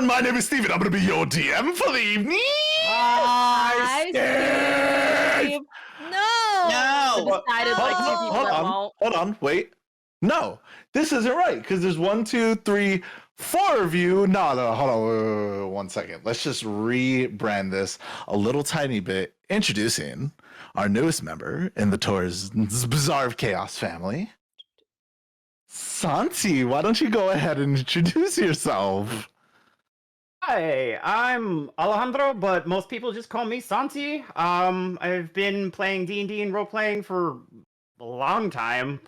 everyone, my name is Steven. I'm gonna be your DM for the evening. Hi, Steve. No. Decided like two people that won't. Hold on, wait. No, this isn't right because there's 1, 2, 3, 4 of you. No, hold on, wait, 1 second. Let's just rebrand this a little tiny bit. Introducing our newest member in the Tour's Bazaar of Chaos family, Santi. Why don't you go ahead and introduce yourself? Hi, I'm Alejandro, but most people just call me Santi. I've been playing D&D and role-playing for a long time.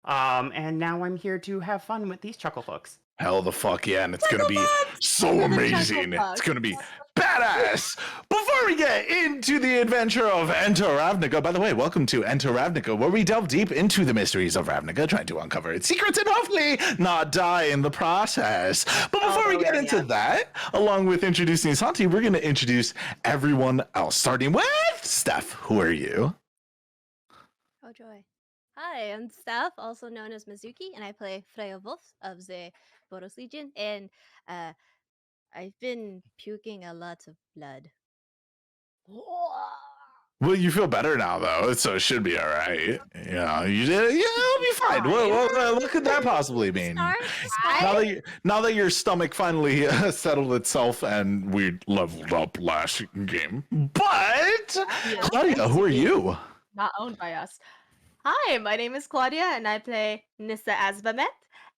And now I'm here to have fun with these chuckle books. Hell the fuck yeah, and it's gonna be so amazing. It's gonna be badass. Before we get into the adventure of Enter Ravnica, by the way, welcome to Enter Ravnica, where we delve deep into the mysteries of Ravnica, trying to uncover its secrets and hopefully not die in the process. But before we get into that, along with introducing Santi, we're gonna introduce everyone else, starting with Steph. Who are you? Oh joy. Hi, I'm Steph, also known as Mizuki, and I play Freya Wolf of the Boros Legion, and I've been puking a lot of blood. Well, you feel better now, though, so it should be all right. You know, it'll be fine. What could that possibly mean? Now that your stomach finally settled itself and we leveled up last game. But, Claudia, who are you? Not owned by us. Hi, my name is Claudia, and I play Nyssa as Bamet.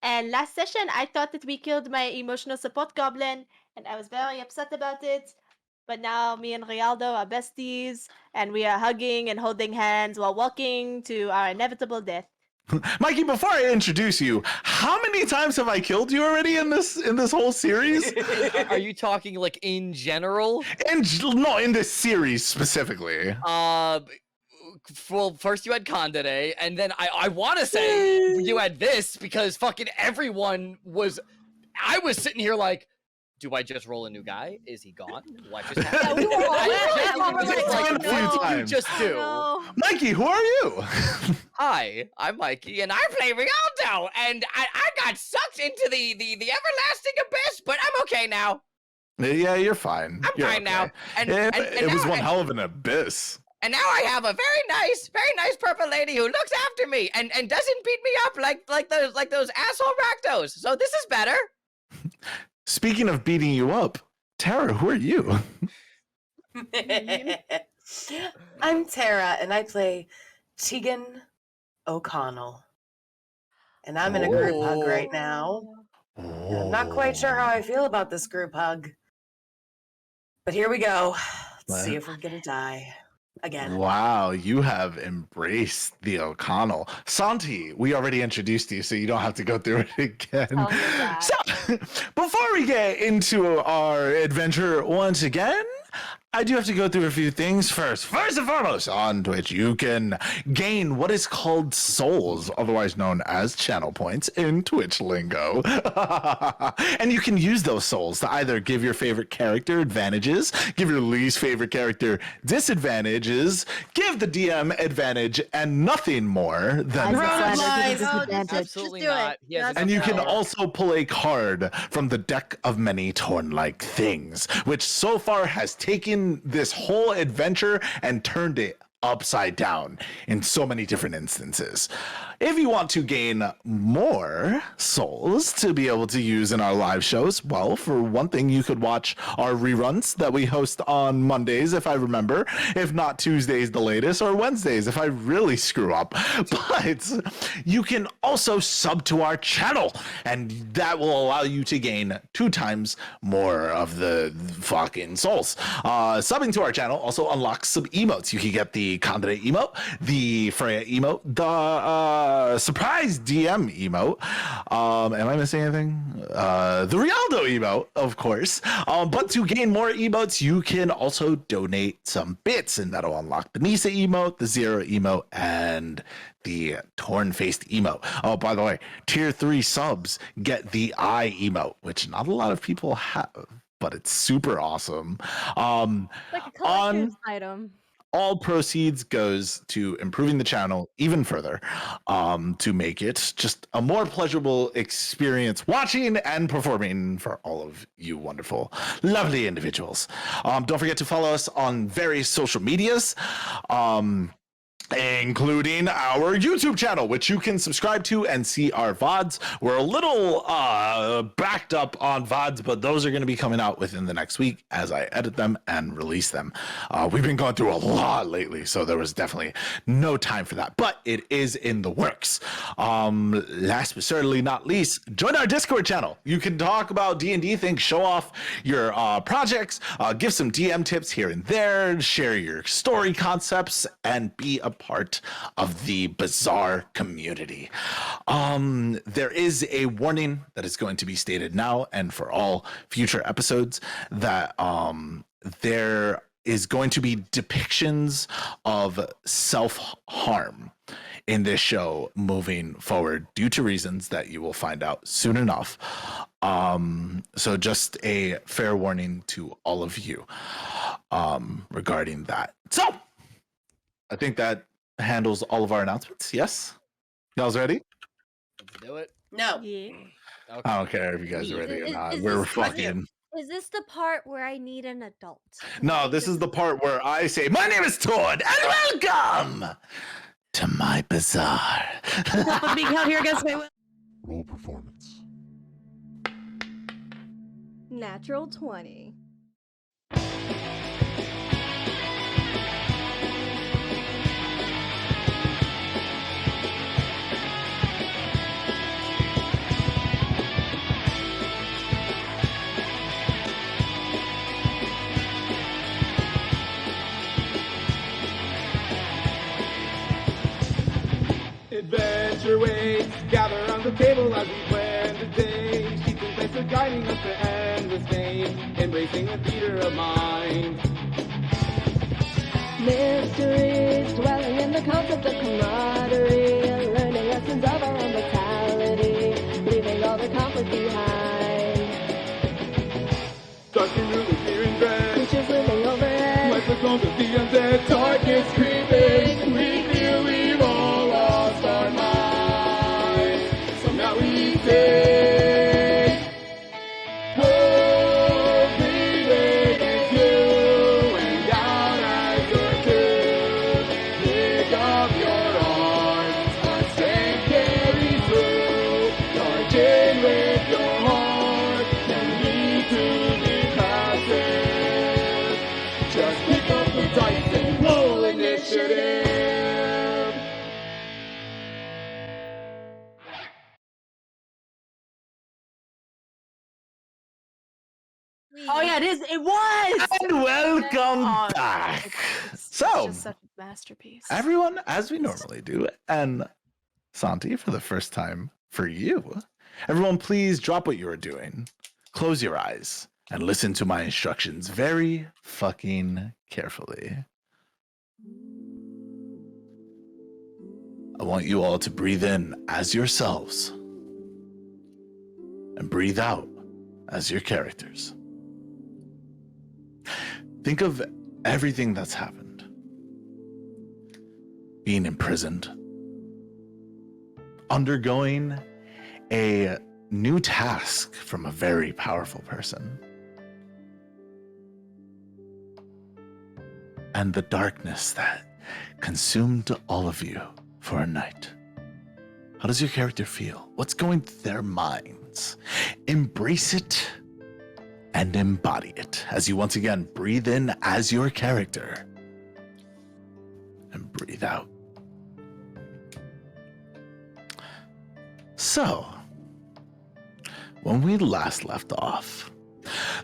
And last session, I thought that we killed my emotional support goblin, and I was very upset about it. But now me and Rialdo are besties, and we are hugging and holding hands while walking to our inevitable death. Mikey, before I introduce you, how many times have I killed you already in this whole series? Are you talking like in general? No, in this series specifically. Well, first you had Kandere, and then I want to say you had this because fucking everyone was. I was sitting here like, do I just roll a new guy? Is he gone? What just happened? What did you just do? Oh, no. Mikey, who are you? Hi, I'm Mikey, and I play Rialdo, and I got sucked into the everlasting abyss, but I'm okay now. Yeah, you're fine. I'm fine now. And it was now one hell of an abyss. And now I have a very nice purple lady who looks after me and doesn't beat me up like those asshole Rakdos. So this is better. Speaking of beating you up, Tara, who are you? I'm Tara, and I play Tegan O'Connell. And I'm in a group hug right now. And I'm not quite sure how I feel about this group hug. But here we go. Let's see if we're gonna die. Again. Wow, you have embraced the O'Connell. Santi, we already introduced you, so you don't have to go through it again. So, before we get into our adventure once again, I do have to go through a few things first. First and foremost, on Twitch, you can gain what is called souls, otherwise known as channel points in Twitch lingo. And you can use those souls to either give your favorite character advantages, give your least favorite character disadvantages, give the DM advantage, and nothing more than that. Absolutely not. And you can also pull a card from the deck of many torn-like things, which so far has taken this whole adventure and turned it upside down in so many different instances. If you want to gain more souls to be able to use in our live shows, well, for one thing, you could watch our reruns that we host on Mondays, if I remember, if not Tuesdays the latest, or Wednesdays if I really screw up. But you can also sub to our channel, and that will allow you to gain 2 times more of the fucking souls. Subbing to our channel also unlocks some emotes. You can get the Kandere emote, the Freya emote, the surprise DM emote. Am I missing anything? The Rialdo emote, of course. But to gain more emotes, you can also donate some bits, and that'll unlock the Nyssa emote, the Zero emote, and the Torn-Faced emote. Oh, by the way, tier 3 subs get the Eye emote, which not a lot of people have, but it's super awesome. Like a collector's item. all proceeds goes to improving the channel even further, to make it just a more pleasurable experience watching and performing for all of you wonderful, lovely individuals. Don't forget to follow us on various social medias, including our YouTube channel, which you can subscribe to and see our VODs. We're a little backed up on VODs, but those are going to be coming out within the next week as I edit them and release them. We've been going through a lot lately, so there was definitely no time for that, but it is in the works. Last but certainly not least, join our Discord channel. You can talk about D&D things, show off your projects, give some DM tips here and there, share your story concepts, and be a part of the Bazaar community. There is a warning that is going to be stated now and for all future episodes that there is going to be depictions of self-harm in this show moving forward due to reasons that you will find out soon enough. So just a fair warning to all of you regarding that. So I think that handles all of our announcements. Yes? Y'all's ready? Let's do it. No. Yeah. Okay. I don't care if you guys are ready or not. Is We're this- fucking... Is this the part where I need an adult? No, this is the part where I say, my name is Todd, and welcome to my bazaar. Being held here against my will. Roll performance. Natural 20. Adventure waits, gather around the table as we plan today. Sheets in place are guiding us to endless fame, embracing the theater of mind. Mysteries, dwelling in the concept of camaraderie, learning lessons of our own vitality, leaving all the conflict behind. Dark and rulers fear and dread, Creatures living overhead, like the clones of the undead. Darkness creeping, we feel we've all lost our minds. Somehow we take hope, breathing as you and down as your two. Pick up your arms, our strength carries through. Charge in with your heart, no need to be passive. Just pick up the dice and roll initiative. Oh yeah, it is. It was. And welcome Oh, back. It's So, just such a masterpiece. everyone, as we normally do, and Santi, for the first time for you, everyone, please drop what you are doing, close your eyes, and listen to my instructions very fucking carefully. I want you all to breathe in as yourselves and breathe out as your characters. Think of everything that's happened. Being imprisoned, undergoing a new task from a very powerful person, and the darkness that consumed all of you for a night. How does your character feel? What's going through their minds? Embrace it and embody it as you once again breathe in as your character and breathe out. So, when we last left off,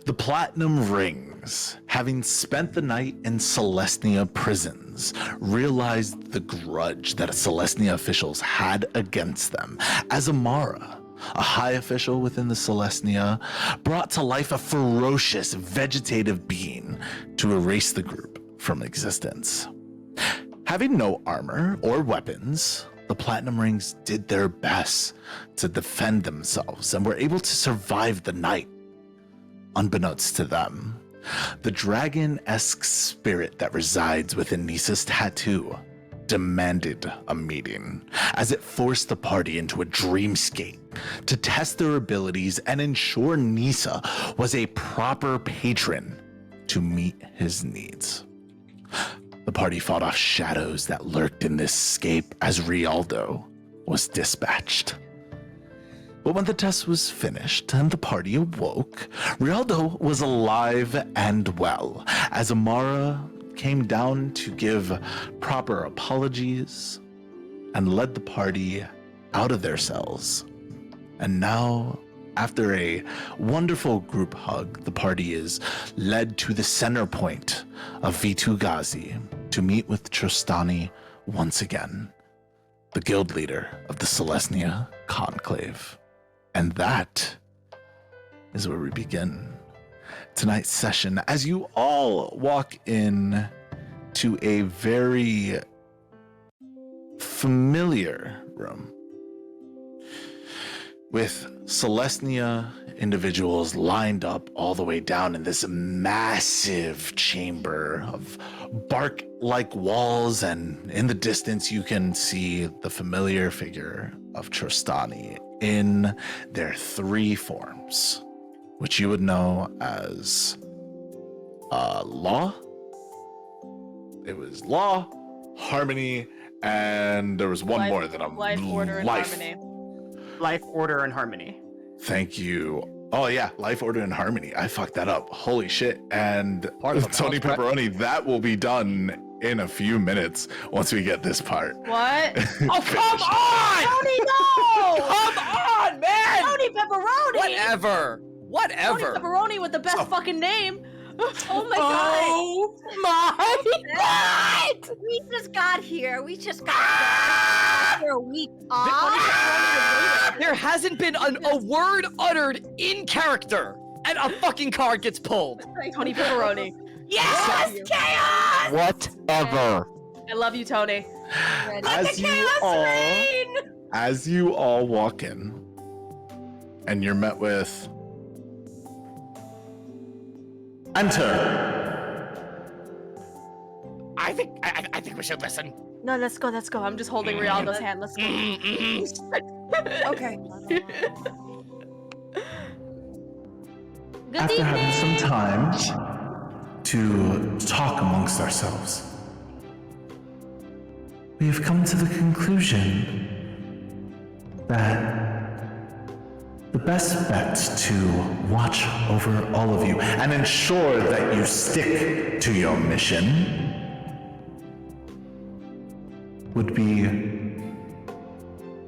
the Platinum Rings, having spent the night in Selesnya Prisons, realized the grudge that Selesnya officials had against them, as Amara, a high official within the Selesnya, brought to life a ferocious vegetative being to erase the group from existence. Having no armor or weapons, the Platinum Rings did their best to defend themselves and were able to survive the night. Unbeknownst to them, The dragon-esque spirit that resides within Nyssa's tattoo demanded a meeting, as it forced the party into a dreamscape to test their abilities and ensure Nyssa was a proper patron to meet his needs. The party fought off shadows that lurked in this scape as Rialdo was dispatched. But when the test was finished and the party awoke, Rialdo was alive and well, as Amara came down to give proper apologies and led the party out of their cells. And now, after a wonderful group hug, the party is led to the center point of Vitu-Ghazi to meet with Tristani once again, the guild leader of the Selesnya Conclave. And that is where we begin tonight's session, as you all walk in to a very familiar room with Selesnya individuals lined up all the way down in this massive chamber of bark-like walls, and in the distance you can see the familiar figure of Tristani in their three forms, which you would know as Law. It was Law, Harmony, and there was one more that I'm Life, Order, and Harmony. Life, Order, and Harmony. Thank you. Oh yeah, Life, Order, and Harmony. I fucked that up. Holy shit. And Part of the Tony mouse, Pepperoni, that will be done in a few minutes once we get this part. What? Oh, come on! Tony, no! Come on, man! Tony Pepperoni! Whatever. Tony Pepperoni with the best fucking name. Oh my god! Oh my god! We just got here. We just got here after a week off. There hasn't been a word uttered in character, and a fucking card gets pulled. Tony Pepperoni. Yes! Chaos! Whatever. I love you, Tony. As you all walk in, and you're met with enter. I think we should listen. No, let's go. I'm just holding Rialdo's hand. Let's go. Okay. Good After evening. having some time to talk amongst ourselves, we have come to the conclusion that the best bet to watch over all of you and ensure that you stick to your mission would be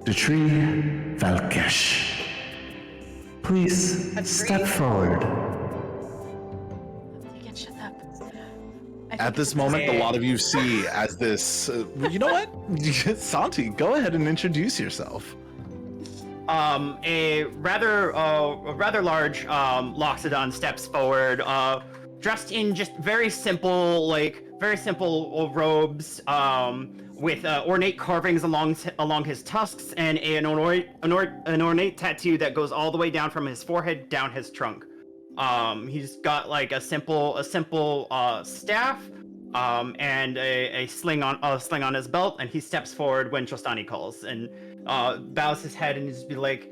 Detri Valkesh. Please step forward. Tegan, shut up. At this moment, a lot of you see as this. You know what? Santi, go ahead and introduce yourself. A rather large Loxodon steps forward, dressed in just very simple robes, with ornate carvings along his tusks and an ornate tattoo that goes all the way down from his forehead down his trunk. He's got like a simple staff, and a sling on his belt, and he steps forward when Tristani calls and bows his head and just be like,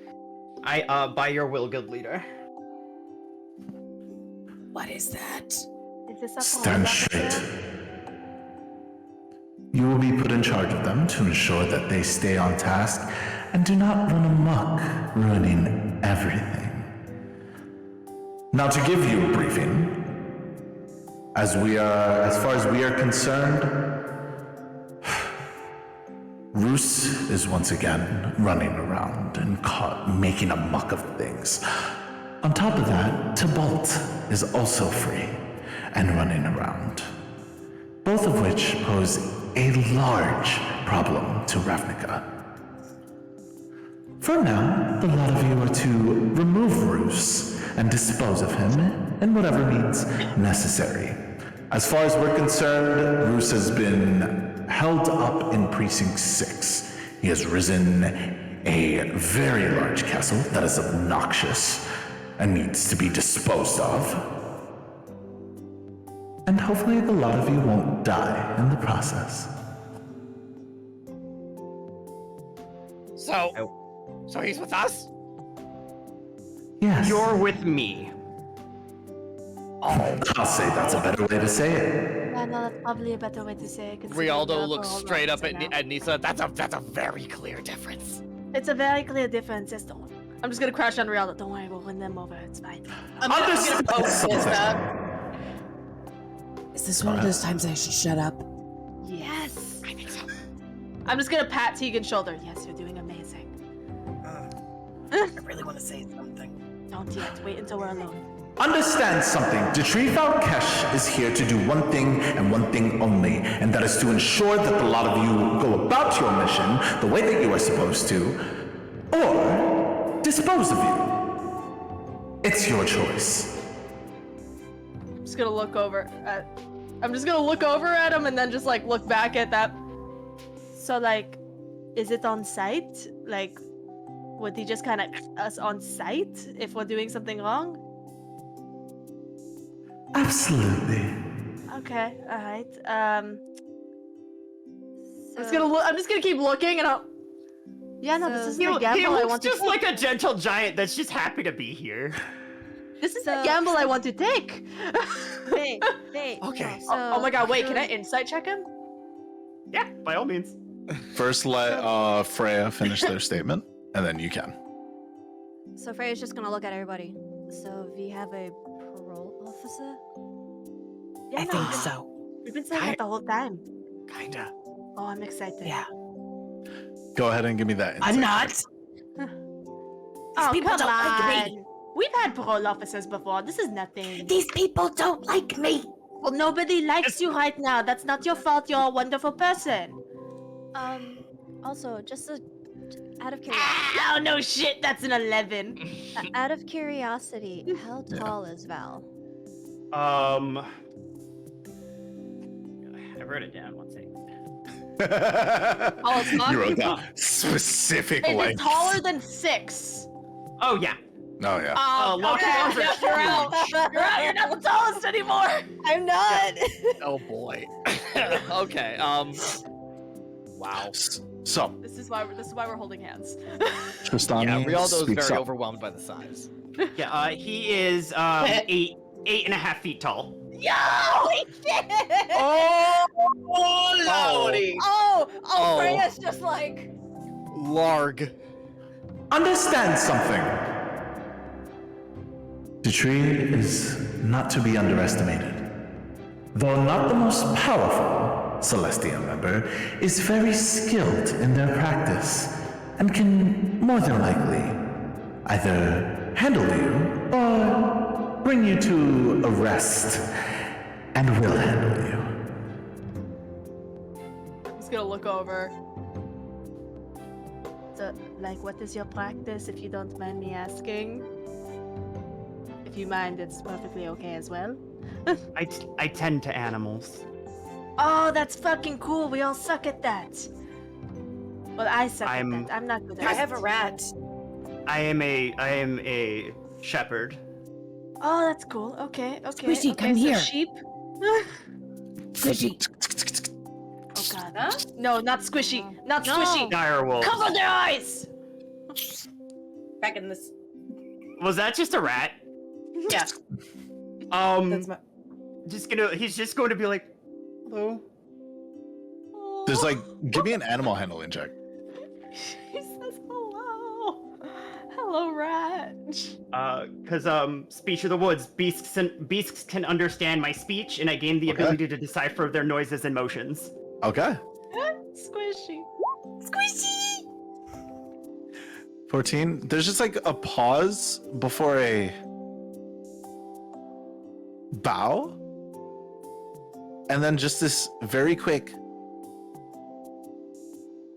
"I by your will, guild leader." What is that? Is this a Stand straight. You will be put in charge of them to ensure that they stay on task and do not run amok, ruining everything. Now, to give you a briefing, as far as we are concerned, Roos is once again running around and making a muck of things. On top of that, Tybalt is also free and running around, both of which pose a large problem to Ravnica. For now, the lot of you are to remove Roos and dispose of him in whatever means necessary. As far as we're concerned, Roos has been held up in Precinct 6. He has risen a very large castle that is obnoxious and needs to be disposed of. And hopefully the lot of you won't die in the process. So he's with us? Yes. You're with me. I'll say that's a better way to say it. Yeah, no, that's probably a better way to say it. considering Rialdo you're a looks parole straight up officer now. at Nyssa. That's a very clear difference. It's a very clear difference. Just don't. I'm just gonna crash on Rialdo. Don't worry, we'll win them over. It's fine. I'm gonna Understand poke something. Nyssa. Is this one of those times I should shut up? Yes. I think so. I'm just gonna pat Tegan's shoulder. Yes, you're doing amazing. I really want to say something. Don't yet. Wait until we're alone. Understand something. Detree Valkesh is here to do one thing and one thing only, and that is to ensure that the lot of you go about your mission the way that you are supposed to, or dispose of you. It's your choice. I'm just gonna look over at him and then just like look back at that. So like, is it on site? Like, would he just kind of us on site if we're doing something wrong? Absolutely. Okay, all right. I'm just gonna keep looking and I'll. Yeah, no, this is So- the He gamble I looks want to just take. like a gentle giant that's just happy to be here. This is the So- gamble I want to take. Wait. Okay. So, Oh my god, wait, can I insight check him? Yeah, by all means. First, let Freya finish their statement, and then you can. So Freya's just gonna look at everybody. So we have a parole officer. Yeah, I no, think so. We've been saying that the whole time. Kinda. Oh, I'm excited. Yeah. Go ahead and give me that insight. I'm not. Oh, people come don't like on. We've had parole officers before. This is nothing. These people don't like me. Well, nobody likes you right now. That's not your fault. You're a wonderful person. Also, out of curiosity, Oh, no shit. That's an 11. out of curiosity, how tall is Val? I wrote it down. One second. Oh, it's not. You wrote that specific Is it length. taller than 6? Oh yeah. Oh yeah. Loki okay. arms are Yeah, you're out. You're out. You're not the tallest anymore. I'm not. Oh boy. Okay. Wow. So, This is why we're holding hands. Tristani Yeah, Rialdo's speaks very up. overwhelmed by the size. Yeah. He is 8.5 feet tall. Yo! Oh, lordy. Oh. Freya's just like. Larg. Understand something. Detree is not to be underestimated. Though not the most powerful Celestia member, is very skilled in their practice and can more than likely either handle you or bring you to arrest and will handle you. I'm just gonna look over. So, like, what is your practice, if you don't mind me asking? If you mind, it's perfectly okay as well. I tend to animals. Oh, that's fucking cool. We all suck at that. Well, I suck I'm- at that. I'm not good at I it. have a rat. I am a shepherd. Oh, that's cool. Okay, okay. Squishy, okay, come so here. Sheep. Squishy. Oh god. No, not squishy. Not squishy. Dire wolf. Cover their eyes. Back in this. Was that just a rat? Yeah. That's my. He's just going to be like, hello. There's like, give me an animal handling check. He says hello. Hello, rat. Because speech of the woods, beasts can understand my speech, and I gain the Okay. ability to decipher their noises and motions. Okay. Squishy. Squishy. 14. There's just like a pause before a bow. And then just this very quick.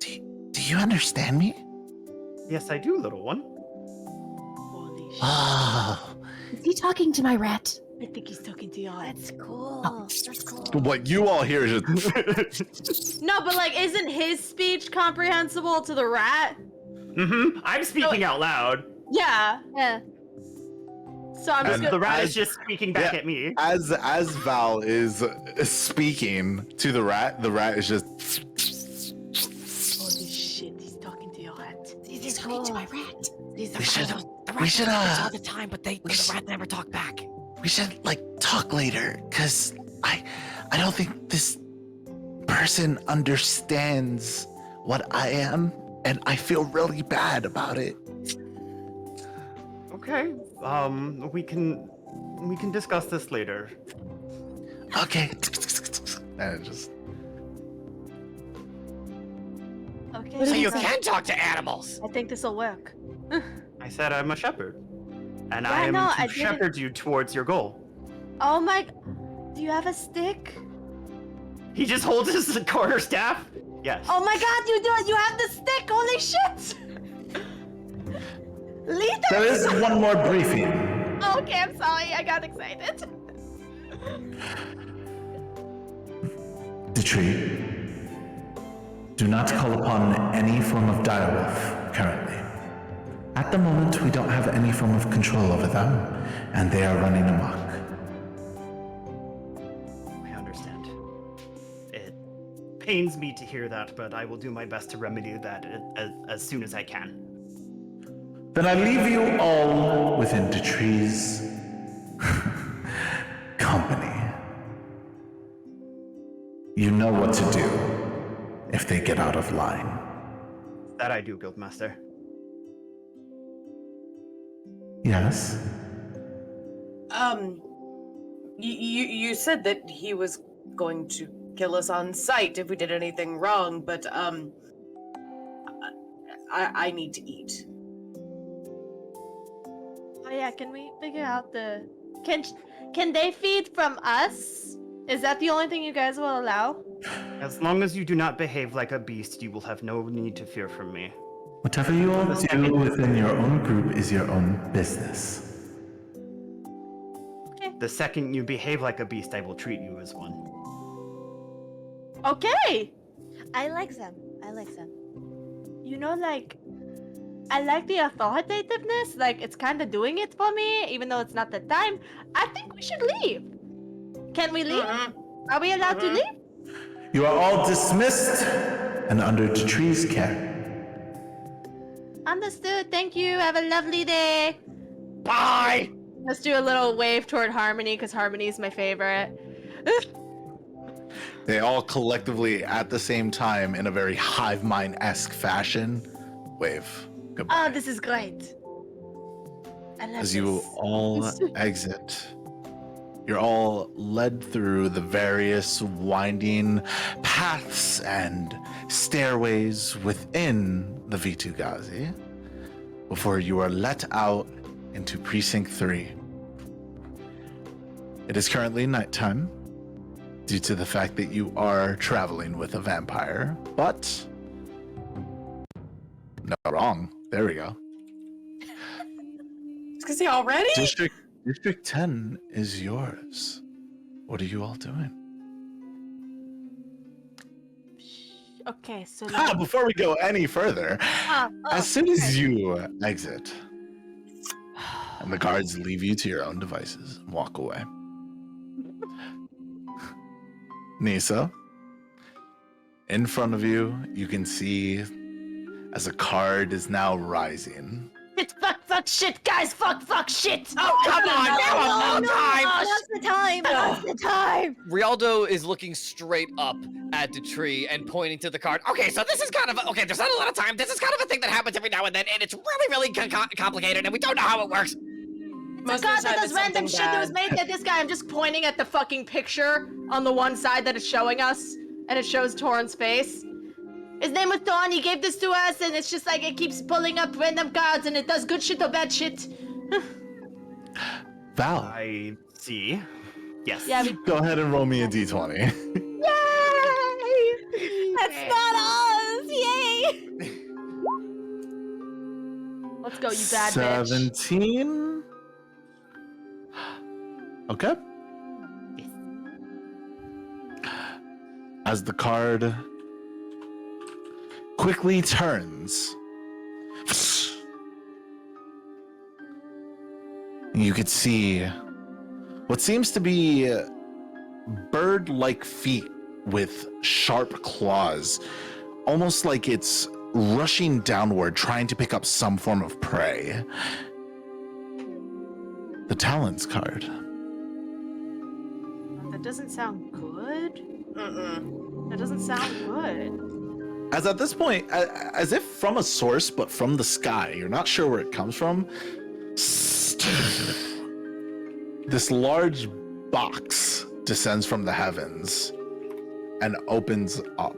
Do you understand me? Yes, I do, little one. Holy shit. Ah. Is he talking to my rat? I think he's talking to y'all. That's cool. That's cool. What you all hear is just. No, but like, isn't his speech comprehensible to the rat? I'm speaking out loud. Yeah. Yeah. So I'm just And gonna. The rat as- is just speaking back yeah. at me. As Val is speaking to the rat is just. Holy shit, he's talking to your rat. He's talking to my rat. We should all the time, but the rat never talk back. we should like talk later, cause I don't think this person understands what I am, and I feel really bad about it. Okay. We can discuss this later. Okay. And it just Okay. So you so can talk to animals. I think this will work. I said I'm a shepherd, and Yeah, I am no, I to didn't- shepherd you towards your goal. Oh my. Do you have a stick? He just holds his quarterstaff. Yes. Oh my god, you do it! You have the stick! Holy shit! Lead there is one more briefing. Okay, I'm sorry. I got excited. The tree. Do not call upon any form of direwolf currently. At the moment, we don't have any form of control over them, and they are running amok. I understand. It pains me to hear that, but I will do my best to remedy that as soon as I can. Then I leave you all within the tree's company. You know what to do if they get out of line. That I do, Guildmaster. Yes? You said that he was going to kill us on sight if we did anything wrong, but I need to eat. Oh yeah, can we figure out the... Can they feed from us? Is that the only thing you guys will allow? As long as you do not behave like a beast, you will have no need to fear from me. Whatever you all do within your own group is your own business. The second you behave like a beast, I will treat you as one. Okay! I like them. I like them. You know, like... I like the authoritativeness. Like, it's kind of doing it for me, even though it's not the time. I think we should leave. Can we leave? Are we allowed to leave? You are all dismissed and under the tree's care. Understood. Thank you. Have a lovely day. Bye. Let's do a little wave toward Harmony, because Harmony is my favorite. They all collectively, at the same time, in a very hive mind-esque fashion, wave. Goodbye. Oh, this is great. I love As you this. all exit, you're all led through the various winding paths and stairways within the Vitugazi before you are let out into Precinct 3. It is currently nighttime due to the fact that you are traveling with a vampire, but no, wrong. There we go. Is he already? District 10 is yours. What are you all doing? Okay, so Before we go any further, as soon as you exit, and the guards leave you to your own devices and walk away. Nyssa, in front of you, you can see as a card is now rising. Shit, fuck, shit, guys, fuck, shit. Oh, come on, now time. Now's the time. Now's the time. Rialdo is looking straight up at the tree and pointing to the card. Okay, so this is kind of okay. There's not a lot of time. This is kind of a thing that happens every now and then, and it's really complicated, and we don't know how it works. Most God, that does random shit that was made at this guy. I'm just pointing at the fucking picture on the one side that it's showing us, and it shows Torrent's face. His name was Torrent, he gave this to us, and it's just like it keeps pulling up random cards, and it does good shit or bad shit. Val, I see. Yes. Yeah, go ahead and roll me a d20. Yay! That's not us. Yay. Let's go, you bad bitch. 17. Okay. As the card quickly turns, You could see what seems to be bird-like feet with sharp claws, almost like it's rushing downward, trying to pick up some form of prey. The Talons card. That doesn't sound good. Mm-mm. That doesn't sound good. As at this point, as if from a source, but from the sky, you're not sure where it comes from. This large box descends from the heavens and opens up.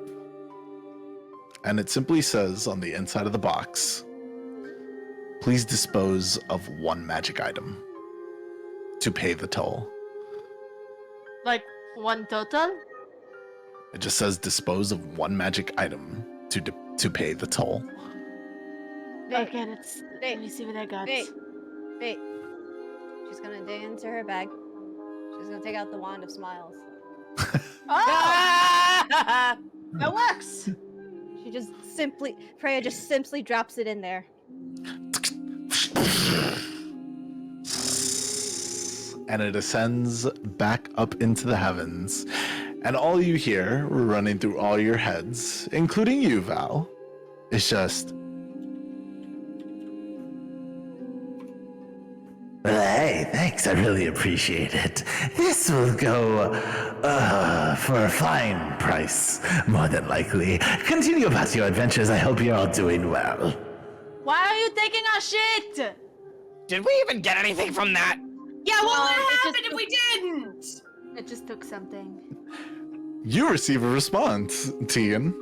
And it simply says on the inside of the box, please dispose of one magic item to pay the toll. Like, one total? It just says dispose of one magic item to pay the toll. Okay, let me see what I got. Wait. She's gonna dig into her bag. She's gonna take out the wand of smiles. Oh! That works! Freya just simply drops it in there. And it ascends back up into the heavens. And all you hear running through all your heads, including you, Val, is just... Well, hey, thanks. I really appreciate it. This will go for a fine price, more than likely. Continue about your adventures. I hope you're all doing well. Why are you taking our shit? Did we even get anything from that? Yeah, what No, would it have just happened if we didn't? It just took something. You receive a response, Tegan.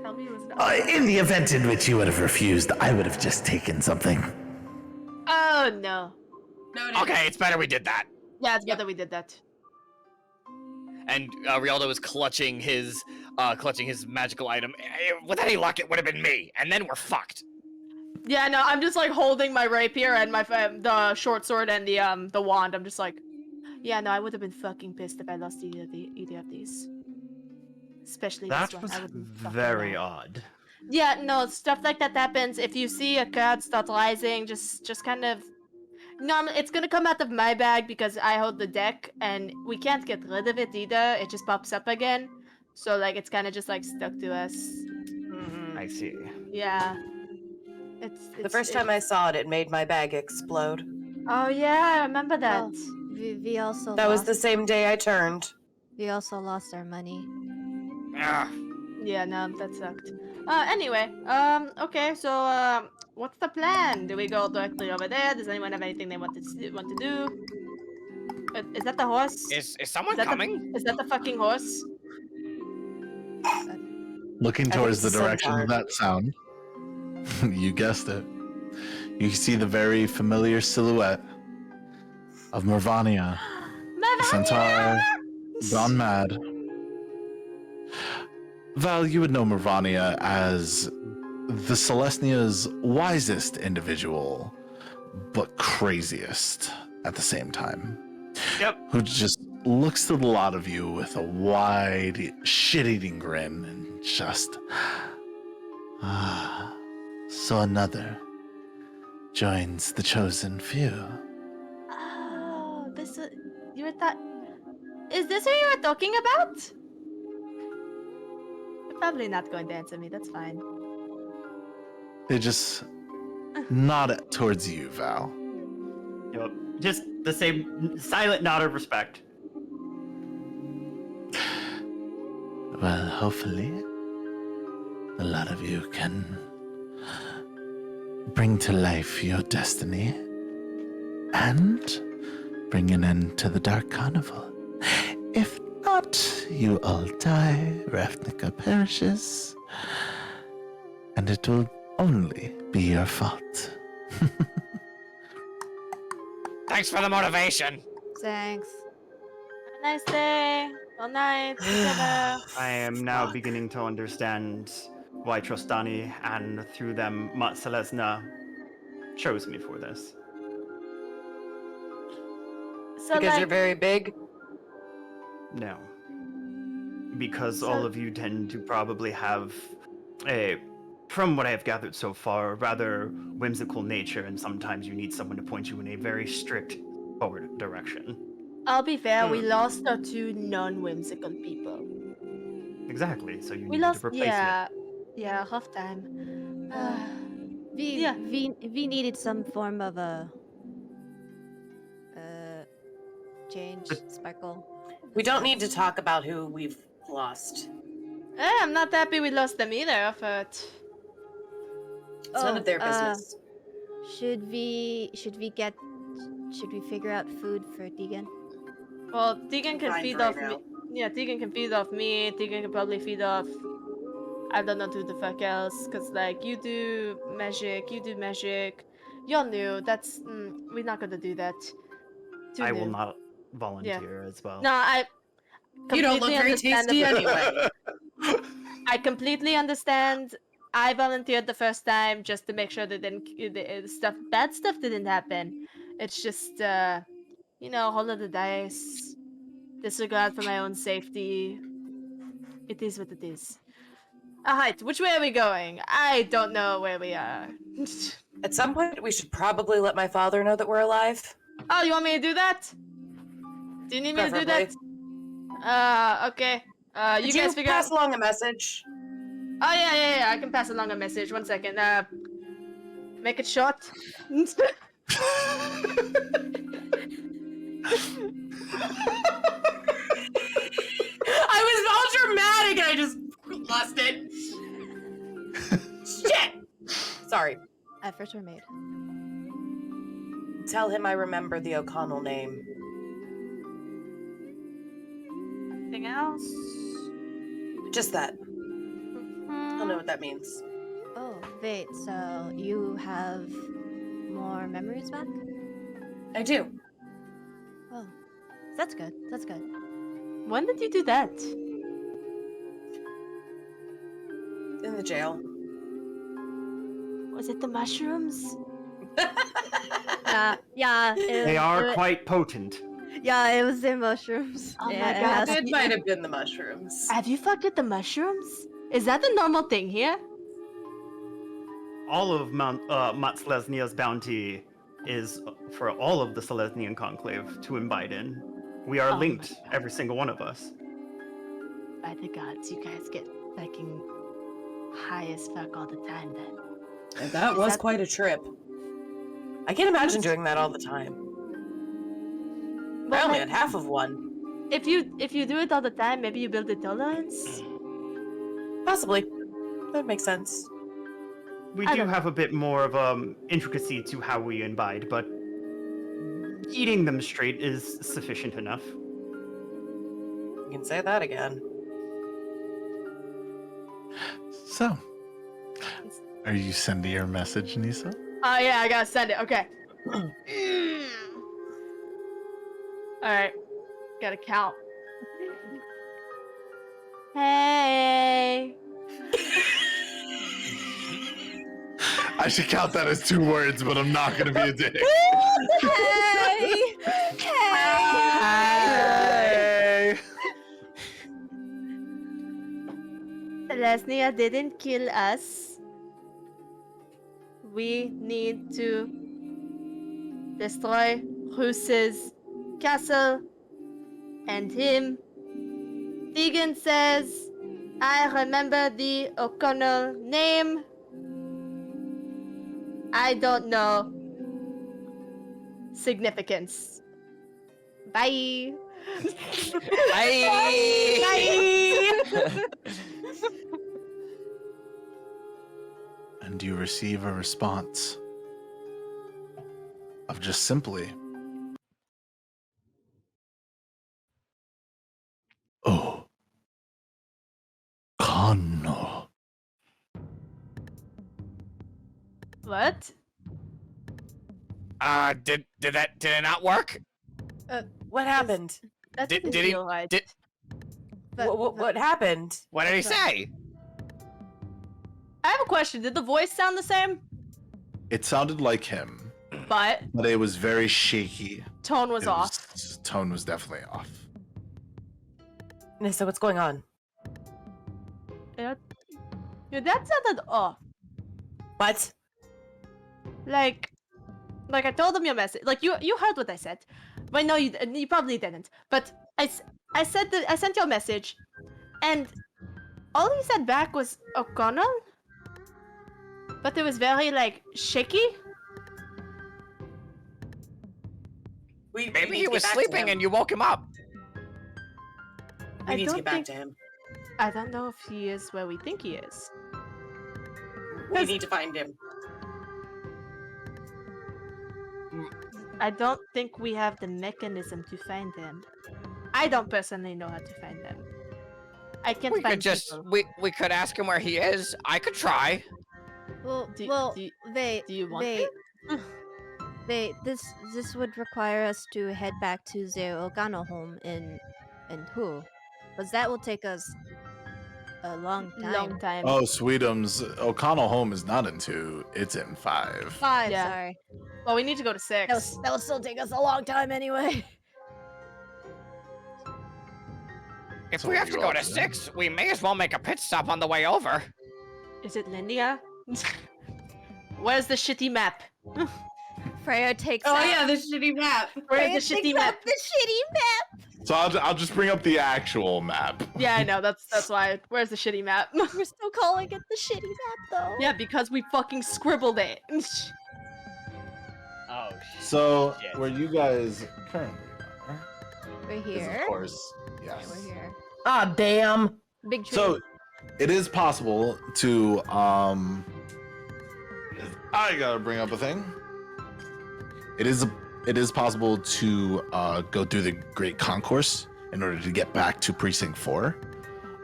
Tell me it was not. In the event in which you would have refused, I would have just taken something. Oh no. No. Okay, it's better we did that. Yeah, it's good that we did that. And Rialdo is clutching his magical item. With any luck, it would have been me, and then we're fucked. Yeah, no, I'm just like holding my rapier and my the short sword and the wand. I'm just like, yeah, no, I would have been fucking pissed if I lost either of these. Especially That this one. was I would be fucking very mad. odd. Yeah, no, stuff like that happens. If you see a card start rising, just kind of... it's gonna come out of my bag because I hold the deck, and we can't get rid of it either. It just pops up again. So, like, it's kind of just, like, stuck to us. I see. Yeah. It's The first time I saw it, it made my bag explode. Oh, yeah, I remember that. Well, we also That was lost, the same day I turned. we also lost our money. Ah, Yeah, no, that sucked. Anyway, okay, so, what's the plan? Do we go directly over there? Does anyone have anything they want to do? Is that the horse? is someone Is that coming? Is that the fucking horse? Looking I think towards the it's the direction of centaur. that sound, you guessed it. You see the very familiar silhouette of Mervania, the centaur gone mad. Val, you would know Mervania as the Selesnya's wisest individual, but craziest at the same time. Yep. Who just looks to the lot of you with a wide, shit-eating grin and just... so another joins the chosen few. Oh, you were is this who you were talking about? You're probably not going to answer me, that's fine. They just nod towards you, Val. Yep. Just the same silent nod of respect. Well, hopefully, a lot of you can bring to life your destiny and bring an end to the Dark Carnival. If not, you all die, Ravnica perishes, and it will only be your fault. Thanks for the motivation. Thanks. Have a nice day. All night. Together. I am now beginning to understand why Trostani and through them Mat Selesnya chose me for this. So, Because like, you're very big? No. Because all of you tend to probably have a from what I have gathered so far, a rather whimsical nature, and sometimes you need someone to point you in a very strict forward direction. I'll be fair, we lost our two non-whimsical people. Exactly, so you We need lost, to replace yeah, half time. We Yeah. we needed some form of a change sparkle. We don't need to talk about who we've lost. I'm not happy we lost them either, but It's none of their business. Should we figure out food for Tegan? well, Tegan can Fine feed for right off me. now. Yeah, Tegan can feed off me. Tegan can probably feed off. I don't know who the fuck else, cause like you do magic. You're new. That's we're not gonna do that. Too I new. will not volunteer as well. No, I. You don't look completely very tasty understandable. anyway. I completely understand. I volunteered the first time just to make sure that bad stuff didn't happen. It's just, roll of the dice, disregard for my own safety. It is what it is. Alright, which way are we going? I don't know where we are. At some point, we should probably let my father know that we're alive. Oh, you want me to do that? Do you need me to do that? Okay. You Could guys figure out. pass along a message? Oh yeah. I can pass along a message. 1 second. Make it short. I was all dramatic and I just lost it. Shit! Sorry. Efforts were made. Tell him I remember the O'Connell name. Anything else? Just that. I'll know what that means. Oh, wait, so you have more memories back? I do. Oh, that's good. That's good. When did you do that? In the jail. Was it the mushrooms? Yeah. They are quite potent. Yeah, it was the mushrooms. Oh my Yeah, God. It might have been the mushrooms. Have you fucked with the mushrooms? Is that the normal thing here? All of Mount Selesnya's bounty is for all of the Selesnyan conclave to invite in. We are Oh my linked, God. every single one of us. By the gods, you guys get fucking high as fuck all the time then. And that Is was that- quite a trip. I can't imagine doing that all the time. I Well, only like, had half of one. if you do it all the time, maybe you build a tolerance. Possibly. That would make sense. We I do don't have a bit more of intricacy to how we invite, but eating them straight is sufficient enough. You can say that again. So, are you sending your message, Nyssa? Oh yeah, I gotta send it. Okay. All right. Gotta count. Hey. I should count that as 2 words, but I'm not gonna be a dick. Hey! Hey! Selesnya didn't kill us. We need to destroy Rus's castle and him. Tegan says, I remember the O'Connell name. I don't know significance. Bye. Bye. Bye. And you receive a response of just simply, "Oh, Kano." What? Did it not work? What happened? That Did- didn't did he- feel right. did- What happened? What did he say? I have a question. Did the voice sound the same? It sounded like him, But but it was very shaky. tone was It off. Tone was definitely off. Nyssa, what's going on? Yeah, that sounded off. What? Like I told him your message. Like you heard what I said. Wait, no, you probably didn't. But I said that I sent you a message, and all he said back was O'Connell. But it was very like shaky. We Maybe need he to was get back to sleeping him. and you woke him up. We I need to don't get back think- to him. I don't know if he is where we think he is. We need to find him. I don't think we have the mechanism to find him. I don't personally know how to find them. I can We find could just people. we could ask him where he is. I could try. Well, Do- well, do you- wait, do you want wait, wait. This would require us to head back to the Ogano home in who? Because that will take us a long time. Long time. Oh, Sweetums, O'Connell home is not in 2, it's in 5. 5, Yeah. sorry. Well, we need to go to 6. That will still take us a long time anyway. If So we what have do to you go all to do? 6, we may as well make a pit stop on the way over. Is it Lindia? Where's the shitty map? Freya takes Oh out, yeah, the shitty map. Where's the Freya shitty takes out map? the shitty map. So I'll just bring up the actual map. Yeah, I know. That's why. Where's the shitty map? We're still calling it the shitty map though. Yeah, because we fucking scribbled it. Oh So shit. where you guys currently are We're is, here. of course, Yeah, yes. we're here. Ah, damn. Big tree. So it is possible to I gotta bring up a thing. It is possible to go through the Great Concourse in order to get back to Precinct 4.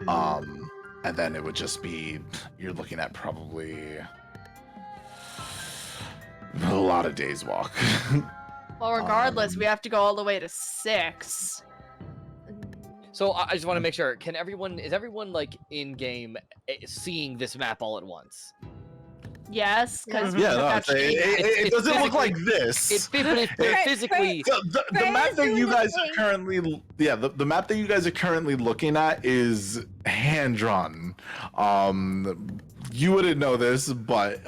And then it would just be, you're looking at probably a lot of days walk. Well, regardless, we have to go all the way to 6. So I just want to make sure. Is everyone like in game seeing this map all at once? Yes, because Yeah, no, it It's doesn't look physically- like this. They're physically. So the map Freya's that you doing the guys are thing. currently, the map that you guys are currently looking at is hand drawn. You wouldn't know this, but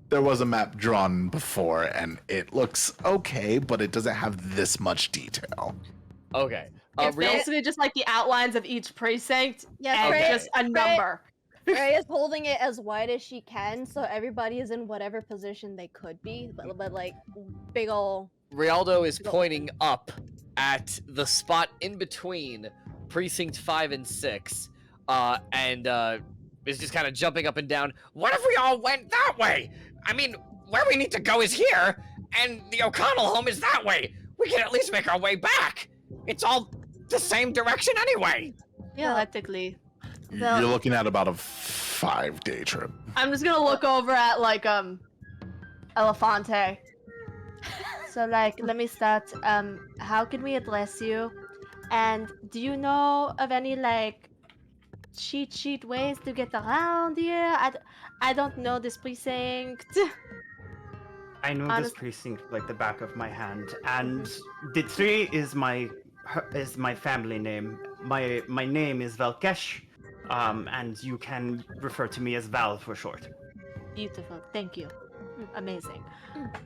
there was a map drawn before, and it looks okay, but it doesn't have this much detail. Okay. it's Real- basically just like the outlines of each precinct Yeah, and Freya- just a number. Freya's holding it as wide as she can, so everybody is in whatever position they could be. But like big ol' Rialdo is pointing up at the spot in between precinct 5 and 6, and is just kind of jumping up and down. What if we all went that way? I mean, where we need to go is here, and the O'Connell home is that way. We can at least make our way back. It's all the same direction anyway. Theoretically. Well- You're looking at about a 5-day trip. I'm just gonna look over at like Elefante. So like let me start. How can we address you? And do you know of any like cheat sheet ways to get around here? I don't know this precinct. I know Honest- this precinct like the back of my hand, and the tree is my family name. My name is Valkesh, and you can refer to me as Val for short. Beautiful. Thank you. Amazing.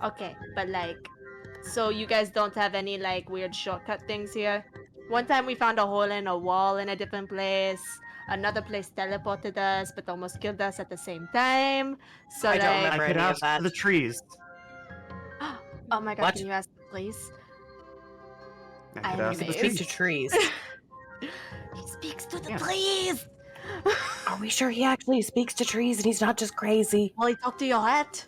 Okay, but like, so you guys don't have any like weird shortcut things here? One time we found a hole in a wall in a different place. Another place teleported us, but almost killed us at the same time. So I like, don't I remember could any of ask that. the trees. oh my god, What? can you ask please? I could I'm ask the amazed. Speak trees. to trees. He speaks to the Yeah. trees. Are we sure he actually speaks to trees and he's not just crazy? Will he talk to your hat?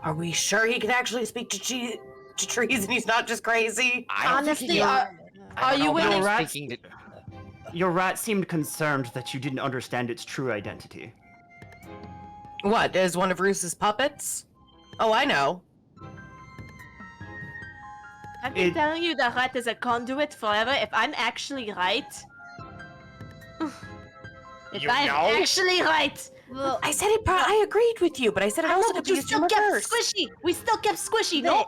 Are we sure he can actually speak to trees and he's not just crazy? I don't think Honestly, he- are I don't you know about willing- Rats- speaking to- Your rat seemed concerned that you didn't understand its true identity. What, is one of Roos's puppets? Oh, I know. I've been It- telling you the rat is a conduit forever. If I'm actually right, if You I'm know? actually right, well, I said it. I agreed with you, but I said it I know, also but could you be used still in kept reverse. squishy. We still kept squishy. No,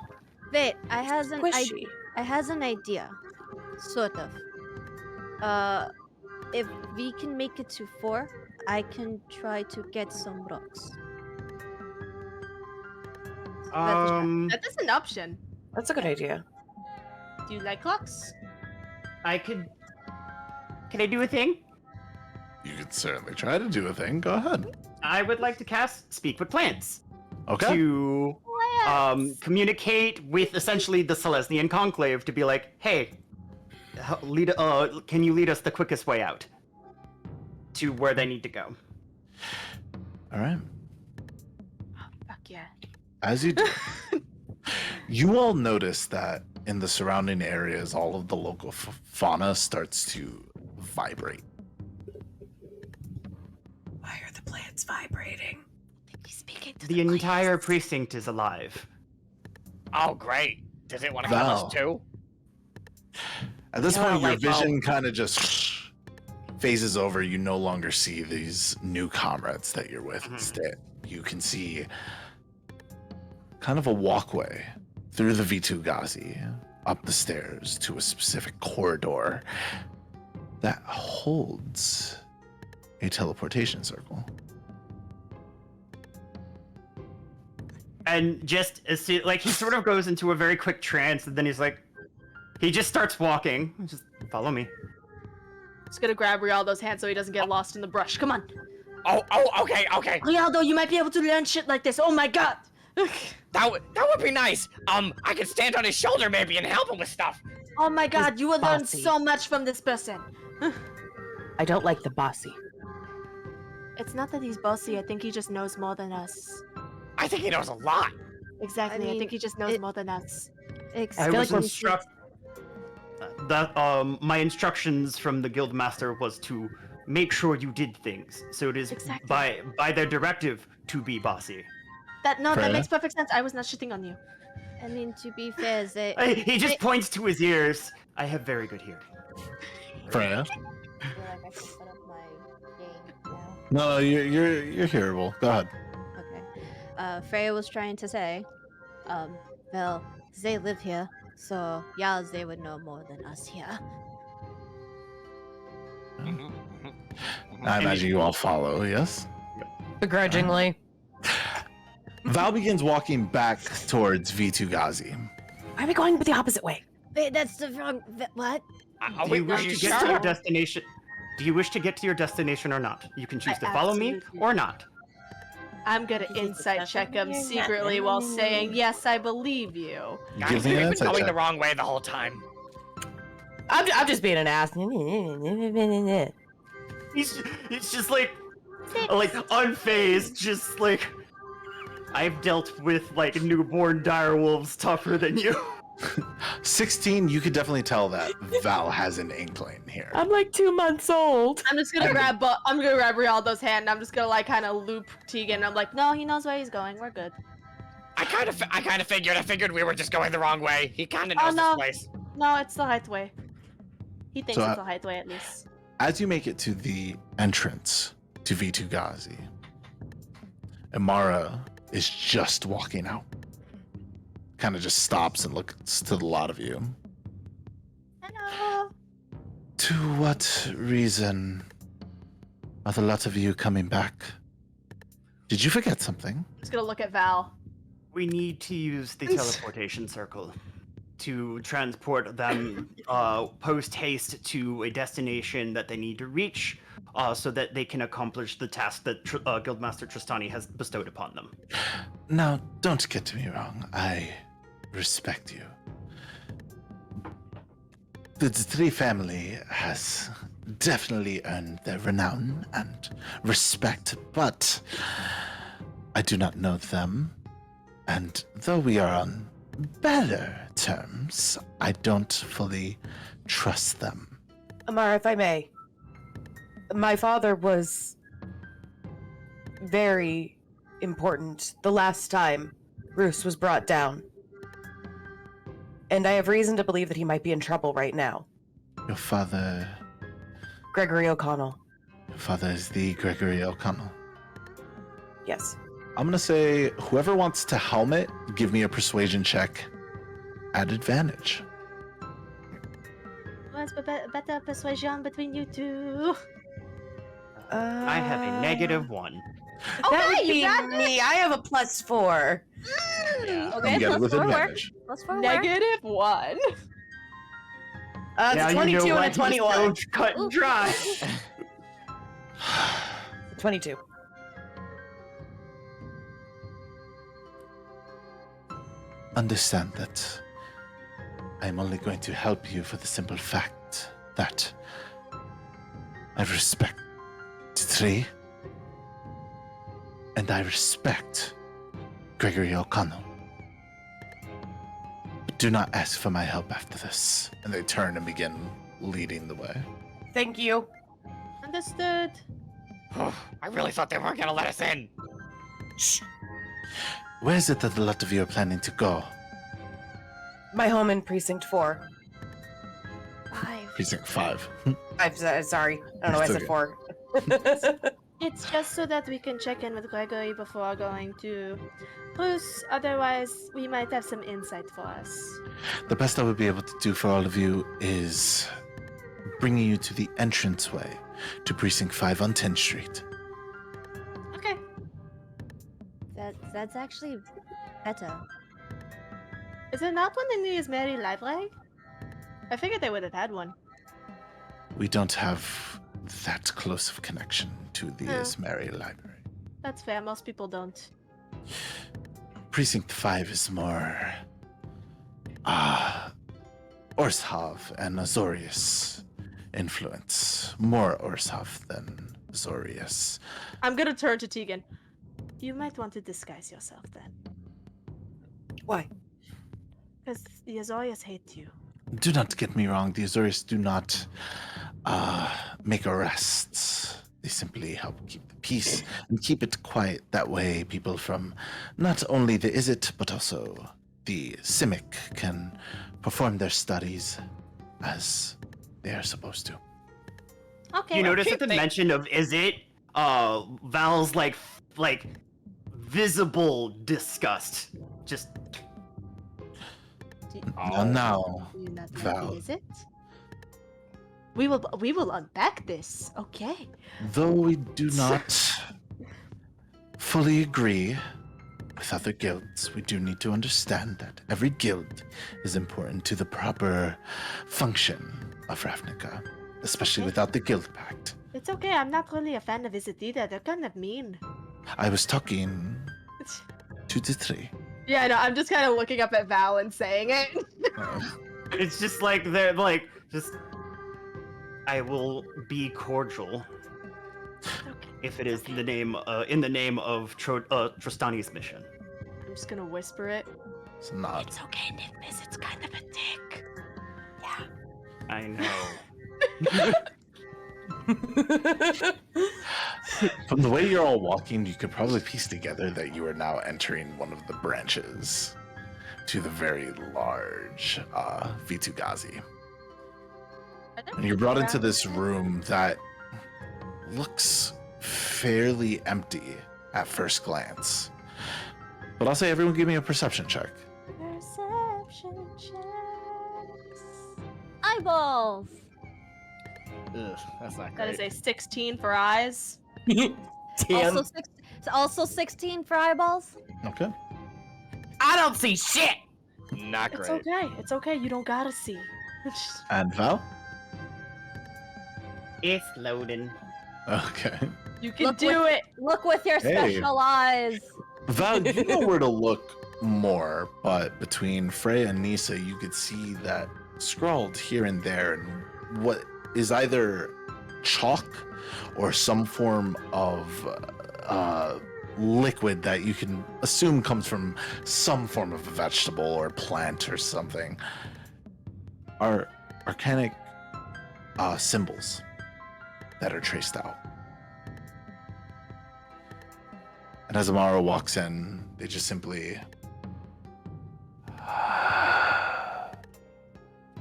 wait, I has an Squishy. I has an idea, sort of. If we can make it to 4, I can try to get some rocks. That is an option. That's a good idea. Do you like clocks? I could. Can I do a thing? You could certainly try to do a thing. Go ahead. I would like to cast Speak with Plants Okay. to communicate with essentially the Selesnyan Conclave to be like, hey, can you lead us the quickest way out to where they need to go? All right. Fuck yeah. As you do, you all notice that in the surrounding areas, all of the local fauna starts to vibrate. Why are the plants vibrating? He's speaking to The entire precinct is alive. Oh, great. Does it want to kill Val. us too? At this Yeah, point, your light bulb. vision kind of just phases over. You no longer see these new comrades that you're with. Instead, you can see kind of a walkway through the Vitu-Ghazi, up the stairs to a specific corridor that holds a teleportation circle. And just as soon, like, he sort of goes into a very quick trance, and then he's like, he just starts walking. Just follow me. Just gonna grab Rialdo's hand so he doesn't get lost in the brush. Come on. Oh, okay. Rialdo, you might be able to learn shit like this. Oh my god. That would be nice. I could stand on his shoulder maybe and help him with stuff. Oh my god, you will learn bossy. so much from this person. I don't like the bossy. It's not that he's bossy, I think he just knows more than us. I think he knows a lot. Exactly, I mean, think he just knows more than us. I feel was like instruct that my instructions from the guildmaster was to make sure you did things. So it is Exactly. by their directive to be bossy. That Freya? makes perfect sense. I was not shitting on you. I mean, to be fair, they. He just points to his ears. I have very good hearing. Freya? I feel like I should put up my game now. No, you're hearable. Go ahead. Okay. Freya was trying to say, well, they live here, so yeah, they would know more than us here. I imagine you all follow, yes? Begrudgingly. Val begins walking back towards Vitu-Ghazi. Why are we going the opposite way? Wait, that's the wrong. What? Do you wish you to get to your sure? destination? Do you wish to get to your destination or not? You can choose I to follow me absolutely or not. I'm gonna insight check him secretly while saying, yes, I believe you. Guys, Give me we've an been insight going check. the wrong way the whole time. I'm just being an ass. He's just like unfazed, just like I've dealt with like newborn direwolves tougher than you. 16, you could definitely tell that Val has an inkling here. I'm like 2 months old. I'm just gonna grab Rialdo's hand and I'm just gonna like kind of loop Tegan. I'm like, no, he knows where he's going. We're good. I kind of figured we were just going the wrong way. He kind of knows no. this place. No, it's the right way. He thinks So, it's the right way at least. As you make it to the entrance to Vitu-Ghazi, Amara is just walking out. Kind of just stops and looks to the lot of you. Hello. To what reason are the lot of you coming back? Did you forget something? Just gonna look at Val. We need to use the teleportation circle to transport them post haste to a destination that they need to reach, so that they can accomplish the task that Guildmaster Tristani has bestowed upon them. Now, don't get me wrong. I respect you. The Tree family has definitely earned their renown and respect, but I do not know them. And though we are on better terms, I don't fully trust them. Amara, if I may, my father was very important the last time Bruce was brought down. And I have reason to believe that he might be in trouble right now. Your father Gregory O'Connell. is the Gregory O'Connell. Yes. I'm gonna say whoever wants to helmet, give me a persuasion check at advantage. What's better persuasion between you two? I have a -1. That would you be got me. I have a +4. Yeah. Okay, get it plus with 4 work. advantage. Plus 4 work. -1. It's Now a you 22 know and a what? 21. So cut and dry. 22. Understand that I'm only going to help you for the simple fact that I respect Tree and I respect Gregory O'Connell. But do not ask for my help after this. And they turn and begin leading the way. Thank you. Understood. I really thought they weren't gonna let us in. Shh. Where is it that a lot of you are planning to go? My home in Precinct 4. 5. Precinct 5. Sorry. I don't know why I It's said okay. 4. It's just so that we can check in with Gregory before going to Bruce. Otherwise, we might have some insight for us. The best I would be able to do for all of you is bringing you to the entranceway to Precinct 5 on 10th Street. Okay. That's actually better. Is it not one in the Ismeri library? I figured they would have had one. We don't have that close of a connection to the Oh. Ismeri Library. That's fair. Most people don't. Precinct 5 is more Orshav and Azorius influence. More Orshav than Azorius. I'm gonna turn to Tegan. You might want to disguise yourself then. Why? Because the Azorius hate you. Do not get me wrong, the Azorius do not make arrests. They simply help keep the peace and keep it quiet. That way, people from not only the Izzet, but also the Simic can perform their studies as they are supposed to. Okay. You notice keep at the think- mention of is it Val's like visible disgust. Just Now, Do you not Val. like it, is it? We will unpack this. Okay. though we do not fully agree with other guilds, we do need to understand that every guild is important to the proper function of Ravnica, especially Okay. without the guild pact. It's okay. I'm not really a fan of Izzet either. They're kind of mean. I was talking 2 to 3. Yeah, I know. I'm just kind of looking up at Val and saying it. it's just like they're like just. I will be cordial Okay. if it is in the name of Tristani's mission. I'm just gonna whisper it. It's not. It's okay, Nicholas. It's kind of a dick. I know. From the way you're all walking, you could probably piece together that you are now entering one of the branches to the very large Vitugazi. And you're brought into this room that looks fairly empty at first glance. But I'll say everyone give me a perception check. Perception checks. Eyeballs! Ugh, that's not That great. is a 16 for eyes. Damn. Also 16 for eyeballs? Okay. I don't see shit. Not It's great. okay. It's okay. You don't gotta see. And Val? It's loading. Okay. You can Look do with- it. Look with your Hey. special eyes! Val, you know where to look more, but between Freya and Nyssa, you could see that scrawled here and there and what is either chalk or some form of liquid that you can assume comes from some form of a vegetable or plant or something are arcanic symbols that are traced out. And as Amara walks in, they just simply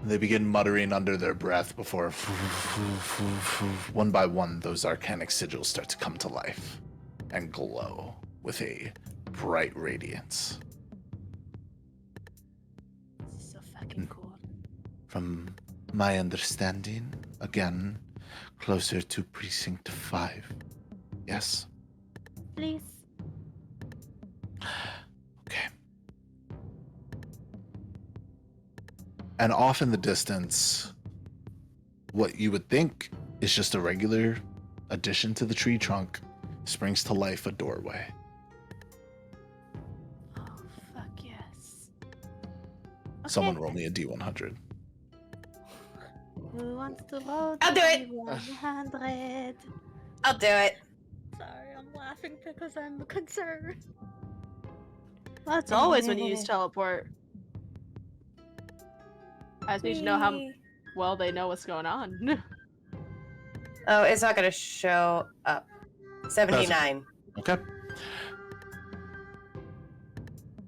they begin muttering under their breath before one by one those arcanic sigils start to come to life and glow with a bright radiance. This is so fucking cool. From my understanding, again, closer to Precinct 5. Yes. please. Okay. And off in the distance, what you would think is just a regular addition to the tree trunk springs to life a doorway. Oh, fuck yes. Someone Okay. roll me a D100. Who wants to roll? I'll do it. 100. I'll do it. Sorry, I'm laughing because I'm concerned. That's always when you use teleport. I just need to know how well they know what's going on. Oh, it's not gonna show up. 79. Okay.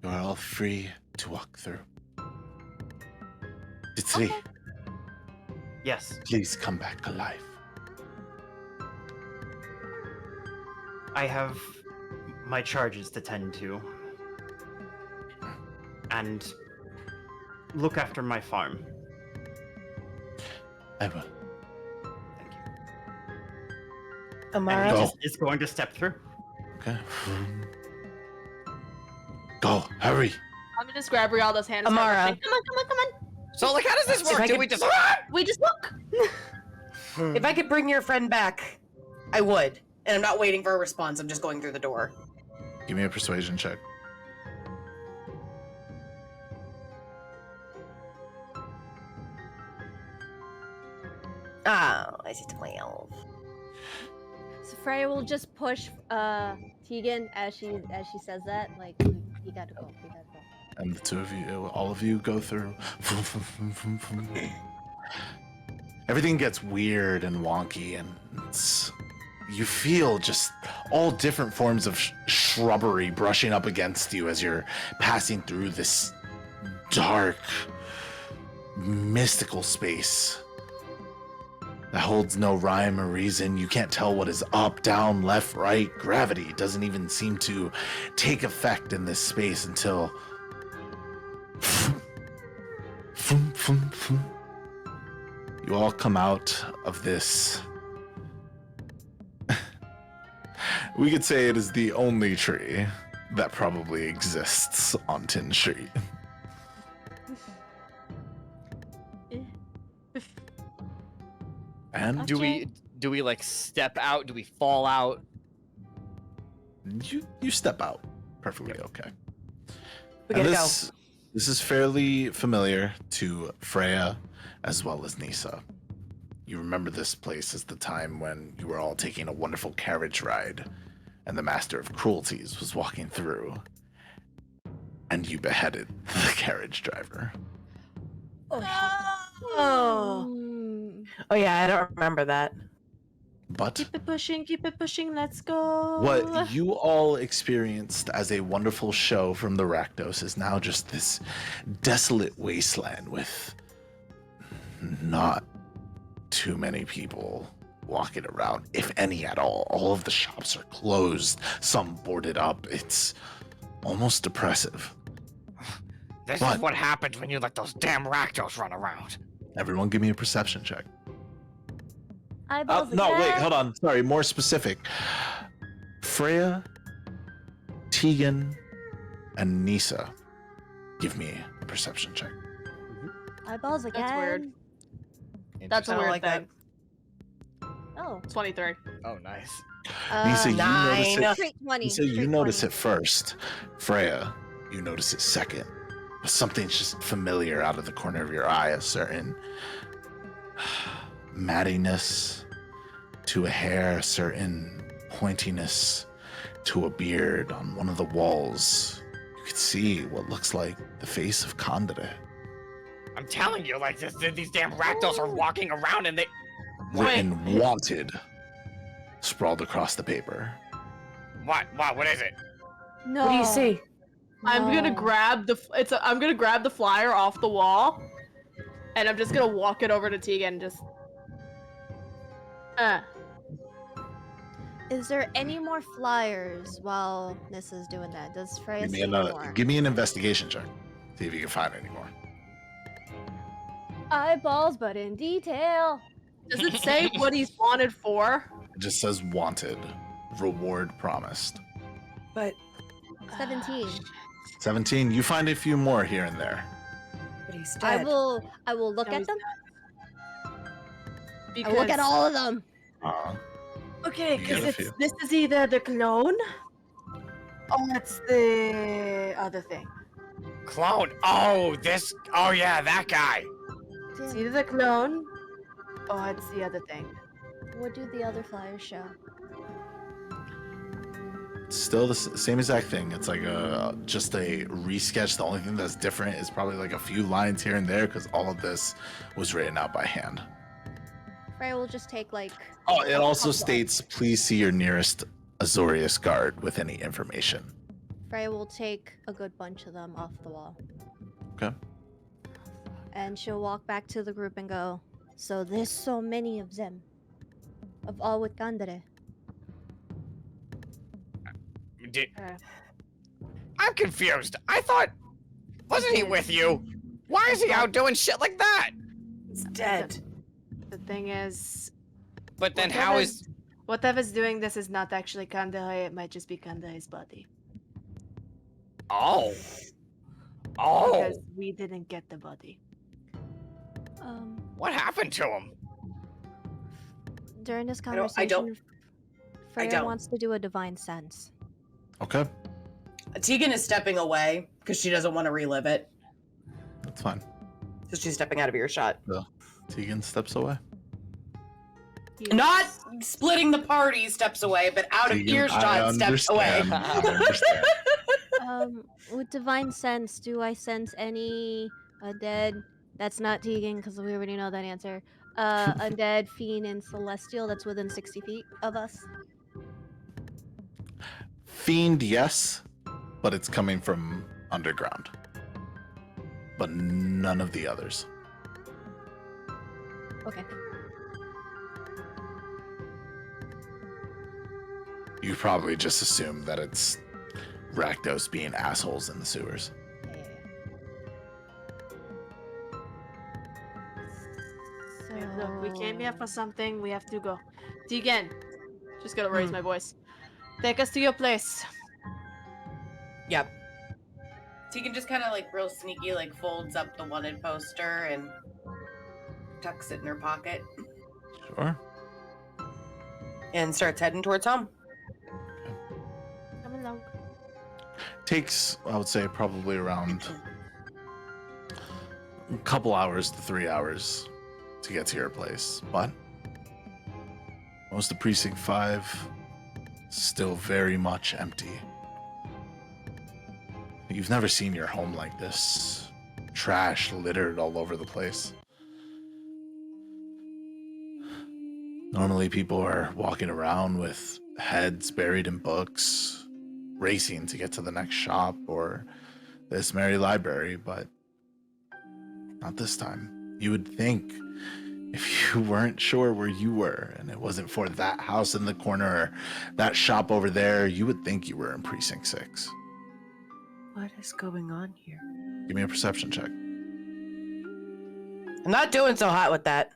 You are all free to walk through. Ditsri, Yes, please come back alive. I have my charges to tend to. And look after my farm. I will. Thank you. Amara. And he Go. just is going to step through. Okay. Go, hurry. I'm gonna just grab Rialdo's hand. and start Amara. running. Come on, come on, come on. So, like, how does this If work? I Do could- we just... We just look. If I could bring your friend back, I would. And I'm not waiting for a response. I'm just going through the door. Give me a persuasion check. Oh, I see 12. So Freya will just push Tegan as she says that. Like, you gotta go. You gotta go. And the two of you, all of you go through. Everything gets weird and wonky, and you feel just all different forms of shrubbery brushing up against you as you're passing through this dark, mystical space that holds no rhyme or reason. You can't tell what is up, down, left, right. Gravity doesn't even seem to take effect in this space until you all come out of this. We could say it is the only tree that probably exists on Tin Street. And Do we like step out? Do we fall out? you step out perfectly okay. We And gotta this is fairly familiar to Freya as well as Nyssa. You remember this place as the time when you were all taking a wonderful carriage ride and the Master of Cruelties was walking through and you beheaded the carriage driver. Oh. Mm. Oh yeah, I don't remember that. But Keep it pushing, let's go. what you all experienced as a wonderful show from the Rakdos is now just this desolate wasteland with not too many people walking around, if any at all. All of the shops are closed, some boarded up. It's almost depressive. This What? is what happens when you let those damn Rakdos run around. Everyone give me a perception check. Eyeballs No, wait, again. hold on. Sorry, more specific. Freya, Tegan, and Nyssa, give me a perception check. Eyeballs again. That's weird. That's a I don't weird like thing. Oh. 23. Oh, nice. Nyssa, you notice 9. it. Straight 20. Nyssa, you straight notice 20. it first. Freya, you notice it second. But something's just familiar out of the corner of your eye, a certain mattiness to a hair, a certain pointiness to a beard. On one of the walls, you could see what looks like the face of Candide, I'm telling you, like, these damn Rakdos are walking around and they... written "Wanted" sprawled across the paper. What? What is it? No. What do you see? I'm gonna No. grab I'm gonna grab the flyer off the wall, and I'm just gonna walk it over to Tegan. Just. Is there any more flyers while Nissa's doing that? Does Freya Give me see more? give me an investigation check. See if you can find any more. Eyeballs, but in detail. Does it say what he's wanted for? It just says "Wanted," reward promised. But 17. 17. You find a few more here and there. he's I dead. will look No, at he's them. Because, I look at all of them. Okay, You because get a few. this is either the clone or it's the other thing. Clone. Oh, this. Oh yeah, that guy. It's either the clone or it's the other thing. What do the other flyers show? Still the same exact thing. It's like just a resketch. The only thing that's different is probably like a few lines here and there because all of this was written out by hand. Freya will just take like. Oh, it a also couple. states, please see your nearest Azorius guard with any information. Freya will take a good bunch of them off the wall. Okay. And she'll walk back to the group and go, so there's so many of them. Of all with Kandere. I'm confused. I thought, wasn't he with you? Why is he out doing shit like that? He's dead. The thing is, But then how is? whatever's doing this is not actually Kandahar, it might just be Kandahar's body. Oh. Oh. Because we didn't get the body. What happened to him? During this I conversation, don't- Freya wants to do a divine sense. Okay, Tegan is stepping away because she doesn't want to relive it. that's fine. So she's stepping out of earshot. Tegan steps away. Not splitting the party steps away, but out of Tegan, earshot I steps away. understand. I understand. With divine sense, do I sense any undead? That's not Tegan because we already know that answer. Undead, fiend, and celestial that's within 60 feet of us. Fiend, yes, but it's coming from underground. But none of the others. Okay. You probably just assume that it's Rakdos being assholes in the sewers. Okay, look, we came here for something, we have to go. Tegan, just gotta raise my voice. Take us to your place. Yep. Tegan just kind of like real sneaky, like folds up the wanted poster and tucks it in her pocket Sure. and starts heading towards home. Come along. Takes, I would say, probably around a couple hours to 3 hours to get to your place. But most of Precinct 5 still very much empty. You've never seen your home like this. Trash littered all over the place. Normally people are walking around with heads buried in books, racing to get to the next shop or this merry library, but not this time. You would think if you weren't sure where you were and it wasn't for that house in the corner or that shop over there, you would think you were in Precinct 6. What is going on here? Give me a perception check. I'm not doing so hot with that.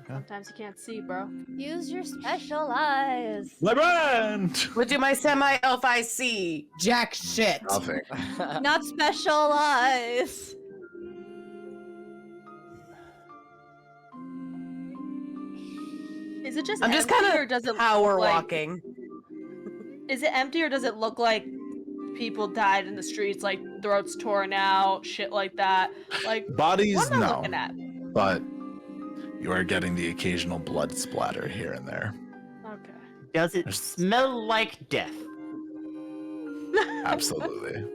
Sometimes you can't see, bro. Use your special eyes. Labyrinth! What do my semi-elf eyes see? Jack shit. Nothing. Not special eyes. Is it just I'm just empty, kind or does of it power look like, walking. Is it empty or does it look like people died in the streets, like throats torn out, shit like that? Like Bodies, what am I no. looking at? But you are getting the occasional blood splatter here and there. Okay. Does it There's- smell like death? Absolutely.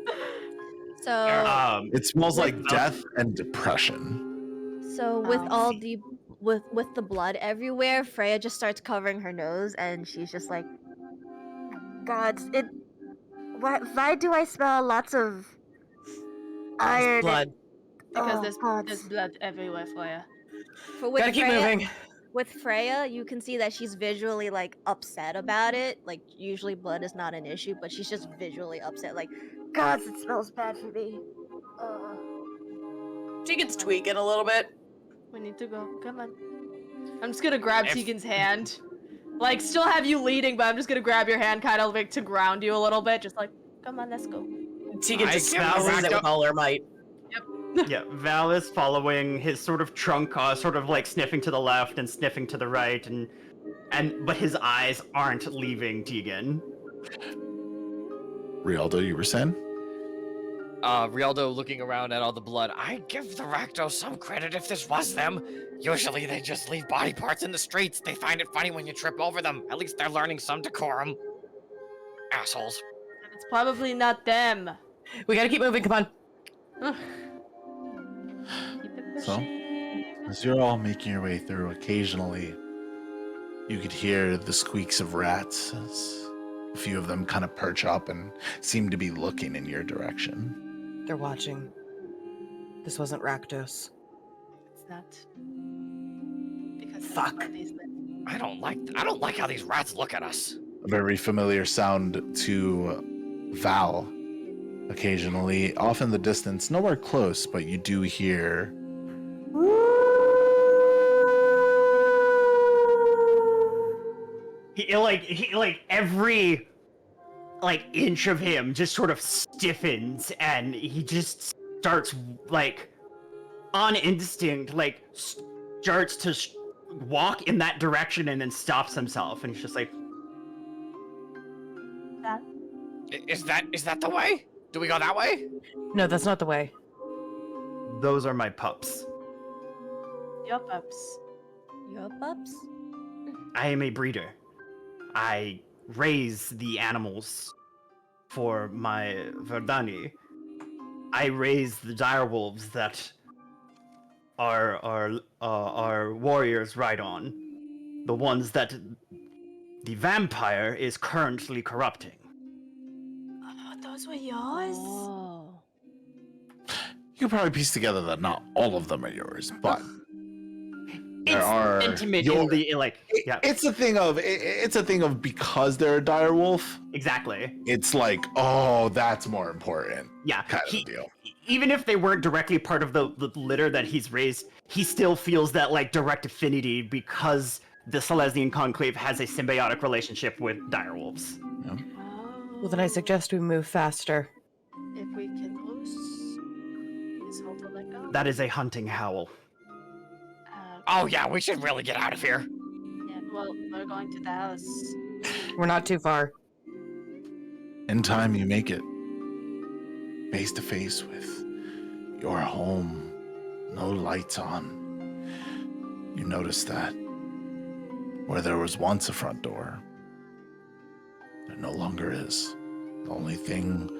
So, It smells like Like, death and depression. so with Oh, all see. the with the blood everywhere, Freya just starts covering her nose, and she's just like, "God, it. Why do I smell lots of iron? Blood. Because Oh, there's God. blood everywhere for you. For with Gotta keep Freya, moving. With Freya, you can see that she's visually like upset about it. Like usually blood is not an issue, but she's just visually upset. Like, God, it smells bad for me. Tegan's tweaking a little bit. We need to go. Come on. I'm just gonna grab If- Tegan's hand. Like, still have you leading, but I'm just gonna grab your hand, kind of like to ground you a little bit, just like, come on, let's go. Tegan just I give squeezes it Racto- with all her might. Yeah, Val is following his sort of trunk, sort of like sniffing to the left and sniffing to the right, but his eyes aren't leaving Tegan. Rialdo, you were saying? Rialdo looking around at all the blood. I give the Rakdos some credit if this was them. Usually they just leave body parts in the streets. They find it funny when you trip over them. At least they're learning some decorum. Assholes. It's probably not them. We gotta keep moving, come on. Keep it So? pushing. As you're all making your way through, occasionally you could hear the squeaks of rats as a few of them kind of perch up and seem to be looking in your direction. They're watching. This wasn't Rakdos. It's not. Because Fuck. I don't like how these rats look at us. A very familiar sound to Val. Occasionally, off in the distance, nowhere close, but you do hear He every inch of him just sort of stiffens, and he just starts on instinct starts to walk in that direction and then stops himself, and he's just like, Is that the way? Do we go that way? No, that's not the way. those are my pups. Your pups. Your pups? I am a breeder. I raise the animals for my Verdani. I raise the direwolves that our warriors ride on. The ones that the vampire is currently corrupting. Oh, those were yours? Oh. you could probably piece together that not all of them are yours, but there It's are intimate your- in the yeah, It's a thing of because they're a direwolf. exactly. It's like, oh, that's more important, Yeah, kind of deal. even if they weren't directly part of the litter that he's raised, he still feels that direct affinity because the Selesnyan Conclave has a symbiotic relationship with direwolves. Oh. Well, then I suggest we move faster. If we can loose. Use hold to let go. That is a hunting howl. Oh yeah, we should really get out of here. Yeah, well, we're going to the house. We're not too far. In time, you make it face to face with your home, no lights on. You notice that where there was once a front door, there no longer is. The only thing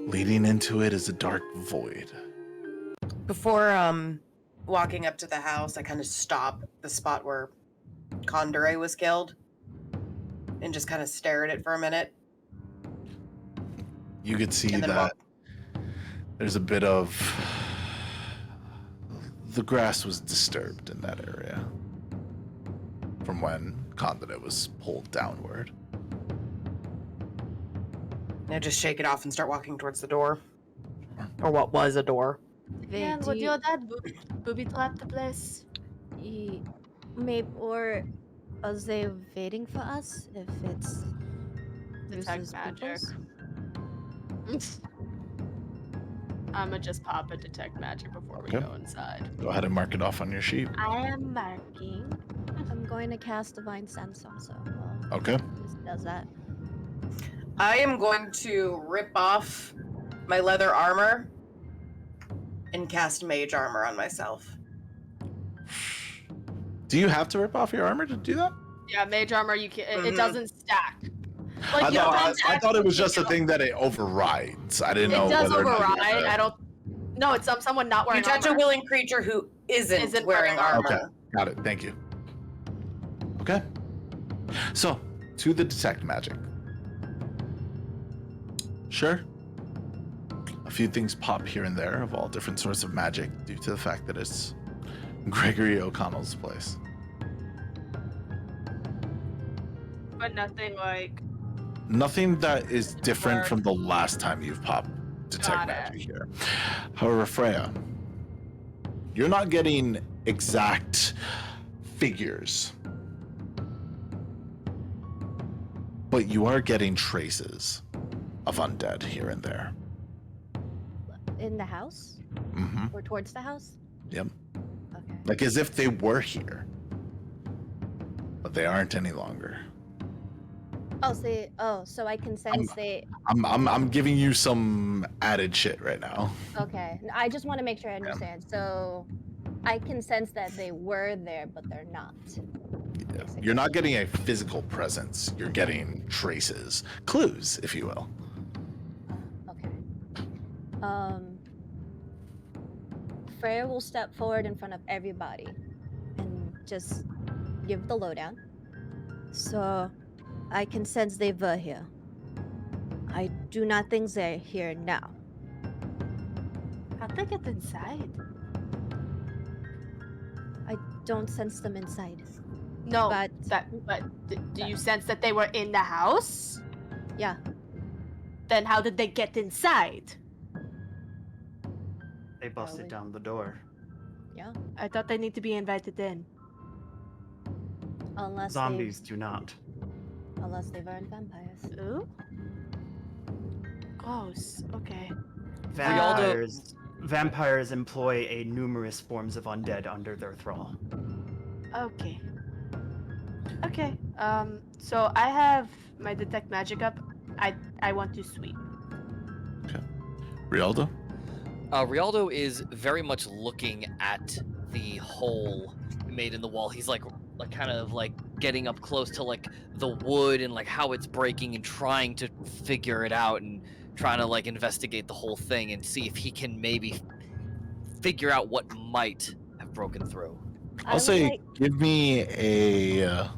leading into it is a dark void. Before walking up to the house, I kind of stop the spot where Condore was killed and just kind of stare at it for a minute. You could see And then that there's a bit of the grass was disturbed in that area from when Condor was pulled downward. And I just shake it off and start walking towards the door. Or what was a door. Yeah, do would you- your dad booby trap the place? Maybe, or are they waiting for us if it's Detect uses magic. pupils? I'ma just pop a detect magic before we Okay. go inside. Go ahead and mark it off on your sheet. I am marking. I'm going to cast Divine Sense also. Well, Okay. just does that. I am going to rip off my leather armor and cast mage armor on myself. Do you have to rip off your armor to do that? Yeah, mage armor, you can. It Mhm. doesn't stack. Like, I you don't thought, I thought it was actually just a go- thing that it overrides. I didn't It know does whether or not you override. had to- I don't. No, it's someone not You wearing touch a armor. willing creature who isn't Isn't wearing wearing armor. Okay, got it. Thank you. Okay. So, to the detect magic. Sure. A few things pop here and there of all different sorts of magic due to the fact that it's Gregory O'Connell's place. But nothing like. Nothing that is different Word. from the last time you've popped detect Got it. magic here. However, Freya, you're not getting exact figures. but you are getting traces of undead here and there. In the house? Mm-hmm. Or towards the house? Yep. Okay. Like as if they were here, but they aren't any longer. So I can sense they. I'm giving you some added shit right now. Okay. I just want to make sure I understand. So I can sense that they were there, but they're not. Yeah. You're not getting a physical presence. You're getting traces, clues, if you will. Okay. Freya will step forward in front of everybody and just give the lowdown. So, I can sense they were here. I do not think they're here now. How'd they get inside? I don't sense them inside. No, But- do you sense that they were in the house? Yeah. Then how did they get inside? They busted down the door. Yeah. I thought they need to be invited in. Unless Zombies do not. Unless they weren't vampires. Ooh. Gross. Okay. Vampires employ a numerous forms of undead under their thrall. Okay. Okay. So I have my detect magic up. I want to sweep. Rialdo? Rialdo is very much looking at the hole made in the wall. He's like kind of like getting up close to like the wood and like how it's breaking and trying to figure it out and trying to like investigate the whole thing and see if he can maybe figure out what might have broken through. I'll say, give me a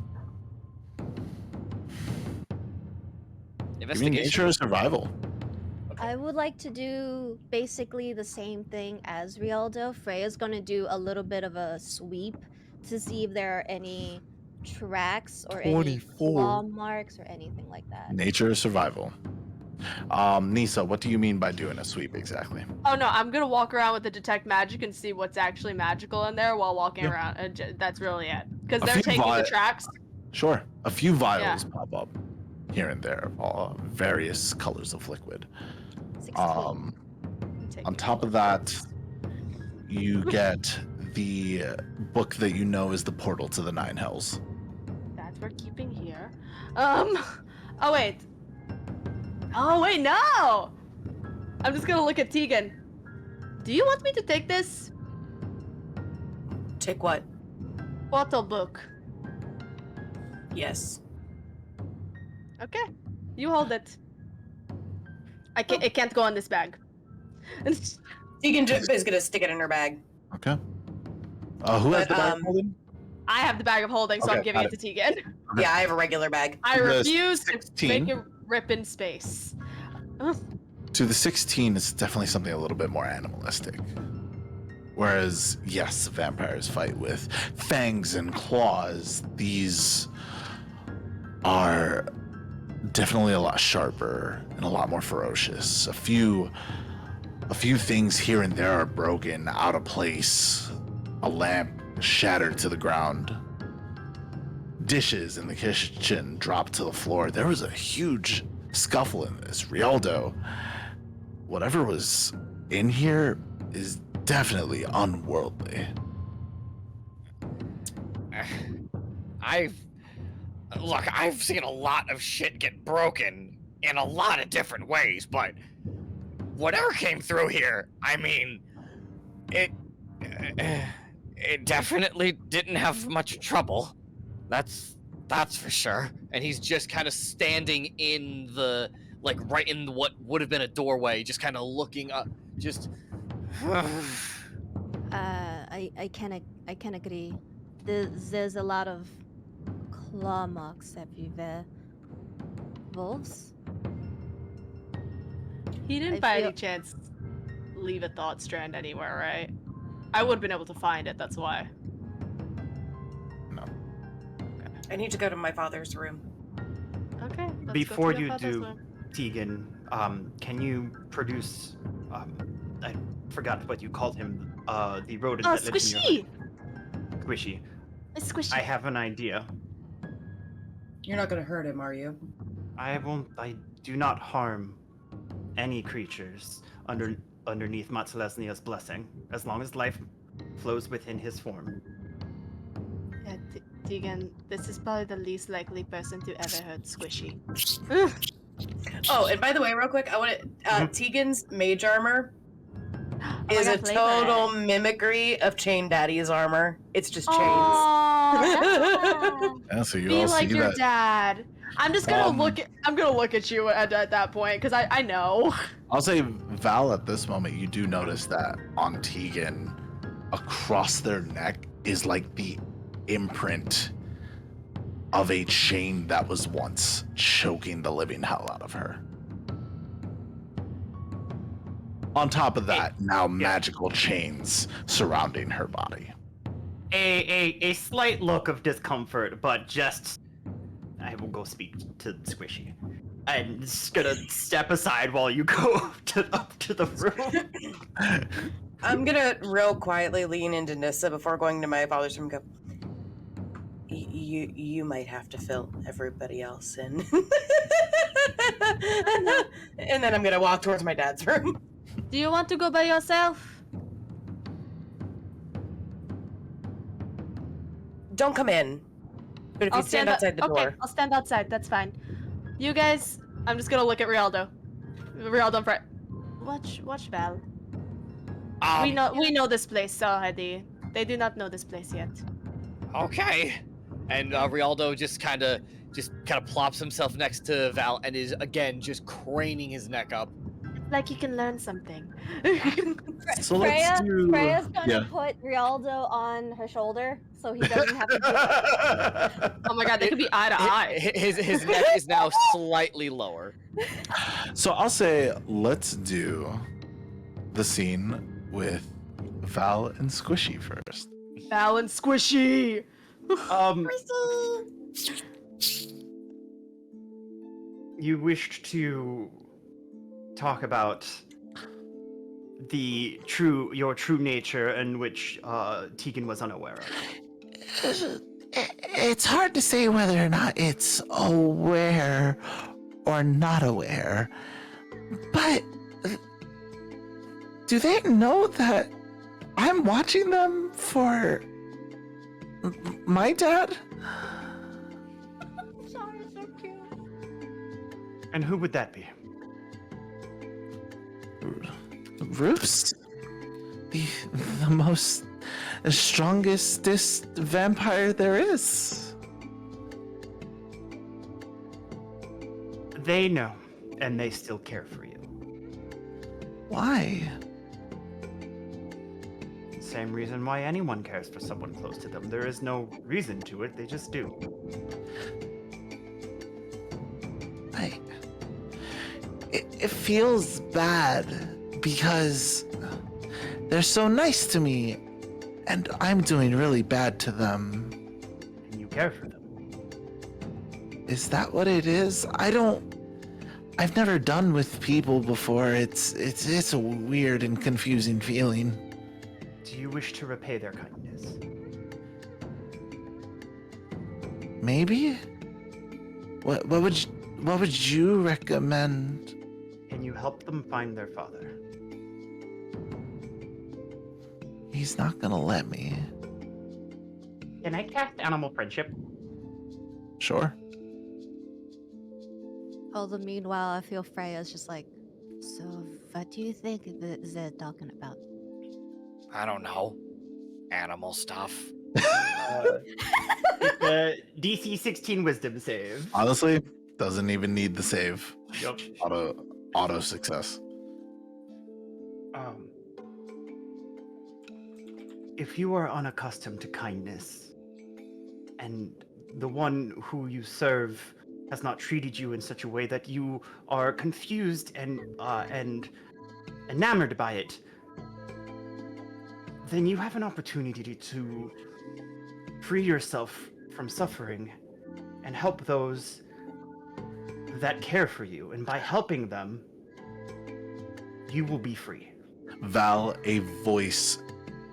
give me nature or survival. I would like to do basically the same thing as Rialdo. Freya's gonna do a little bit of a sweep to see if there are any tracks or any claw marks or anything like that. Nature or survival. Nyssa, what do you mean by doing a sweep exactly? Oh no, I'm gonna walk around with the detect magic and see what's actually magical in there while walking around. And that's really it. Because they're taking the tracks. Sure. A few vials pop up here and there, all various colors of liquid. 16. On top of that, you get the book that you know is the portal to the Nine Hells. That we're keeping here. Oh wait. Oh wait, no! I'm just gonna look at Tegan. Do you want me to take this? Take what? Portal book. Yes. Okay. You hold it. It can't go in this bag. Tegan is gonna stick it in her bag. Okay. Who has the bag holding? I have the bag of holding, so Okay, I'm giving got it to Tegan. Yeah, I have a regular bag. I The refuse to 16. make it rip in space. To the 16, it's definitely something a little bit more animalistic. Whereas, yes, vampires fight with fangs and claws. These are definitely a lot sharper and a lot more ferocious. A few things here and there are broken, out of place. A lamp shattered to the ground. Dishes in the kitchen dropped to the floor. There was a huge scuffle in this. Rialdo, whatever was in here is definitely unworldly. I've seen a lot of shit get broken in a lot of different ways, but whatever came through here, I mean, it definitely didn't have much trouble. That's for sure. And he's just kind of standing in the right in what would have been a doorway, just kind of looking up, just. I can agree. There's a lot of claw marks everywhere. Wolves? He didn't I by feel- any chance leave a thought strand anywhere, right? I would have been able to find it, that's why. No. I need to go to my father's room. Okay. let's go Before to your you father's do, room. Tegan, can you produce? I forgot what you called him. The rodent Oh, that lives in your Squishy! house. Squishy. It's Squishy. I have an idea. You're not gonna hurt him, are you? I do not harm any creatures underneath Selesnya's blessing, as long as life flows within his form. Yeah, Tegan, this is probably the least likely person to ever hurt Squishy. Oh, and by the way, real quick, I want to. Tegan's mage armor is a total mimicry of Chain Daddy's armor. It's just chains. Aww. Yeah, so you Be all like see your that. dad. I'm just gonna look at you at that point because I know. I'll say, Val, at this moment, you do notice that on Tegan, across their neck is like the imprint of a chain that was once choking the living hell out of her. On top of that, now magical chains surrounding her body. A slight look of discomfort, but just I will go speak to Squishy. I'm just gonna step aside while you go up to the room. I'm gonna real quietly lean into Nyssa before going to my father's room and go, you might have to fill everybody else in. And then I'm gonna walk towards my dad's room. Do you want to go by yourself? Don't come in. But if you stand outside the door. Okay, I'll stand outside. That's fine. You guys, I'm just gonna look at Rialdo. Rialdo in front. Watch Val. We know this place already. They do not know this place yet. Okay. And Rialdo just kind of plops himself next to Val and is again just craning his neck up. Like you can learn something. So let's do... Freya's gonna put Rialdo on her shoulder so he doesn't have to do it. Oh my god, they could be eye to eye. His neck is now slightly lower. So I'll say, let's do the scene with Val and Squishy first. Val and Squishy! You wished to talk about your true nature, in which Tegan was unaware of. It's hard to say whether or not it's aware or not aware, but do they know that I'm watching them for my dad? Sorry, so cute. And who would that be? Roofs? The most strongest vampire there is. They know, and they still care for you. Why? Same reason why anyone cares for someone close to them. There is no reason to it, they just do. It feels bad because they're so nice to me and I'm doing really bad to them. And you care for them. Is that what it is? I've never done with people before. It's a weird and confusing feeling. Do you wish to repay their kindness? Maybe? What would you recommend? Can you help them find their father? He's not gonna let me. Can I cast Animal Friendship? Sure. Although meanwhile, I feel Freya's just like, so what do you think they're talking about? I don't know. Animal stuff. DC 16 Wisdom save. Honestly, doesn't even need the save. Yep. Auto success. If you are unaccustomed to kindness, and the one who you serve has not treated you in such a way that you are confused and enamored by it, then you have an opportunity to free yourself from suffering and help those that care for you. And by helping them, you will be free. Val, a voice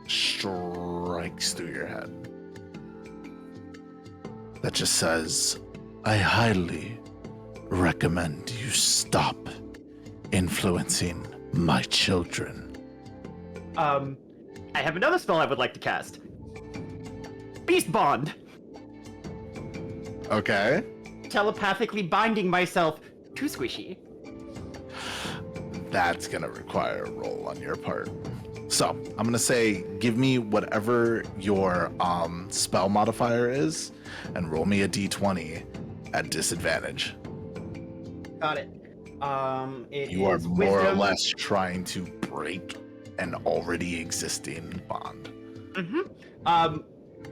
strikes through your head that just says, I highly recommend you stop influencing my children. I have another spell I would like to cast. Beast Bond. Okay. Telepathically binding myself to Squishy. That's gonna require a roll on your part. So I'm gonna say, give me whatever your spell modifier is, and roll me a d20 at disadvantage. Got it. You are is more or wisdom. less trying to break an already existing bond.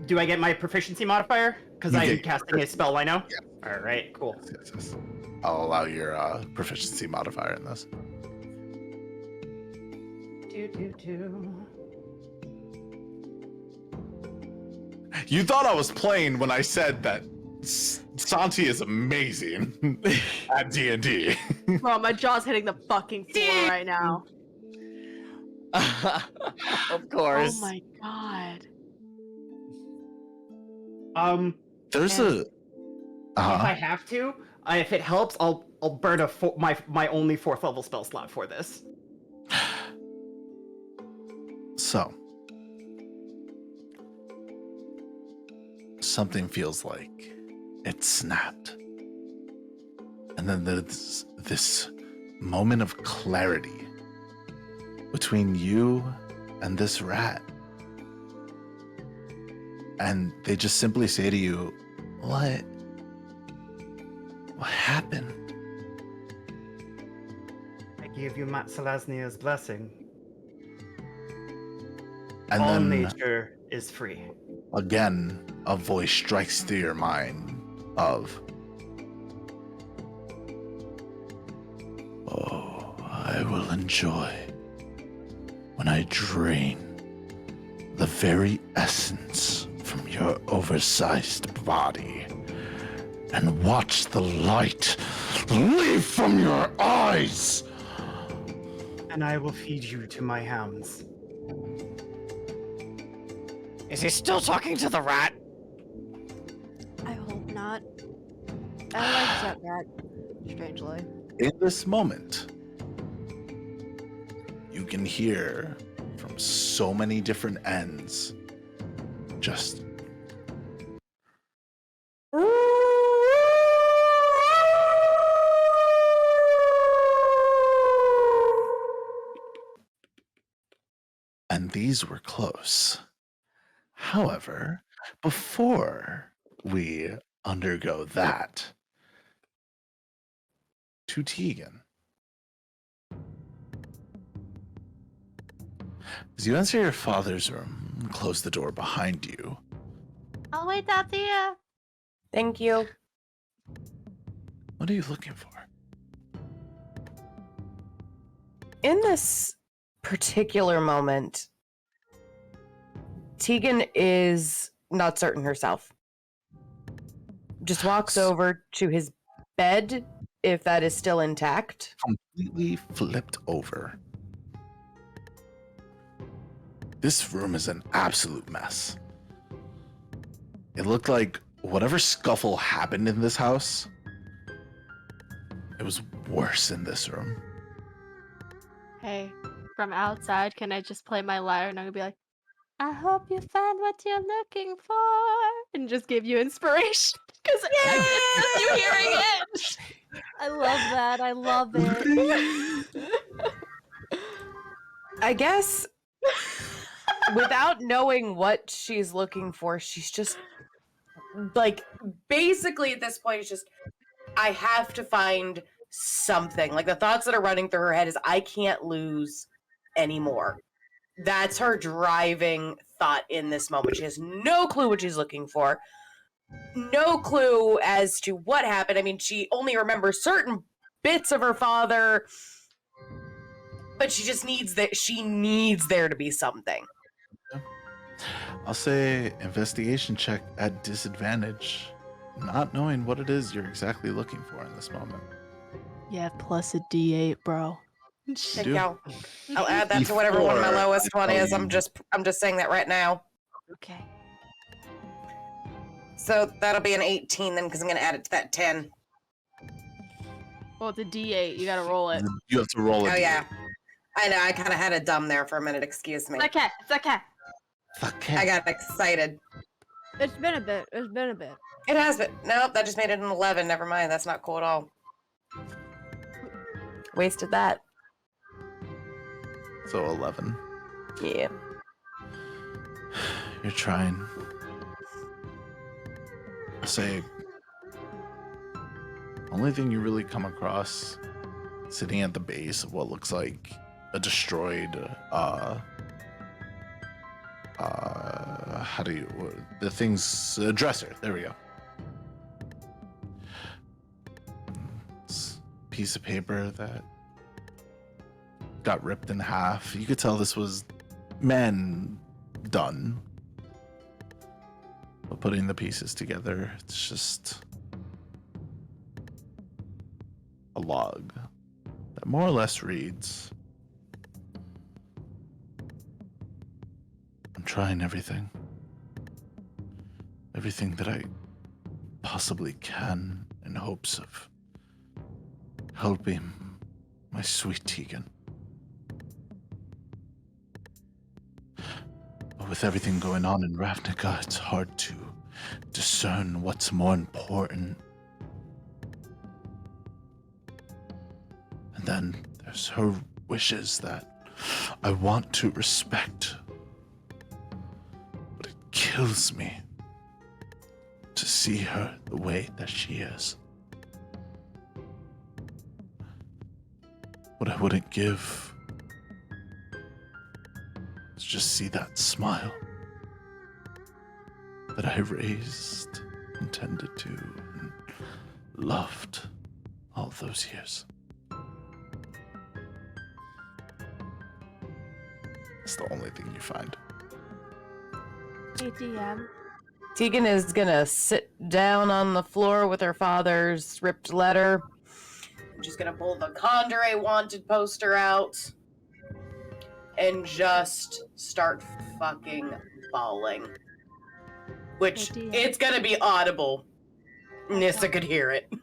Do I get my proficiency modifier? Because You I'm get- casting a spell I know? Yeah. All right, cool. Yes. I'll allow your proficiency modifier in this. You thought I was playing when I said that Santi is amazing at D&D. Bro, my jaw's hitting the fucking floor right now. Of course. Oh my god. There's And a... if I have to, if it helps, I'll burn my only 4th level spell slot for this. So, something feels like it snapped. And then there's this moment of clarity between you and this rat. And they just simply say to you, What happened? I give you Selesnya's blessing. And All then nature is free. again, a voice strikes through your mind of, Oh, I will enjoy when I drain the very essence from your oversized body and watch the light leave from your eyes. And I will feed you to my hounds. Is he still talking to the rat? I hope not. I like that rat, strangely. In this moment, you can hear from so many different ends just and these were close. However, before we undergo that, to Tegan. As you enter your father's room and close the door behind you, I'll wait out here. Thank you. what are you looking for? In this particular moment, Tegan is not certain herself. Just walks over to his bed, if that is still intact. Completely flipped over. This room is an absolute mess. It looked like whatever scuffle happened in this house, it was worse in this room. Hey, from outside, can I just play my lyre and I'm gonna be like, I hope you find what you're looking for, and just give you inspiration because it's just you hearing it. I love that. I love it. I guess without knowing what she's looking for, she's just like basically at this point it's just I have to find something. Like the thoughts that are running through her head is I can't lose anymore. That's her driving thought in this moment. She has no clue what she's looking for. No clue as to what happened. I mean, she only remembers certain bits of her father, but she just needs that. She needs there to be something. I'll say investigation check at disadvantage, not knowing what it is you're exactly looking for in this moment. Yeah, plus a D8, bro. Thank do. you. I'll add that to whatever one of my Before lowest one I is. tell I'm you- just saying that right now. Okay. So that'll be an 18 then, because I'm going to add it to that 10. Well, it's a D8. You gotta roll it. You have to roll it. Oh yeah, I know. I kind of had a dumb there for a minute. Excuse me. It's okay. It's okay. I got excited. It's been a bit. It's been a bit. It has been. Nope, that just made it an 11. Never mind. That's not cool at all. Wasted that. So 11. Yeah. You're trying. I'll say, only thing you really come across sitting at the base of what looks like a destroyed, the thing's dresser. There we go. It's a piece of paper that got ripped in half. You could tell this was man done. But putting the pieces together, it's just a log that more or less reads, I'm trying everything that I possibly can in hopes of helping my sweet Tegan. But with everything going on in Ravnica, it's hard to discern what's more important. And then there's her wishes that I want to respect. But it kills me to see her the way that she is. What I wouldn't give is just see that smile that I raised, intended to, and loved all those years. It's the only thing you find. ATM. Tegan is gonna sit down on the floor with her father's ripped letter. She's gonna pull the Condore wanted poster out and just start fucking bawling. Which, it's gonna be audible. Nyssa could hear it.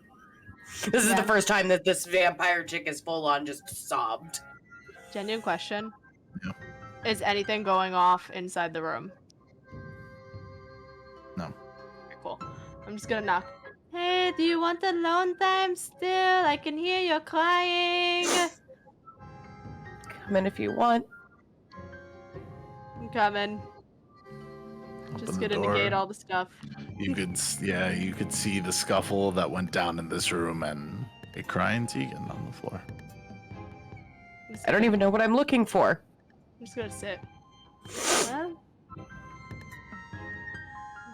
This is the first time that this vampire chick is full on just sobbed. Genuine question. Yeah. Is anything going off inside the room? No. Okay, cool. I'm just gonna knock. Hey, do you want alone time still? I can hear you crying. Come in if you want. I'm coming. Open Just the gonna door. negate all the stuff. You could see the scuffle that went down in this room and a crying Tegan on the floor. I don't even know what I'm looking for. I'm just gonna sit. Well,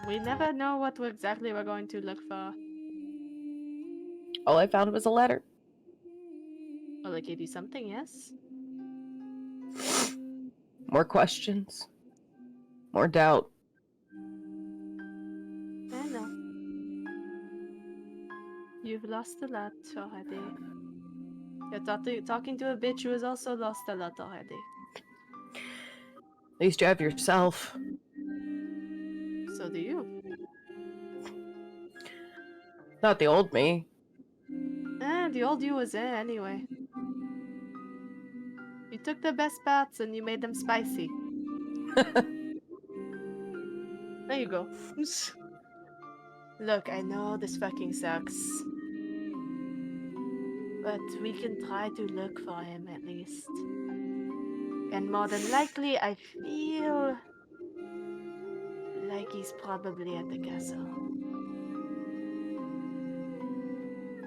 we never know what exactly we're going to look for. All I found was a letter. Well, I gave you something, yes? More questions. More doubt. I know. You've lost a lot already. You're talking to a bitch who has also lost a lot already. At least you have yourself. So do you. Not the old me. The old you was there anyway. You took the best parts and you made them spicy. There you go. Look, I know this fucking sucks. But we can try to look for him at least. And more than likely, I feel like he's probably at the castle.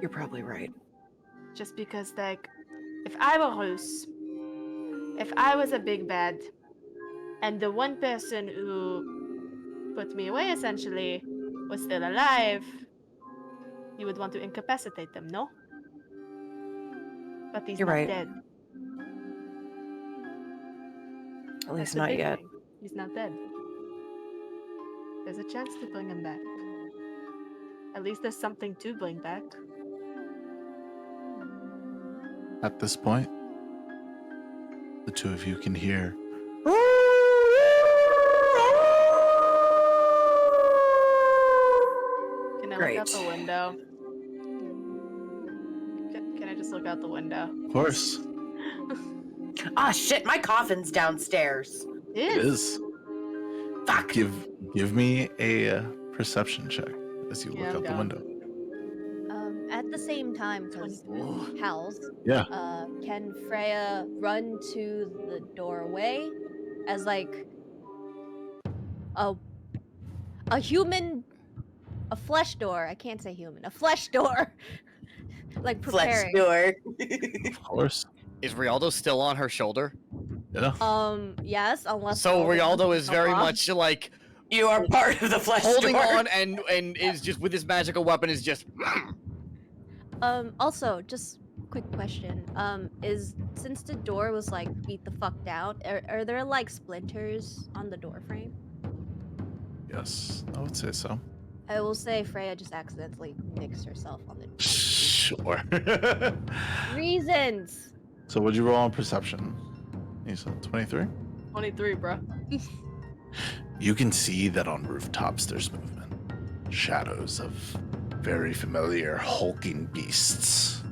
You're probably right. Just because, like, if I were Roos, if I was a big bad, and the one person who put me away, essentially, was still alive, you would want to incapacitate them, no? But he's You're not right. dead. At That's least the not big yet. thing. He's not dead. There's a chance to bring him back. At least there's something to bring back. At this point, the two of you can hear Can I Great. look out the window? Can I look out the window. Of course. Ah, shit, my coffin's downstairs. It It is. is. Fuck. Give me a perception check as you Yeah, look I'm out the down. window. At the same time, because Howls, Yeah. can Freya run to the doorway as like a human, a flesh door? I can't say human, a flesh door. Like Flex preparing. door. Of course. Is Rialdo still on her shoulder? Yeah. Yes, unless So Rialdo Rialdo wants is to very jump off. much like You are part of the flesh holding door. on and is just with his magical weapon is just. Also, just quick question. Is since the door was like beat the fuck down, are there like splinters on the door frame? Yes, I would say so. I will say Freya just accidentally nicks herself on the Sure. reasons. So what'd you roll on perception? You said 23? 23, bro. You can see that on rooftops there's movement. Shadows of very familiar hulking beasts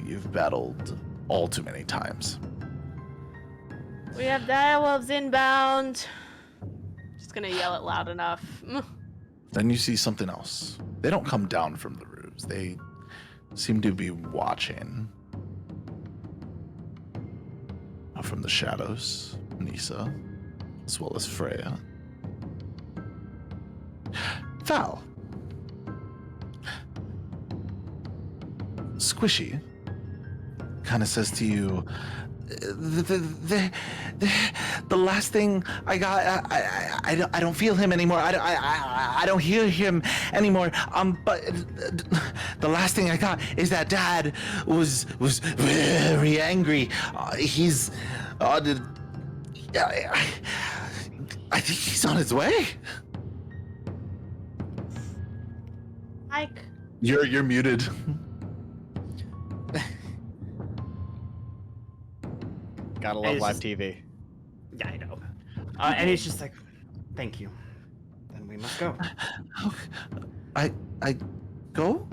you've battled all too many times. We have direwolves inbound. Just gonna yell it loud enough. Then you see something else. They don't come down from the roofs. They seem to be watching. From the shadows, Nyssa, as well as Freya. Val. Squishy kind of says to you, the last thing I got, I don't feel him anymore. I don't hear him anymore. But the last thing I got is that Dad was very angry. He's, I think he's on his way. Mike. You're muted. Gotta love It's live just- TV. Yeah, I know. And he's just like, thank you. Then we must go. I go?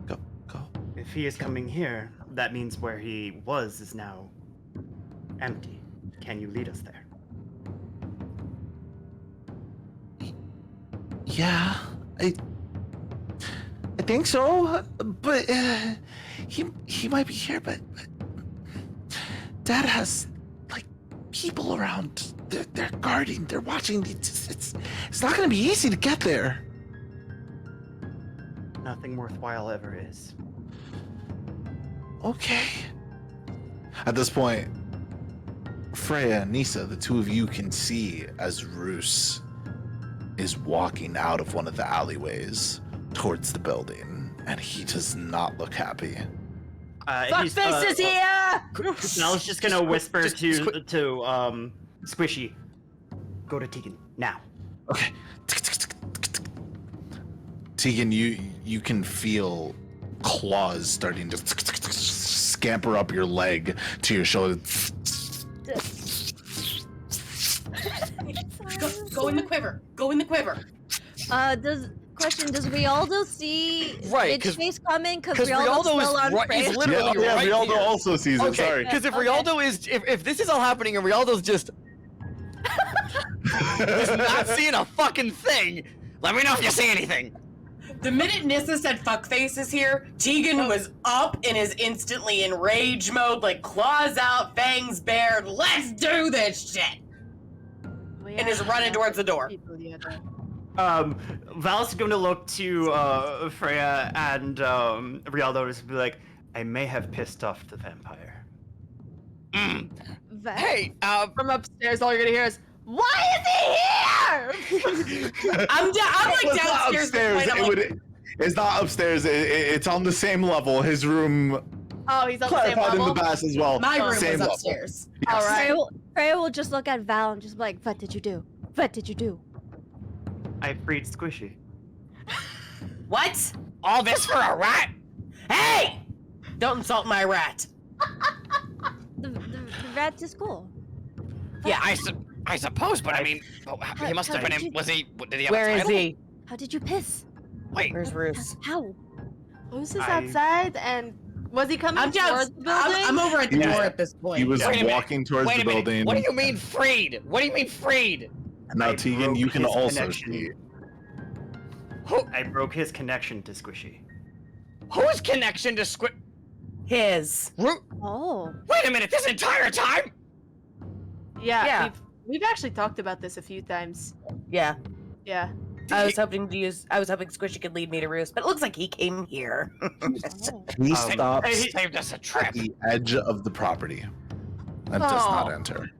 Go. If he is coming here, that means where he was is now empty. Can you lead us there? Yeah, I think so, but he might be here, but Dad has like people around. They're guarding. They're watching. It's not gonna be easy to get there. Nothing worthwhile ever is. Okay. At this point, Freya and Nyssa, the two of you can see as Roos is walking out of one of the alleyways towards the building, and he does not look happy. Fuckface is here! Mel's just gonna whisper Just to Squishy, go to Tegan now. Okay. Tegan, you can feel claws starting to scamper up your leg to your shoulder. Go in the quiver. Go in the quiver. Does Rialdo see Right, Bitch Face coming? Because Because Rialdo's Rialdo still on is Freya. he's literally Yeah, right Rialdo here. also sees it. Okay, Sorry. because if Okay. Rialdo is if this is all happening and Rialdo's just is not seeing a fucking thing, let me know if you see anything. The minute Nyssa said fuckface is here, Tegan was up and is instantly in rage mode, like claws out, fangs bared, let's do this shit! And is running towards the door. Val's gonna look to Freya and Rialdo and just be like, I may have pissed off the vampire. Hey, From upstairs, all you're gonna hear is, why is he here? I'm like It's not downstairs. upstairs. I'm like, It's not upstairs. It's on the same level. His room. Oh, he's on the same Clarified in level? the past as well. my room Same was level. upstairs. All right. Freya will just look at Val and just be like, what did you do? What did you do? I freed Squishy. What? all this for a rat? Hey! Don't insult my rat. The rat is cool. Yeah, I suppose, but I mean, he must have been in. Was he? Did he have a Where is title? he? How did you piss? Wait, Where's Roos? How? Who's this I- outside? And was he coming I'm towards down. the building? I'm over at the Yeah. door at this point. He was Wait a minute. walking towards Wait the a minute. building. What do you mean freed? What do you mean freed? Now, I Tegan, broke you can his also connection. see. I broke his connection to Squishy. Whose connection to Squid? His. Oh. Wait a minute. This entire time? Yeah, Yeah. we've actually talked about this a few times. Yeah. Yeah. I was hoping Squishy could lead me to Roost, but it looks like he came here. Oh. He Um, stops hey, Saved us a at trip. the edge of the property and does not Oh. enter.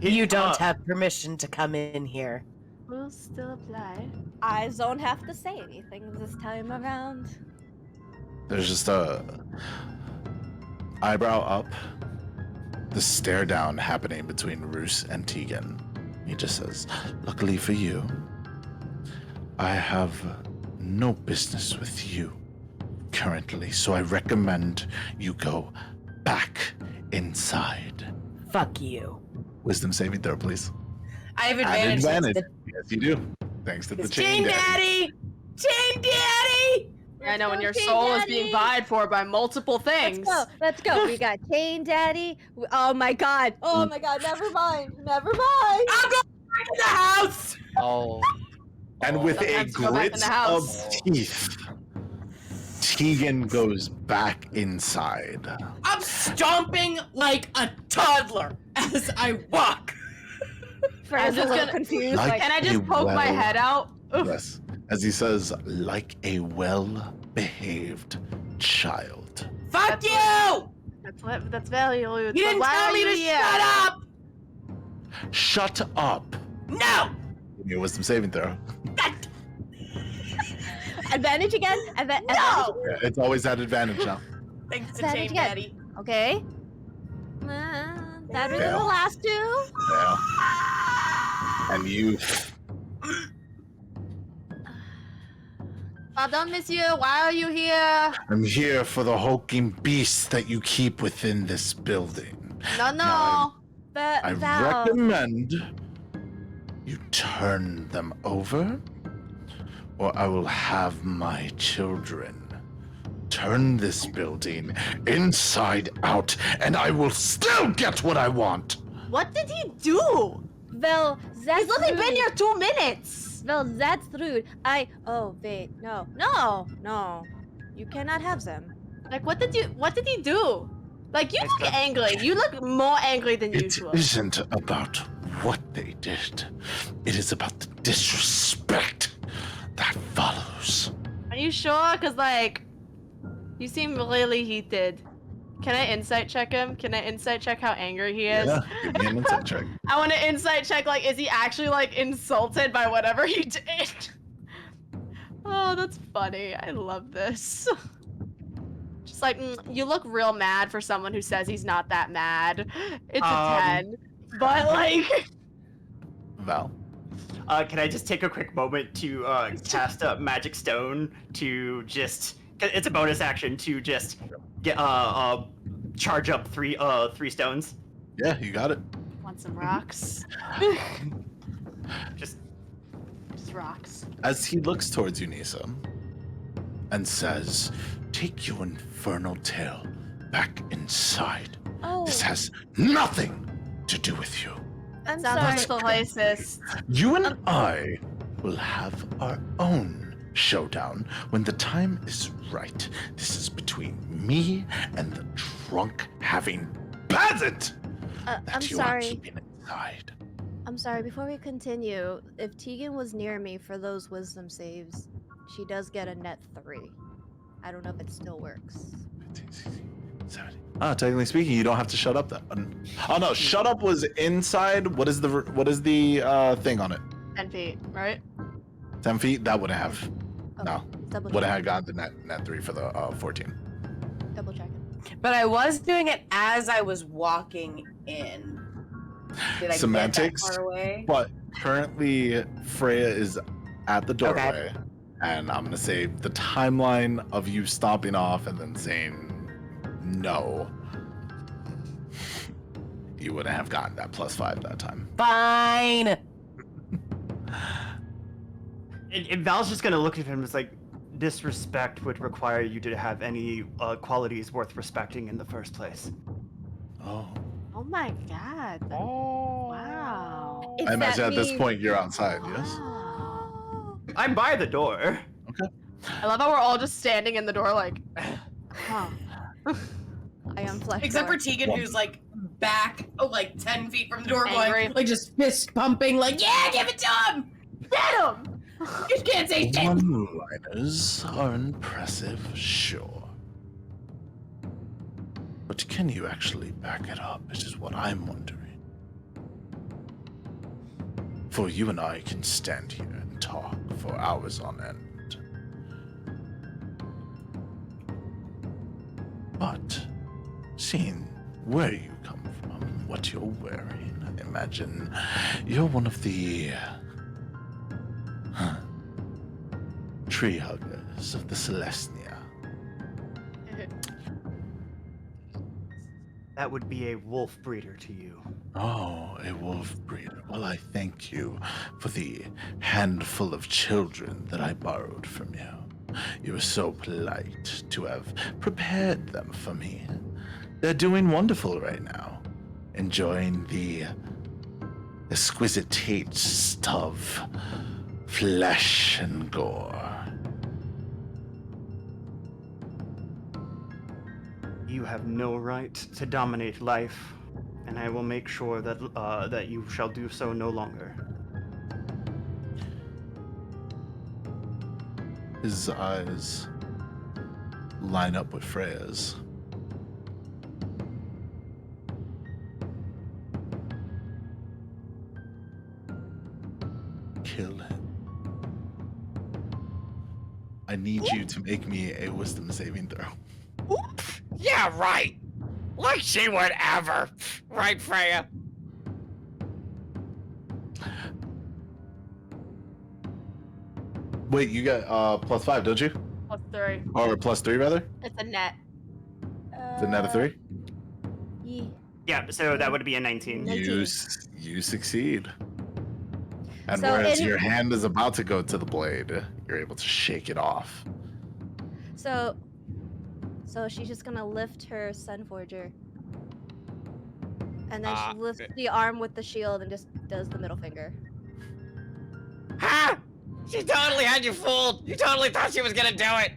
You don't have permission to come in here. Rules still apply. I don't have to say anything this time around. There's just a eyebrow up, the stare down happening between Roos and Tegan. He just says, "Luckily for you, I have no business with you currently, so I recommend you go back inside." Fuck you. Wisdom saving throw, please. I have Add advantage. advantage. Yes, you do. Thanks to the Chain chain daddy. Daddy! Chain Daddy! I know when go, your Chain soul is Daddy! being vied for by multiple things. Let's go. We got Chain Daddy. Oh my god. Oh my god. Never mind. Never mind. I'm going back in the house! Oh. And with a Sometimes go back in grit the of house. teeth, Tegan goes back inside. I'm stomping like a toddler as I walk. Freya's a just little gonna- confused. Like- Like, Can I just poke my head out? Ugh. Yes. As he says, like a well-behaved child. Fuck you! That's very rude. You but didn't why tell are me you to here? shut up! Shut up. No! Give me a wisdom saving throw. advantage again. No! Yeah, it's always at advantage now. Thanks to Advantage Chain again. Daddy. Okay. Better than the Fail. last two. Yeah. And you Pardon, monsieur, why are you here? I'm here for the hulking beasts that you keep within this building. No. No. I Val. recommend you turn them over, or I will have my children turn this building inside out, and I will still get what I want. What did he do? Val, that's He's only rude. been here 2 minutes. Val, that's rude. Oh, wait. No. You cannot have them. Like, what did he do? Like, you look angry. You look more angry than It usual. isn't about what they did. It is about the disrespect that follows. Are you sure? Cause like, you seem really heated. Can I insight check him? Can I insight check how angry he is? Yeah, give me an insight check. I want to insight check, like, is he actually, like, insulted by whatever he did? Oh, that's funny. I love this. Just like, you look real mad for someone who says he's not that mad. It's a 10. But, like... Val. Can I just take a quick moment to cast a magic stone to just? It's a bonus action to just get charge up three stones. Yeah, you got it. Want some rocks? Just Just rocks. As he looks towards you, Nyssa, and says, "Take your infernal tail back inside. Oh, This has nothing to do with you. I'm Sounds sorry. like the racist. You and I will have our own showdown when the time is right. This is between me and the drunk having peasant that I'm you are sorry. keeping inside." I'm sorry. Before we continue, if Tegan was near me for those wisdom saves, she does get a net 3. I don't know if it still works. 15, 16, 17. Ah, technically speaking, you don't have to shut up then. Oh no, shut up was inside. What is the thing on it? 10 feet, right? 10 feet? That wouldn't have. Okay, No. Double Would have check. got the net 3 for the 14. Double checking. But I was doing it as I was walking in. Did I Semantics, get that far away? But currently, Freya is at the doorway, and I'm gonna say the timeline of you stomping off and then saying no. You wouldn't have gotten that +5 that time. Fine. and Val's just gonna look at him and it's like, disrespect would require you to have any qualities worth respecting in the first place. Oh. Oh my god. Oh. Wow. If I imagine that at this means- point you're outside, yes? Wow. I'm by the door. I love how we're all just standing in the door like, huh. I am flesh. Except for Tegan, who's like back, like 10 feet from the door, Angry. going, like just fist pumping, like, yeah, give it to him! Get him! You can't say shit! One-liners are impressive, sure. But can you actually back it up? Which is what I'm wondering. For you and I can stand here and talk for hours on end. But seeing where you come from and what you're wearing, I imagine you're one of the tree huggers of the Selesnya. That would be a wolf breeder to you. Oh, a wolf breeder. Well, I thank you for the handful of children that I borrowed from you. You were so polite to have prepared them for me. They're doing wonderful right now, enjoying the exquisite taste of flesh and gore. You have no right to dominate life, and I will make sure that that you shall do so no longer. His eyes line up with Freya's. Kill him. I need you to make me a wisdom saving throw. Yeah, right. Like she would ever. Right, Freya? Wait, you got +5, don't you? +3. Or +3 rather? It's a net. It's a net of 3? Yeah. Yeah, so that would be a 19. You succeed. And So whereas in- your hand is about to go to the blade, you're able to shake it off. So she's just gonna lift her Sunforger. And then she lifts the arm with the shield and just does the middle finger. Ha! She totally had you fooled. You totally thought she was gonna do it.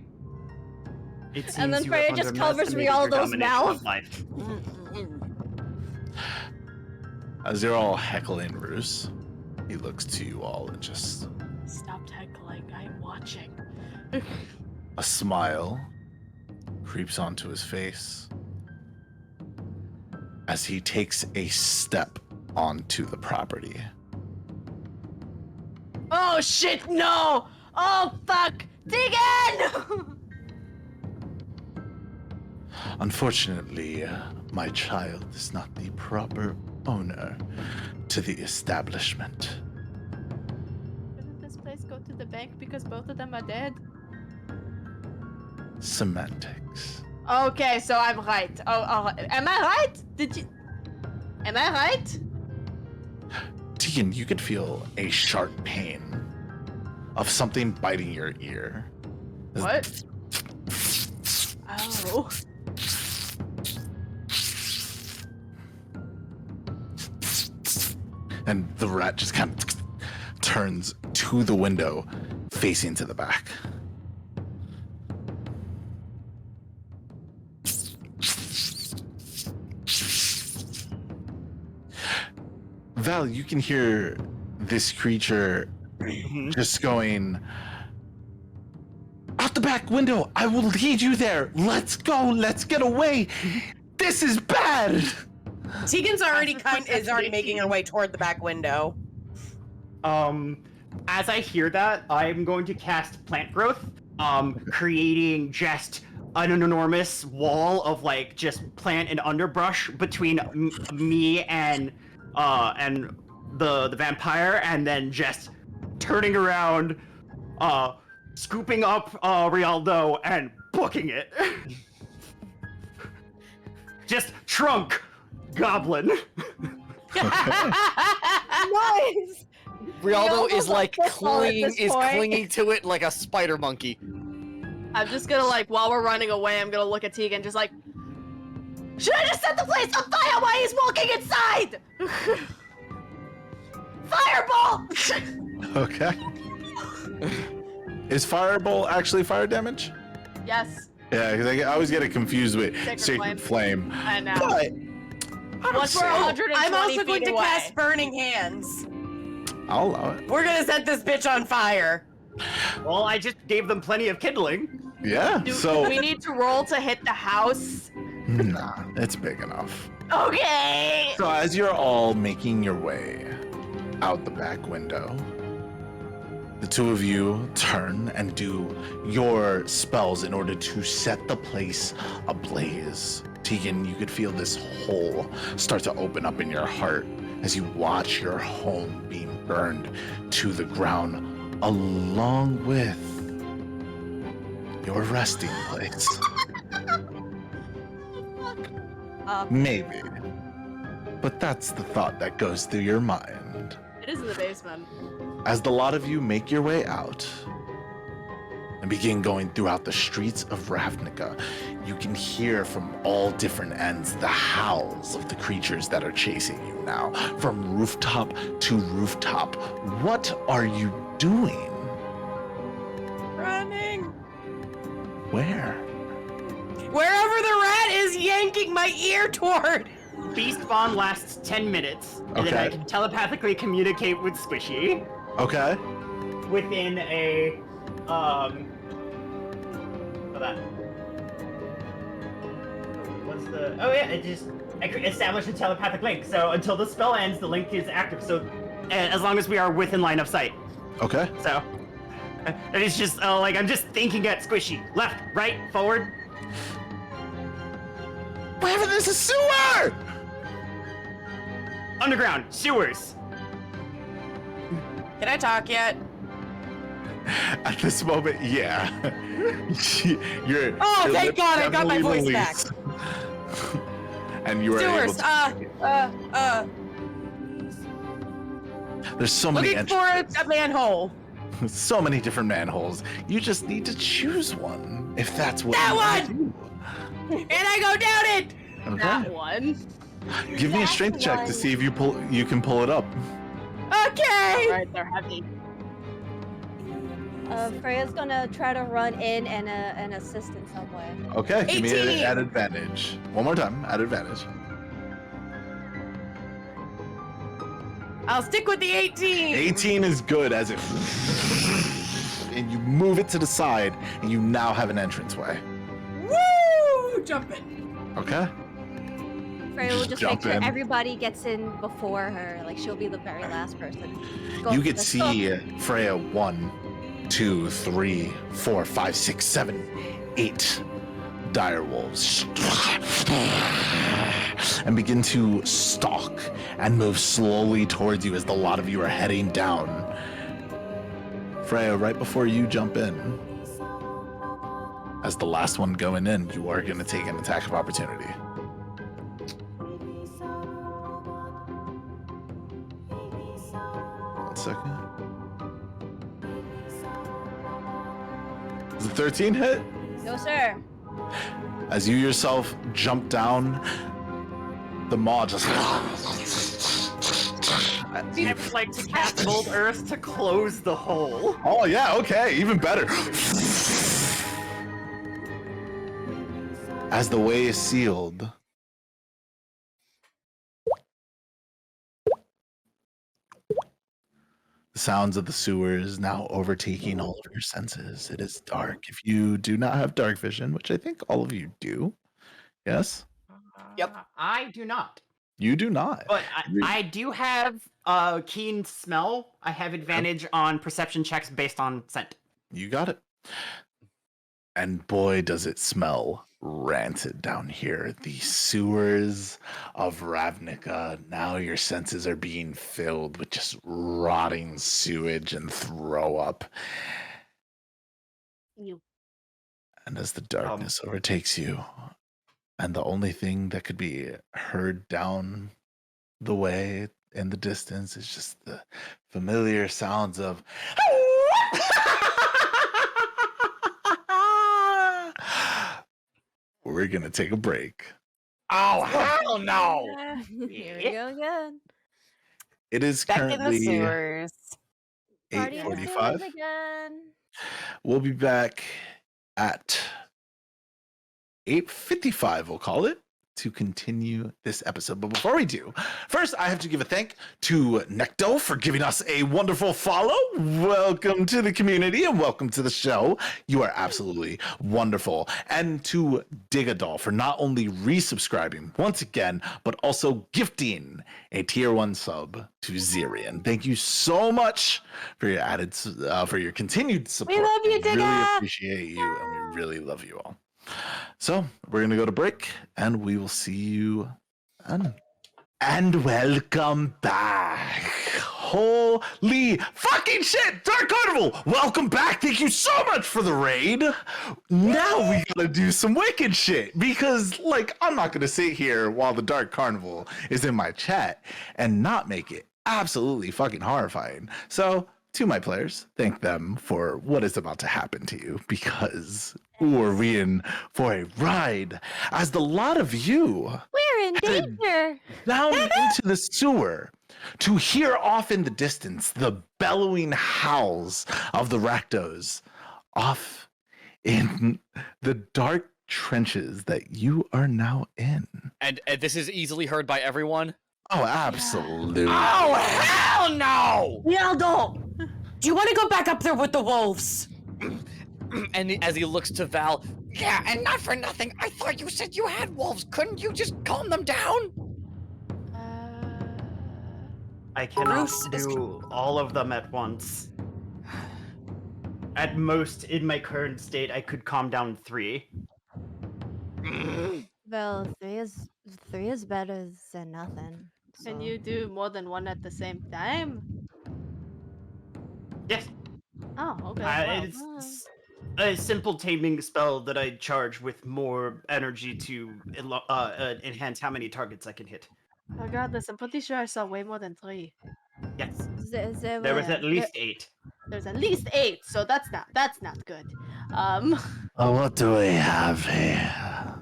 It seems And then you Freya have just covers underestimated your Rialdo's domination mouth. of life. As you're all heckling Roos, he looks to you all and just Stop heckling. I'm watching. a smile creeps onto his face as he takes a step onto the property. Oh shit, no! Oh fuck! Tegan! Unfortunately, my child is not the proper owner to the establishment. Didn't this place go to the bank because both of them are dead? Semantics. Okay, so I'm right. Oh, am I right? Am I right? Tegan, you could feel a sharp pain of something biting your ear. What? Oh. And the rat just kind of turns to the window, facing to the back. Val, you can hear this creature just going, out the back window. I will lead you there. Let's go. Let's get away. This is bad. Tegan's already making her way toward the back window. As I hear that, I'm going to cast Plant Growth, creating just an enormous wall of like just plant and underbrush between me and the vampire, and then just turning around, scooping up Rialdo and booking it. Just trunk goblin. Nice! Rialdo is Rialdo's like a football at this point. clinging to it like a spider monkey. I'm just gonna like, while we're running away, I'm gonna look at Tegan, just like, should I just set the place on fire while he's walking inside? Fireball! Okay. Is fireball actually fire damage? Yes, Yeah, because I always get it confused with Sacred Sacred Flame. I know. But Once we're 120 I'm also feet going to away. cast Burning Hands. I'll allow it. We're gonna set this bitch on fire. Well, I just gave them plenty of kindling. Yeah, Do so we need to roll to hit the house? nah, it's big enough. Okay. So as you're all making your way out the back window, the two of you turn and do your spells in order to set the place ablaze. Tegan, you could feel this hole start to open up in your heart as you watch your home being burned to the ground, along with your resting place. Maybe. But that's the thought that goes through your mind. It is in the basement. As the lot of you make your way out and begin going throughout the streets of Ravnica, you can hear from all different ends the howls of the creatures that are chasing you now, from rooftop to rooftop. What are you doing? Running. Where? Wherever the rat is yanking my ear toward. Beast Spawn lasts 10 minutes, and then I Okay. can telepathically communicate with Squishy Okay. within a, hold on. What's the, oh yeah, I established a telepathic link, so until the spell ends, the link is active, so as long as we are within line of sight. Okay. So, and it's just, like, I'm just thinking at Squishy. Left, right, forward. Wherever there's a sewer! Underground, sewers. Can I talk yet? At this moment, yeah. you're. Oh, your thank lips God, I got my definitely voice back. release. And you are able Sewers. to. There's so many Looking for entrances. a manhole. So many different manholes. You just need to choose one, if that's what That you want to And I go down it. do. Okay. That one. Give me a That strength check to one. see if you can pull it up. Okay. Alright, they're heavy. Freya's gonna try to run in and assist in some way. Okay, give me an 18. at advantage. One more time, at advantage. I'll stick with the 18. 18 is good as it. And you move it to the side, and you now have an entranceway. Woo! Jumping. Okay. Freya will Just just make jump sure in. everybody gets in before her. Like, she'll be the very last person. Go, You could let's see go. Freya 1, 2, 3, 4, 5, 6, 7, 8 dire wolves and begin to stalk and move slowly towards you as the lot of you are heading down. Freya, right before you jump in, as the last one going in, you are going to take an attack of opportunity. One second. Is the 13 hit? No, sir. As you yourself jump down, the maw just. I would like to cast Gold Earth to close the hole. Oh yeah, okay, even better. As the way is sealed, the sounds of the sewers now overtaking all of your senses. It is dark. If you do not have dark vision, which I think all of you do, yes, Yep. I do not. you do not. But I do have keen smell. I have advantage on perception checks based on scent. You got it. And boy, does it smell rancid down here. The sewers of Ravnica. Now your senses are being filled with just rotting sewage and throw up. You. And as the darkness overtakes you, and the only thing that could be heard down the way in the distance is just the familiar sounds of we're gonna take a break. Oh hell no! Here we go again. It is Back in the currently sewers. Party in the sewers 8:45. again. We'll be back at 8:55, we'll call it, to continue this episode. But before we do, first I have to give a thank to Necto for giving us a wonderful follow. Welcome to the community and welcome to the show. You are absolutely wonderful. And to Digadol for not only resubscribing once again, but also gifting a tier 1 sub to Zirian. Thank you so much for your for your continued support. We love you, We really Diga! appreciate you and we really love you all. So we're gonna go to break, and we will see you. And welcome back. Holy fucking shit! Dark Carnival, welcome back. Thank you so much for the raid. Now we gotta do some wicked shit because, like, I'm not gonna sit here while the Dark Carnival is in my chat and not make it absolutely fucking horrifying. So, to my players, thank them for what is about to happen to you because we're in for a ride as the lot of you We're in danger. down into the sewer to hear off in the distance the bellowing howls of the Rakdos off in the dark trenches that you are now in. And this is easily heard by everyone. Oh, absolutely. Oh hell no! Rialdo, do you want to go back up there with the wolves? And as he looks to Val, yeah, and not for nothing, I thought you said you had wolves. Couldn't you just calm them down? I cannot Bruce is- do all of them at once. At most, in my current state, I could calm down 3. Well, three is better than nothing. Can so- you do more than one at the same time? Yes, Oh, okay. Wow. it's a simple taming spell that I charge with more energy to enhance how many targets I can hit. Regardless, I'm pretty sure I saw way more than 3. Yes, There there was were- at least 8. There's at least 8, so that's not good. Oh, what do we have here?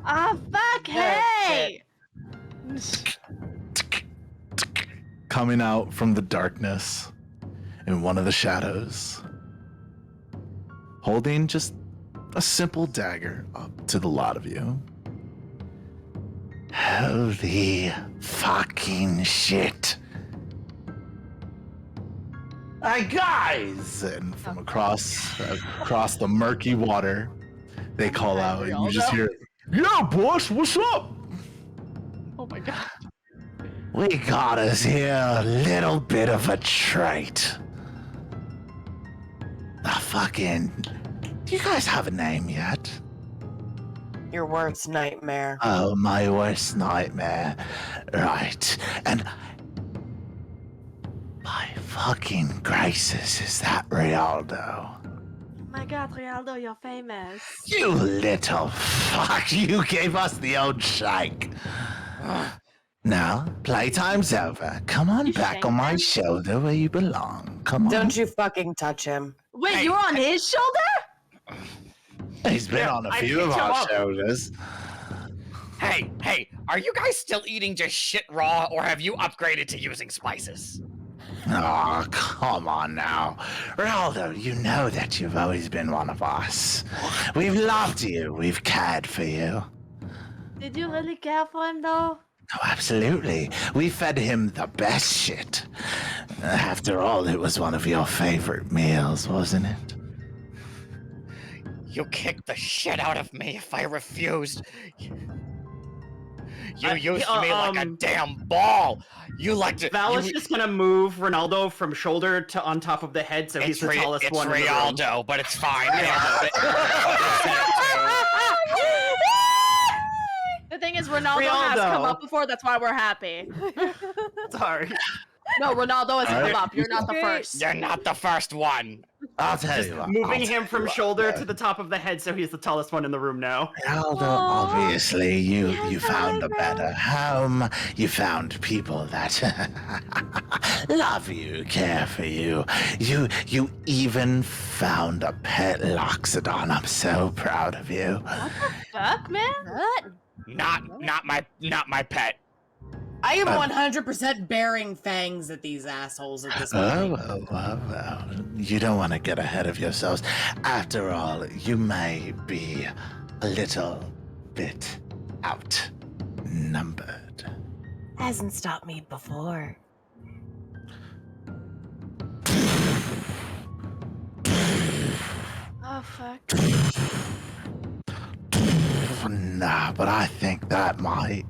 Fuck, Yeah, hey! Coming out from the darkness in one of the shadows, holding just a simple dagger up to the lot of you. Holy fucking shit. Hey guys! And from across the murky water, they call out, and you just hear, "Yeah, boss, what's up?" Oh my god. We got us here a little bit of a trait. Do you guys have a name yet? Your worst nightmare. Oh, my worst nightmare. Right. And by fucking graces, is that Rialdo? Oh my god, Rialdo, you're famous. You little fuck, you gave us the old shake. Now, playtime's over. Come on You back shanked on my him? shoulder where you belong. Come on. Don't you fucking touch him. Wait, Hey, you're on his shoulder? He's been Yeah, on a I few of picked him our up. shoulders. Hey, are you guys still eating just shit raw, or have you upgraded to using spices? Oh, come on now. Rialdo, you know that you've always been one of us. We've loved you. We've cared for you. Did you really care for him though? Oh, absolutely. We fed him the best shit. After all, it was one of your favorite meals, wasn't it? You kicked the shit out of me if I refused. You used me like a damn ball. You like to. Val is you- just gonna move Ronaldo from shoulder to on top of the head, so he's the tallest it's one in the room. Rialdo, but it's fine. The thing is, Ronaldo has come Rialdo. up before, that's why we're happy. Sorry. No, Ronaldo hasn't Alright. come up. You're not the Great. first. You're not the first one. I'll tell Just you what. moving I'll him tell from you what, shoulder to the top of the head, so he's the tallest one in the room now. Aldo, Aw. obviously, you Yes, found a eyebrow. better home. You found people that love you, care for you. You even found a pet Loxodon. I'm so proud of you. Fuck, man. What? Not my pet. I am 100% bearing fangs at these assholes at this point. Well. You don't want to get ahead of yourselves. After all, you may be a little bit outnumbered. Hasn't stopped me before. Oh, fuck. Nah, but I think that might.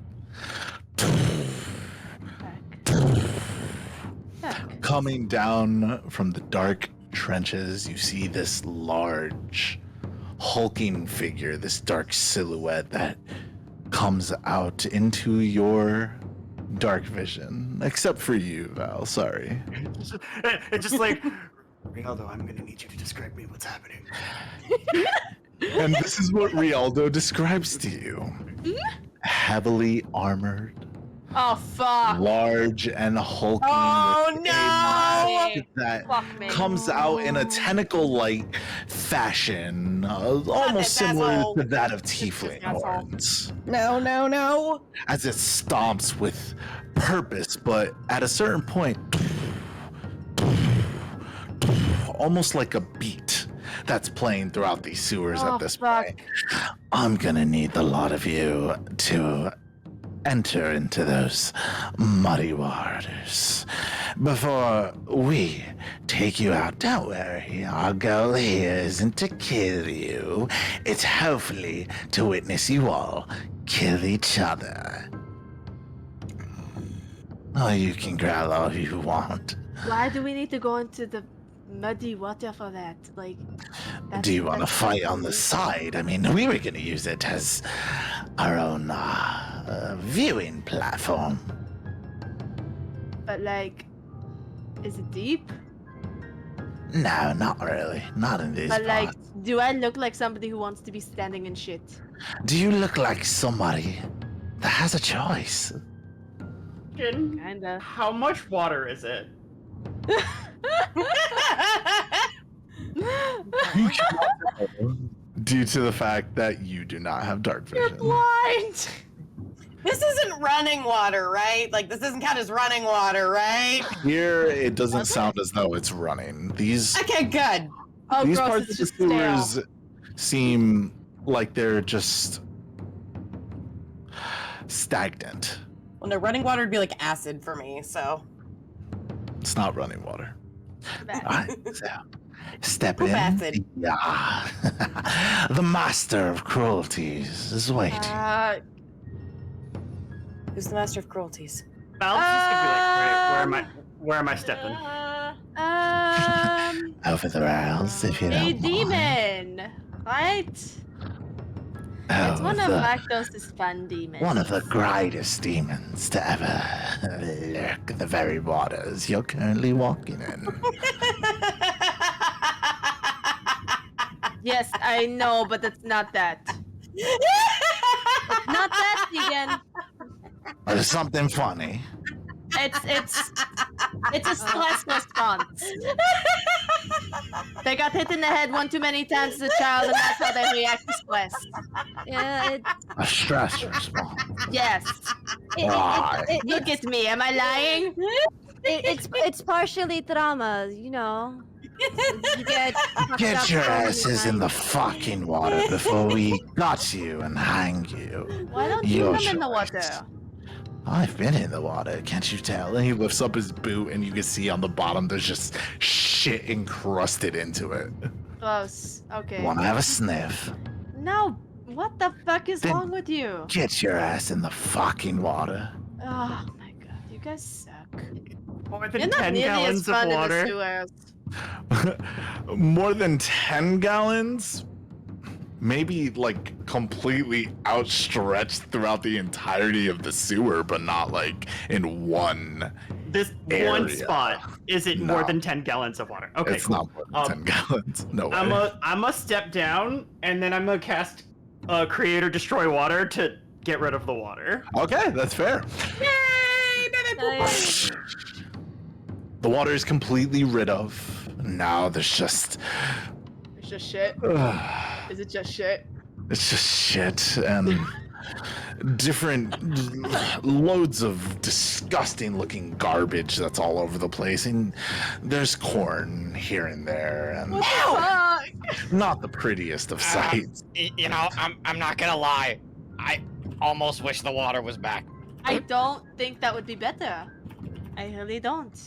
Coming down from the dark trenches, you see this large, hulking figure, this dark silhouette that comes out into your dark vision. Except for you, Val, sorry. It's just like, Rialdo, I'm gonna need you to describe me what's happening. And this is what Rialdo describes to you. Heavily armored, Oh, fuck. large and hulking. Oh, with a no! mask that Fuck me. comes out in a tentacle-like fashion, almost this similar asshole. to that of tiefling asshole. horns, No. as it stomps with purpose, but at a certain point, almost like a beat that's playing throughout these sewers Oh, at this fuck. point. I'm gonna need the lot of you to enter into those muddy waters before we take you out. Don't worry, our goal here isn't to kill you. It's hopefully to witness you all kill each other. Oh, you can growl all you want. Why do we need to go into the muddy water for that? Like, Do you want to that's fight on the weird. side? I mean, we were going to use it as our own viewing platform. But like, is it deep? No, not really. Not in these But like, parts. do I look like somebody who wants to be standing in shit? Do you look like somebody that has a choice? Kinda. How much water is it? Due to the fact that you do not have dark You're vision. blind. This isn't running water, right? Like, this doesn't count as running water, right? Here, it doesn't sound as though it's running. These Okay, good. Oh, these gross, parts it's of the just stale. sewers seem like they're just stagnant. Well, no, running water would be like acid for me, so. It's not running water. Bad. Alright, so step Poop in. acid. Yeah. The master of cruelties is waiting. Who's the master of cruelties? Val's just gonna be like, where am I stepping? Over the rails, if you A don't mind. demon, right? Oh, It's one of the- Lactose's fun demons. One of the greatest demons to ever lurk the very waters you're currently walking in. Yes, I know, but it's not that. It's not that, Tegan. There's something funny. It's a stress response. They got hit in the head one too many times as a child, and that's how they react to stress. Yeah, A stress response. Yes. Why? Look at me. Am I lying? it's partially trauma, you know. You get fucked Get up your so many asses in the times. fucking water before we gut you and hang you. Why don't you Your come in the choice. water? I've been in the water, can't you tell? And he lifts up his boot, and you can see on the bottom there's just shit encrusted into it. Gross. Okay. Wanna have a sniff? No. What the fuck is Then- wrong with you? Get your ass in the fucking water. Oh my god, you guys suck. More You're than not 10 nearly gallons as of fun in the water. sewers. More than 10 gallons? Maybe like completely outstretched throughout the entirety of the sewer, but not like in one this one area. spot, is it more No. than 10 gallons of water? Okay, It's cool. not more than 10 gallons. No way. I'm gonna step down, and then I'm gonna cast Create or Destroy Water to get rid of the water. Okay, that's fair. Nice. The water is completely rid of. Now there's just It's just shit. Is it just shit? it's just shit and different loads of disgusting looking garbage that's all over the place, and there's corn here and there, and not the prettiest of sights. You know, I'm not gonna lie. I almost wish the water was back. I don't think that would be better. I really don't.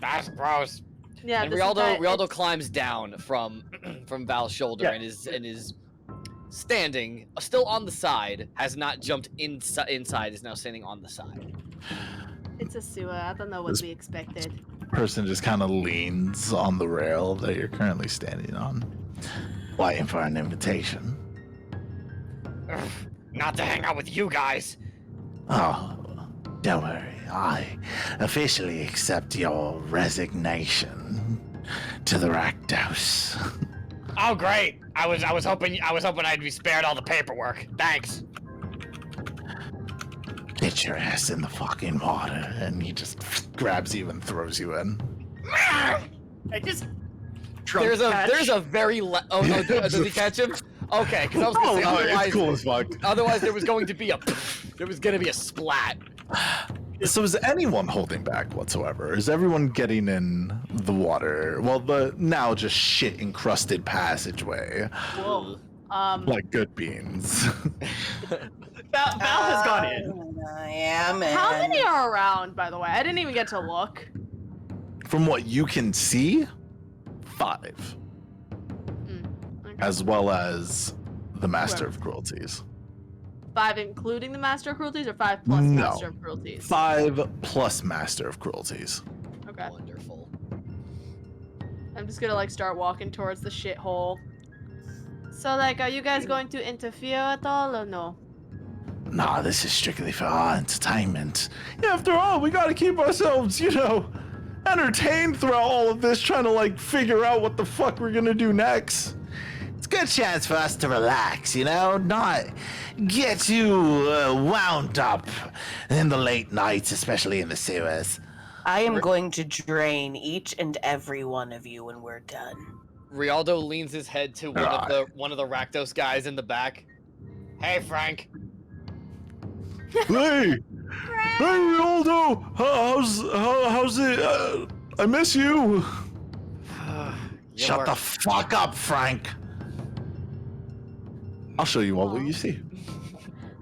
That's gross. Yeah, And this Rialdo climbs down from Val's shoulder Yeah. and is standing still on the side, has not jumped inside, is now standing on the side. It's a sewer. I don't know what This- we expected. Person just kind of leans on the rail that you're currently standing on, waiting for an invitation. Ugh, not to hang out with you guys. Oh, don't worry. I officially accept your resignation to the Rakdos. Oh, great. I was hoping I'd be spared all the paperwork. Thanks. Get your ass in the fucking water. And he just grabs you and throws you in. I just drunk There's catch. a very oh no, does he catch him? Okay, because I was gonna say otherwise, it's cool as fuck. otherwise there was going to be a splat. So is anyone holding back whatsoever? Is everyone getting in the water? Well, the now just shit encrusted passageway, Whoa. like good beans. Val has gone in. I am in. How many are around, by the way? I didn't even get to look. From what you can see, 5, Okay. as well as the Master of Cruelties. 5 including the Master of Cruelties, or 5 plus No. Master of Cruelties? 5 plus Master of Cruelties. Okay. Wonderful. I'm just gonna like start walking towards the shithole. So like, are you guys going to interfere at all or no? Nah, this is strictly for our entertainment. After all, we gotta keep ourselves, entertained throughout all of this, trying to like figure out what the fuck we're gonna do next. It's a good chance for us to relax, not get too wound up in the late nights, especially in the sewers. I am going to drain each and every one of you when we're done. Rialdo leans his head to one of the Rakdos guys in the back. Hey, Frank. Hey, Rialdo, how's it? I miss you. Shut the fuck up, Frank. I'll show you all what you see.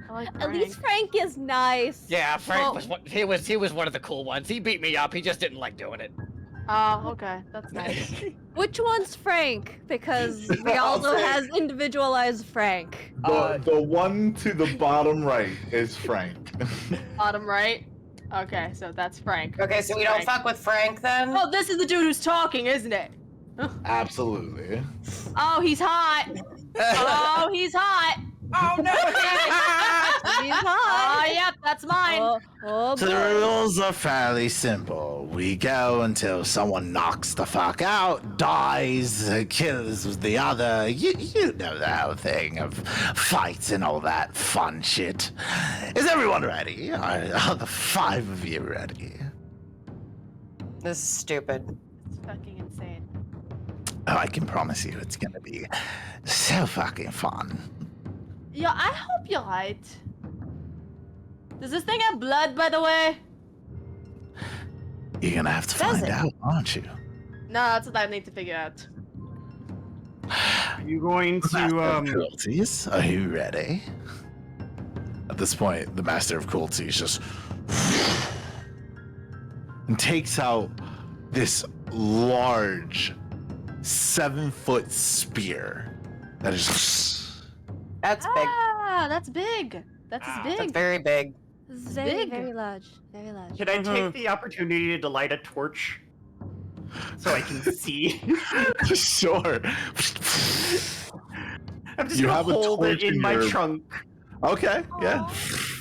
I like At least Frank is nice. Yeah, Frank Well- he was one of the cool ones. He beat me up. He just didn't like doing it. Oh, okay. That's nice. Which one's Frank? Because Rialdo has individualized Frank. The one to the bottom right is Frank. Bottom right? Okay, so that's Frank. Okay, so we don't Frank. fuck with Frank then? Oh, this is the dude who's talking, isn't it? Absolutely. Oh, he's hot. Oh, he's hot. Oh no! He's hot. Oh, yep, that's mine. Oh, So the boy. rules are fairly simple. We go until someone knocks the fuck out, dies, kills the other. You know the whole thing of fights and all that fun shit. Is everyone ready? Are the 5 of you ready? This is stupid. It's fucking insane. Oh, I can promise you it's gonna be so fucking fun. Yeah, I hope you're right. Does this thing have blood, by the way? You're gonna have to Does find it? out, aren't you? No, that's what I need to figure out. Are you going Master of to Cruelties, are you ready? At this point, the Master of Cruelties just and takes out this large 7-foot spear that is That's big. Ah, that's big. That's That's big. very big. This is very, Big. very large. Very large. Can I take the opportunity to light a torch so I can see? sure. I'm just You gonna have a hold it torch in in my your- trunk. Okay, yeah.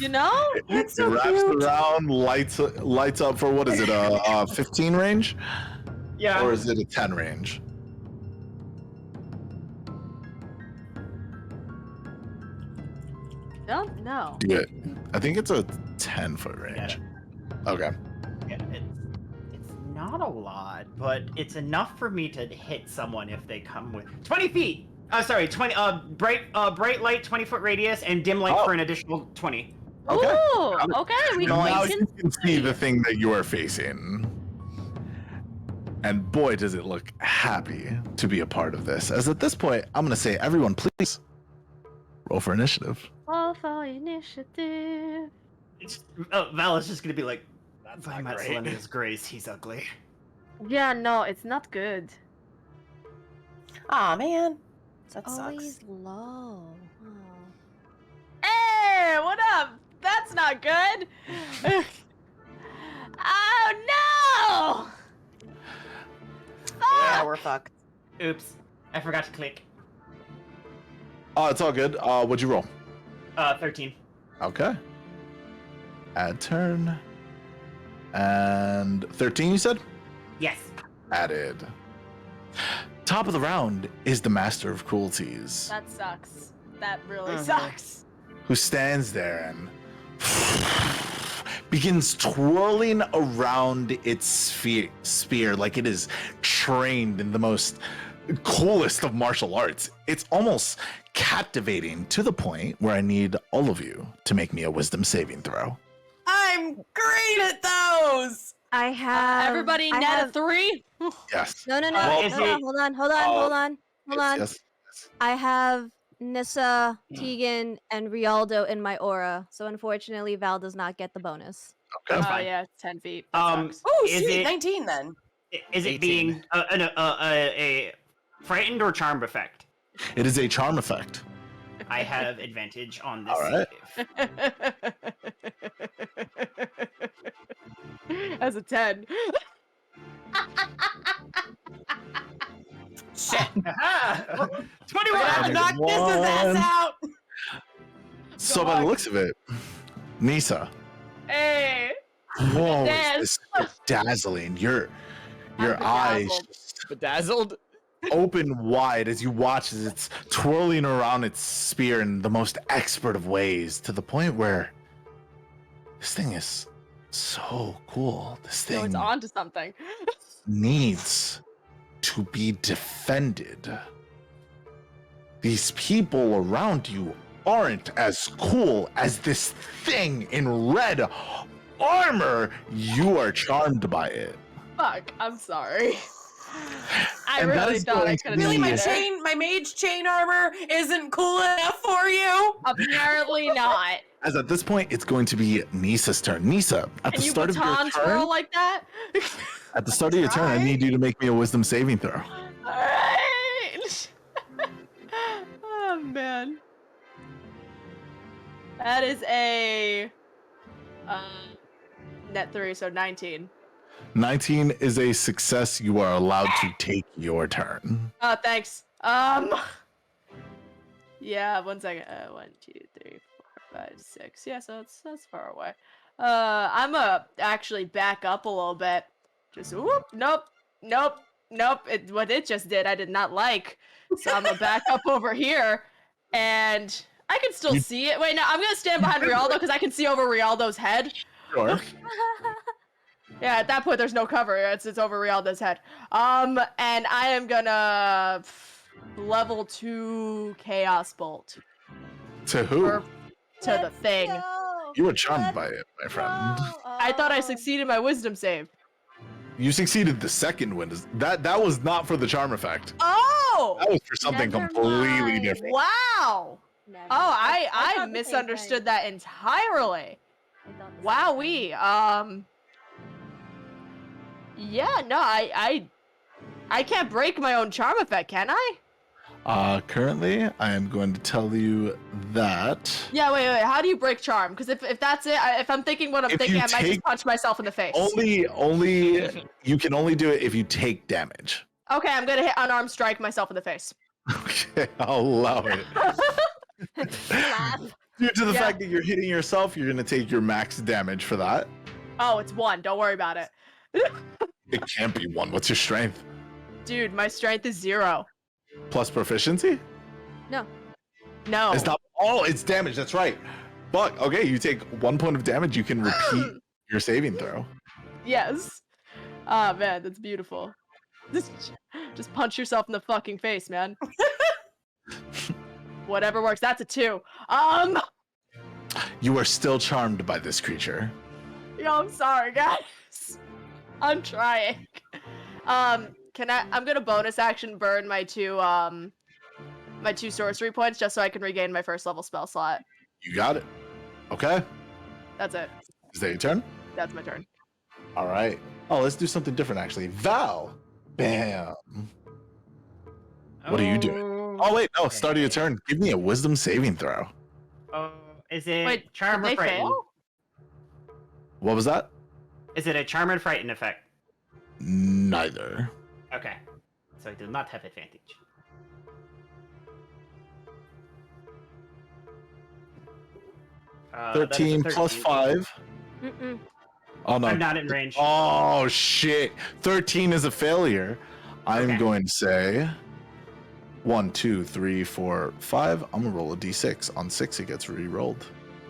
You know? That's It so wraps cute. around, lights up for what is it? A 15 range, Yeah. or is it a 10 range? Don't know. Yeah, I think it's a 10-foot range. Okay. Yeah, it's not a lot, but it's enough for me to hit someone if they come with 20 feet. Sorry, 20. Bright light, 20-foot radius, and dim light for an additional 20. Okay. Ooh, okay, we Now can you can see the thing that you are facing. And boy, does it look happy to be a part of this. As at this point, I'm going to say, everyone, please roll for initiative. Roll for initiative. Val is just gonna be like, That's by not Matt great. Selenia's grace, he's ugly. Yeah, no, it's not good. Aw, man. That Always sucks. low. Oh. Hey, what up? That's not good. Oh no! Yeah, we're fucked. Oops, I forgot to click. Oh, it's all good. What'd you roll? 13. Okay. Add turn. And 13, you said? Yes. Added. Top of the round is the Master of Cruelties, That sucks. That really Mhm. sucks. who stands there and begins twirling around its spear like it is trained in the most coolest of martial arts. It's almost captivating to the point where I need all of you to make me a wisdom saving throw. I'm great at those. I have Everybody I net have, a 3? Yes. No, Well, is hold it- on, hold on, hold on, hold on, hold on. Yes. I have Nyssa, Tegan, and Rialdo in my aura, so unfortunately Val does not get the bonus. Okay. That's Oh fine. yeah, it's 10 feet. That sucks. Oh, Is sweet. it- 19 then. Is it 18. being a frightened or charmed effect? It is a charm effect. I have advantage on this All right. save. As a 10. Shit. Aha! We're gonna 21! have to knock this One. ass out. So by the looks of it, Nyssa, Hey! whoa, Yes. this is dazzling. Your I'm eyes bedazzled. just Bedazzled. open wide as you watch as it's twirling around its spear in the most expert of ways, to the point where this thing is so cool. This No, thing it's on to something. needs to be defended. These people around you aren't as cool as this thing in red armor. You are charmed by it. Fuck, I'm sorry. I And that really is thought I going to could have Really, be- my mage chain armor isn't cool enough for you? Apparently not. As at this point, it's going to be Nissa's turn. Nyssa, at Can the you start of your baton twirl turn, like that? at the start of your turn, I need you to make me a wisdom saving throw. Alright. Oh man. That is a net 3, so 19. 19 is a success. You are allowed to take your turn. Thanks. Yeah, 1 second. 1, 2, 3, 4, 5, 6. Yeah, so that's far away. I'm actually back up a little bit. Just whoop. Nope. What it just did, I did not like. So I'm gonna back up over here, and I can still see it. Wait, no, I'm gonna stand behind Rialdo because I can see over Rialdo's head. Sure. Yeah, at that point, there's no cover. It's over Rialdo's head. And I am gonna level 2 Chaos Bolt To who? to the thing. No, You were charmed let's by it, my friend. go. I thought I Oh. succeeded my wisdom save. You succeeded the second one. That was not for the charm effect. Oh! That was for something Never completely mind. different. Wow! Never. Oh, I thought the same misunderstood thing. that entirely. I thought the same thing. Wowee. Yeah, no, I can't break my own charm effect, can I? Currently, I am going to tell you that Yeah, wait. How do you break charm? Because if that's it, if I'm thinking what I'm If thinking, you I might just take- punch myself in the face. only you can only do it if you take damage. Okay, I'm gonna hit unarmed strike myself in the face. Okay, I'll allow it. Laugh. Due to the Yeah. fact that you're hitting yourself, you're gonna take your max damage for that. Oh, it's 1. Don't worry about it. It can't be 1. What's your strength? Dude, my strength is 0. Plus proficiency? No. No. It's not. Oh, it's damage. That's right. Fuck. Okay, you take 1 point of damage. You can repeat your saving throw. Yes. Ah, man, that's beautiful. Just punch yourself in the fucking face, man. Whatever works. That's a 2. You are still charmed by this creature. Yo, I'm sorry, guys. I'm trying. I'm gonna bonus action burn my 2 sorcery points just so I can regain my first level spell slot. You got it. Okay. That's it. Is that your turn? That's my turn. All right. Oh, let's do something different, actually. Val. Bam. What are you doing? Oh, wait. No, start of your turn. Give me a wisdom saving throw. Oh, is it Wait, charm did or they frighten? fail? What was that? Is it a charm or frighten effect? Neither. Okay. So I do not have advantage. That is a 13 plus 5. Mm-mm. Oh, no. I'm not in range. Oh, shit. 13 is a failure. I'm Okay. going to say 1, 2, 3, 4, 5. I'm going to roll a d6. On 6, it gets re-rolled.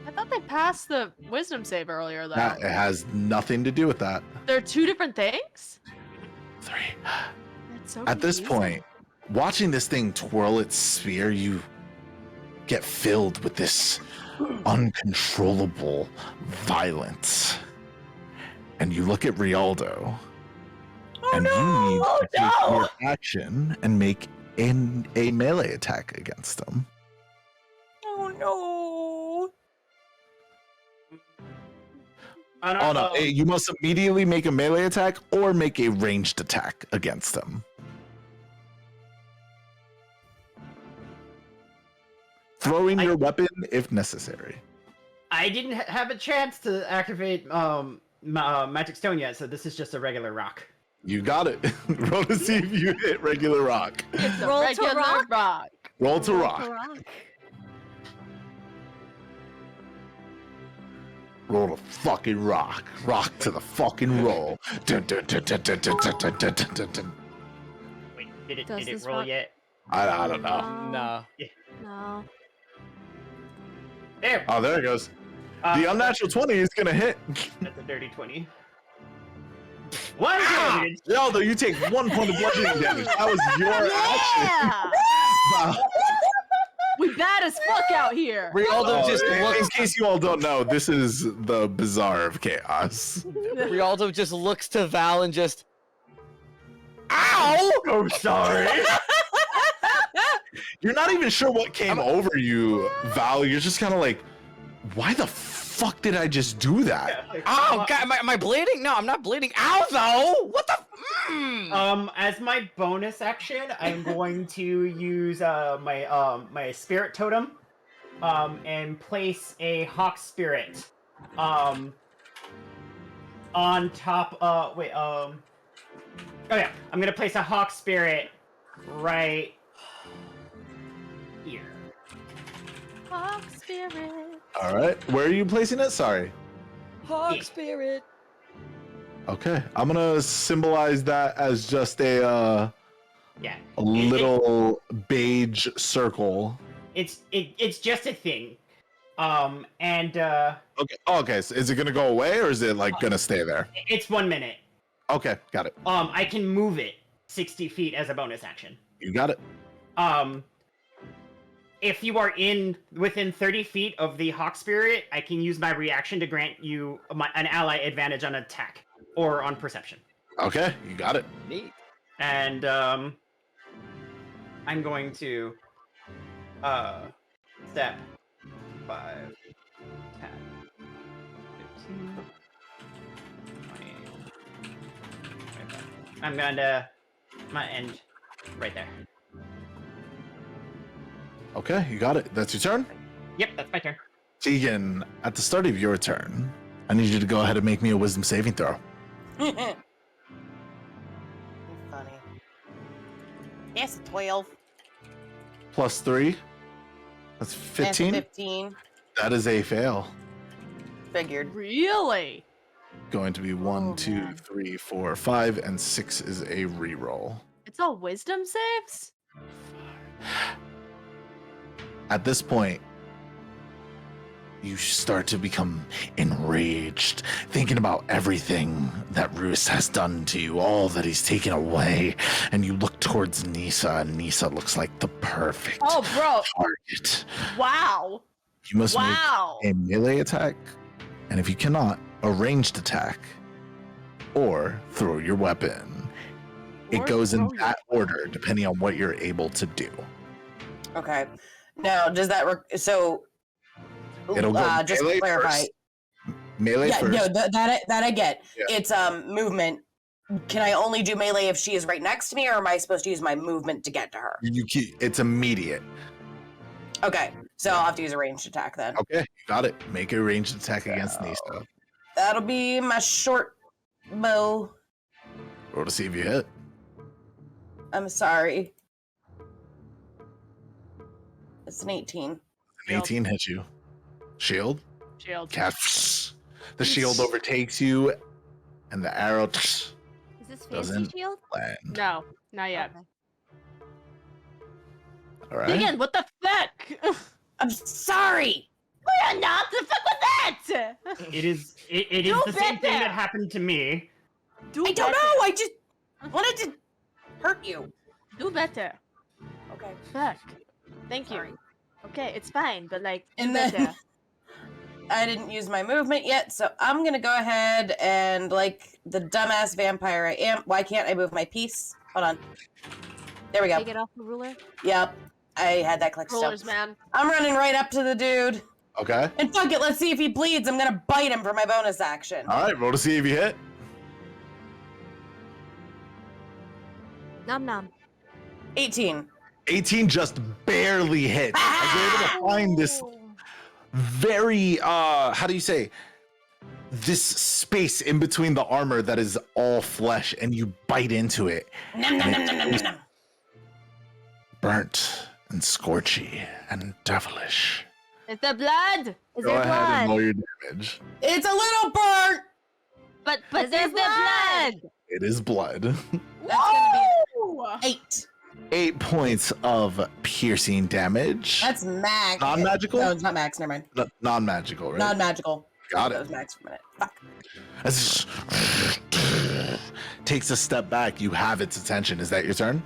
I thought they passed the wisdom save earlier, though. It has nothing to do with that. They're 2 different things? 3. That's so At this confusing. point, watching this thing twirl its spear, you get filled with this uncontrollable violence. And you look at Rialdo, and you need to take your action and make a melee attack against them. Oh no. Oh no, you must immediately make a melee attack or make a ranged attack against them. Throwing your weapon if necessary. I didn't have a chance to activate Magic Stone yet, so this is just a regular rock. You got it. Roll to see if you hit regular rock. It's a Roll to regular rock? rock. Roll to Roll rock. to rock. Roll to fucking rock. Rock to the fucking roll. Dun, dun, dun, dun, dun, dun, dun, dun, dun, dun, dun. Wait, did Does it this roll rock- yet? I don't know. No. No. There. Oh, there it goes. Uh, The unnatural 20 is gonna hit. That's a dirty 20. One damage. Rialdo, you take 1 point of bludgeoning damage. That was your action. Yeah! Wow. We bad as fuck out here. Rialdo just in looks. case you all don't know, this is the Bazaar of Chaos. Rialdo just looks to Val and just. Ow! Oh, sorry. You're not even sure what came over you, Val. You're just kind of like, why the fuck did I just do that? Oh God, am I bleeding? No, I'm not bleeding. Ow though! What the? As my bonus action, I'm going to use my spirit totem, and place a hawk spirit, on top. Oh yeah, I'm gonna place a hawk spirit right here. Hawk spirit. All right, where are you placing it? Sorry. Hawk Yeah. spirit. Okay, I'm gonna symbolize that as just a Yeah, little beige circle. it's just a thing, and Okay. Okay. So is it gonna go away or is it like gonna stay there? it's 1 minute. Okay, got it. I can move it 60 feet as a bonus action. You got it. If you are within 30 feet of the Hawk Spirit, I can use my reaction to grant you an ally advantage on attack or on perception. Okay, you got it. Neat. And I'm going to step 5, 10, 15, 20, 25. I'm gonna end right there. Okay, you got it. That's your turn. Yep, that's my turn. Tegan, at the start of your turn, I need you to go ahead and make me a wisdom saving throw. You're funny. Yes, 12. Plus 3. That's 15. That's 15. That is a fail. Figured. Really? Going to be 1, Oh, 2, man. 3, 4, 5, and 6 is a reroll. It's all wisdom saves? At this point, you start to become enraged, thinking about everything that Roos has done to you, all that he's taken away, and you look towards Nyssa, and Nyssa looks like the perfect Oh, bro. target. Wow. You must Wow. make a melee attack, and if you cannot, a ranged attack, or throw your weapon. It Or goes in throw your that order, depending on what you're able to do. Okay. Now, does that so? It'll go Just to melee clarify. first. Melee Yeah, first. no, that I get. Yeah. It's movement. Can I only do melee if she is right next to me, or am I supposed to use my movement to get to her? It's immediate. Okay, so I'll have to use a ranged attack then. Okay, you got it. Make a ranged attack against Nyssa. That'll be my short bow. Roll to see if you hit. I'm sorry. It's an 18. An 18 hits you. Shield. Shield. Cast. The shield overtakes you, and the arrow Is this fancy doesn't shield? land. No, not yet. Okay. All right. Tegan, what the fuck? I'm sorry. We're not the fuck with that! It is it is Do the same thing better. that happened to me. Do I don't better. know. I just wanted to hurt you. Do better. Okay. Fuck. Thank you. Sorry. Okay, it's fine, but like, do And then better. I didn't use my movement yet, so I'm gonna go ahead and, like the dumbass vampire I am. Why can't I move my piece? Hold on. There we go. Take it off the ruler. Yep. I had that click still. Rollers, man. I'm running right up to the dude. Okay. And fuck it, let's see if he bleeds. I'm gonna bite him for my bonus action. All right. Roll to see if you hit. Nom nom. 18. 18 just barely hits. As you're able to find this very how do you say, this space in between the armor that is all flesh, and you bite into it. Nom, nom, nom, nom, nom, nom, nom. Burnt and scorchy and devilish. It's the blood! Is Go there ahead and blood? roll your damage. It's a little burnt. But Is there there's the blood! It is blood. That's gonna Whoa! be 8. 8 points of piercing damage. That's max. Non-magical? No, it's not max. Never mind. Non-magical, right? Non-magical. Got That it. was max for a minute. Fuck. As it takes a step back, you have its attention. Is that your turn?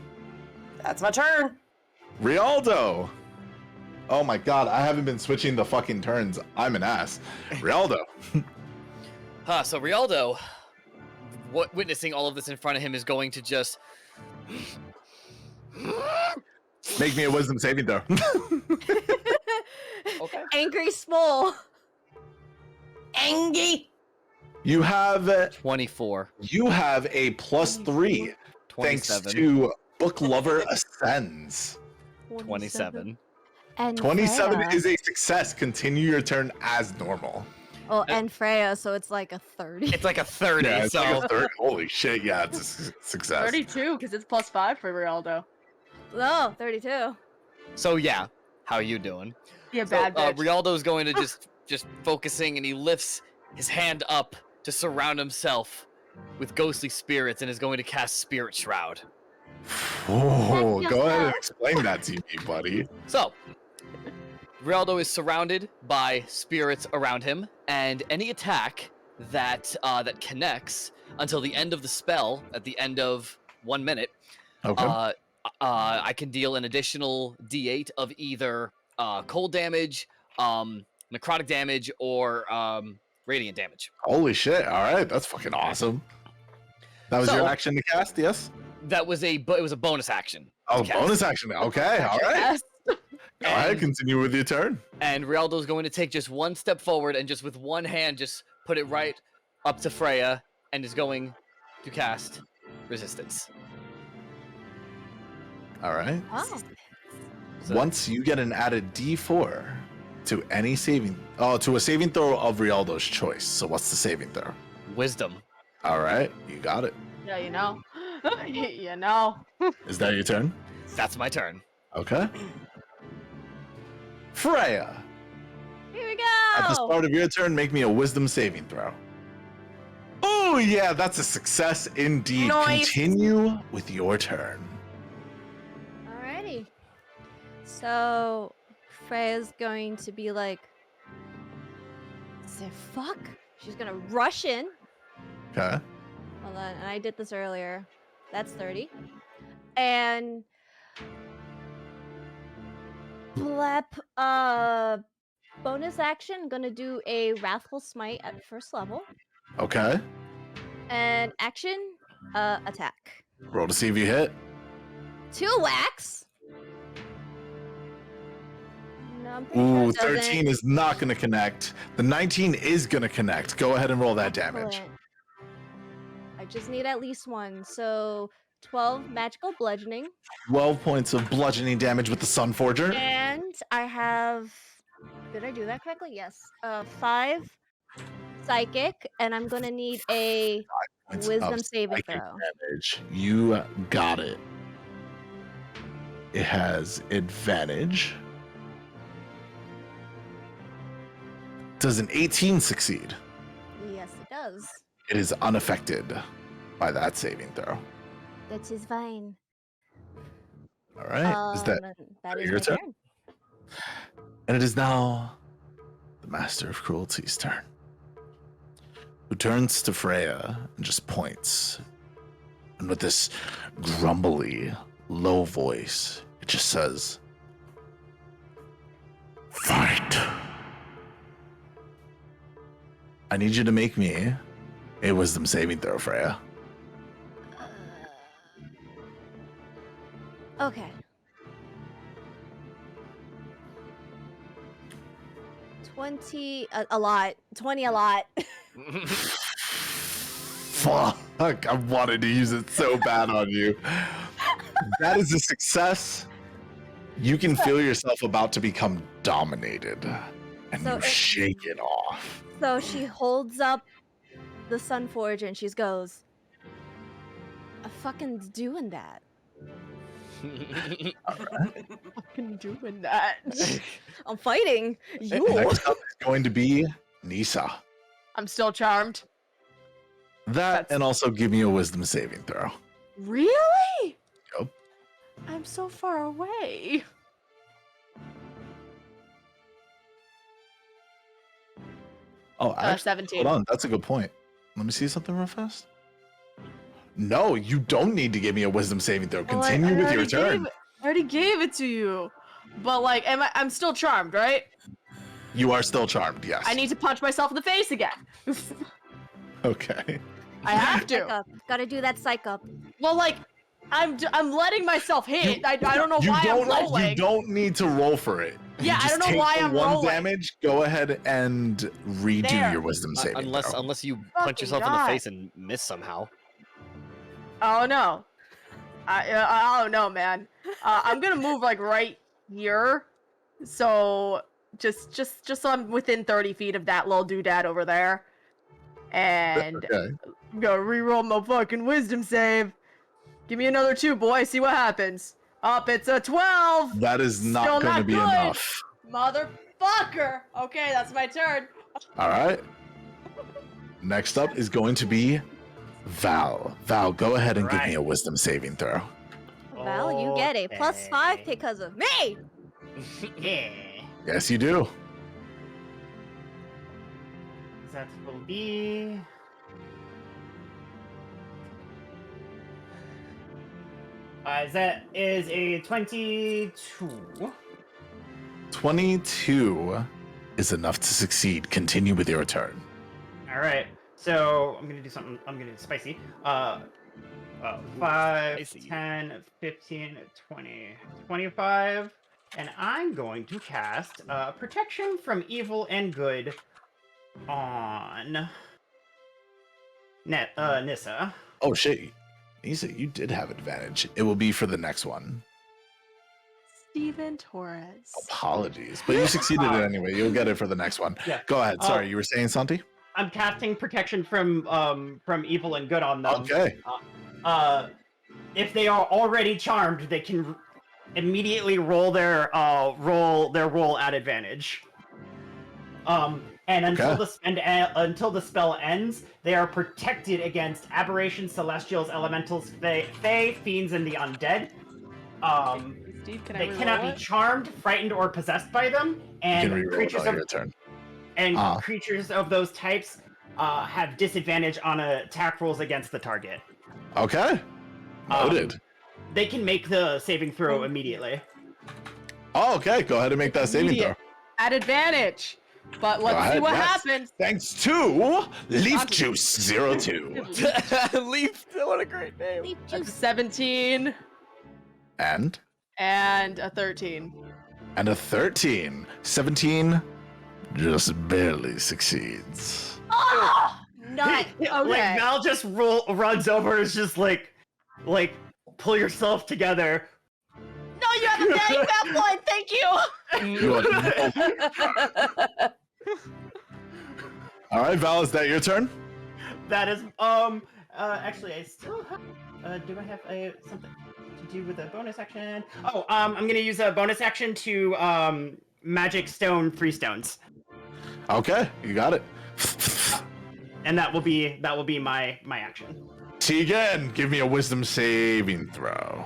That's my turn. Rialdo. Oh my god, I haven't been switching the fucking turns. I'm an ass. Rialdo. So Rialdo, witnessing all of this in front of him, is going to just Make me a wisdom saving throw. okay. Angry small. Angie. You have 24, a +3 thanks 27, to Book Lover Ascends. 27. And 27 Freya. is a success. Continue your turn as normal. Oh, and Freya, so it's like a 30. It's like a 30, Yeah, it's so like a third. Holy shit, yeah, it's a success. 32, because it's +5 for Rialdo. No, 32. so yeah. How you doing? Yeah, So, bad bitch. Rialdo's going to just focusing, and he lifts his hand up to surround himself with ghostly spirits, and is going to cast Spirit Shroud. Oh, Heck go ahead and yes. explain that to me, buddy. So, Rialdo is surrounded by spirits around him, and any attack that that connects until the end of the spell, at the end of 1 minute, Okay. I can deal an additional D8 of either cold damage, necrotic damage, or radiant damage. Holy shit. All right. That's fucking awesome. That was your So- action to cast, yes? That was it was a bonus action. Oh, cast. bonus action. Okay. All right. Yes. Go ahead. And- Continue with your turn. And Rialdo's going to take just one step forward and just with one hand just put it right up to Freya and is going to cast Resistance. All right. Oh. So- Once you get an added D4 to any to a saving throw of Rialdo's choice. So what's the saving throw? Wisdom. All right. You got it. Yeah, you know. You know. Is that your turn? That's my turn. Okay. Freya. Here we go. At the start of your turn, make me a wisdom saving throw. Oh, yeah, that's a success indeed. Nice. Continue with your turn. Alrighty. So Freya's going to be like, "The fuck?" She's gonna rush in. Okay. Hold on, and I did this earlier. That's 30. And blep, bonus action, gonna do a Wrathful Smite at first level. Okay. And action, attack. Roll to see if you hit. 2 whacks. No, I'm pretty Ooh, sure it 13 is not going to connect. The 19 is going to connect. Go ahead and roll that damage. Excellent. I just need at least one. So 12 magical bludgeoning. 12 points of bludgeoning damage with the Sun Forger. And I have, did I do that correctly? Yes. 5 psychic, and I'm gonna need a Points wisdom of saving psychic throw. damage. You got it. It has advantage. Does an 18 succeed? Yes, it does. It is unaffected by that saving throw. That is fine. All right. Is that that is your my turn? turn? And it is now the Master of Cruelty's turn, who turns to Freya and just points. And with this grumbly, low voice, it just says, "Fight." I need you to make me a wisdom saving throw, Freya. Okay. 20, a lot. 20, a lot. Fuck, I wanted to use it so bad on you. That is a success. You can feel yourself about to become dominated, and So you it- shake it off. So she holds up the Sunforge and she goes, "I'm fucking doing that." Fucking doing that. I'm fighting you. Next up is going to be Nyssa. I'm still charmed. That and also give me a wisdom saving throw. Really? Yep. I'm so far away. Oh, actually, 17. hold on. That's a good point. Let me see something real fast. No, you don't need to give me a wisdom saving throw. Well, Continue with your already turn. I already gave it to you. But like, I'm still charmed, right? You are still charmed, yes. I need to punch myself in the face again. Okay. I have Psych to. up. Gotta do that psych up. Well, like, I'm letting myself hit. I don't know You why I'm don't. rolling. You don't need to roll for it. You Yeah, I just don't know take why the I'm one rolling. damage. Go ahead and redo There. your wisdom saving unless throw. unless you punch Fucking yourself in God. the face and miss somehow. Oh no. I don't know, man. I'm gonna move like right here, so just so I'm within 30 feet of that little doodad over there, and Okay. I'm gonna reroll my fucking wisdom save. Give me another 2, boy. See what happens. Up, it's a 12. That is not Still going to not be good. enough. Motherfucker. Okay, that's my turn. All right. Next up is going to be Val. Val, go ahead and give me a wisdom saving throw. Val, you get a +5 because of me. Yeah. Yes, you do. That will be. That is a 22. 22 is enough to succeed. Continue with your turn. All right. So I'm gonna do something. I'm gonna do spicy. 5, Spicy. 10, 15, 20, 25, and I'm going to cast protection from evil and good on Nyssa. Oh, shit. You did have advantage. It will be for the next one. Steven Torres. Apologies. But you succeeded it anyway. You'll get it for the next one. Yeah. Go ahead. Sorry, you were saying, Santi? I'm casting protection from evil and good on them. Okay. If they are already charmed, they can immediately roll their roll at advantage. And until Okay. until the spell ends, they are protected against aberrations, celestials, elementals, fae, fiends, and the undead. Steve, can They I cannot reroll be it? charmed, frightened, or possessed by them. You And can reroll it creatures on of your turn. creatures of those types have disadvantage on attack rolls against the target. Okay. Noted. They can make the saving throw immediately. Oh, okay. Go ahead and make that saving throw. Immediate. At advantage. But let's see ahead, what yes. happens. Thanks to Leaf Juice 02. Leaf, what a great name. Leaf That's juice. 17 And and a 13. a 13. 17 just barely succeeds. Oh, nice. Like Okay. Val just runs over, is just like pull yourself together. No, you have a daddy bad point. Thank you. You are- All right, Val, is that your turn? That is actually I still have do I have something to do with a bonus action? Oh, I'm gonna use a bonus action to magic stone 3 stones. Okay, you got it. And that will be my action. Tegan, give me a wisdom saving throw.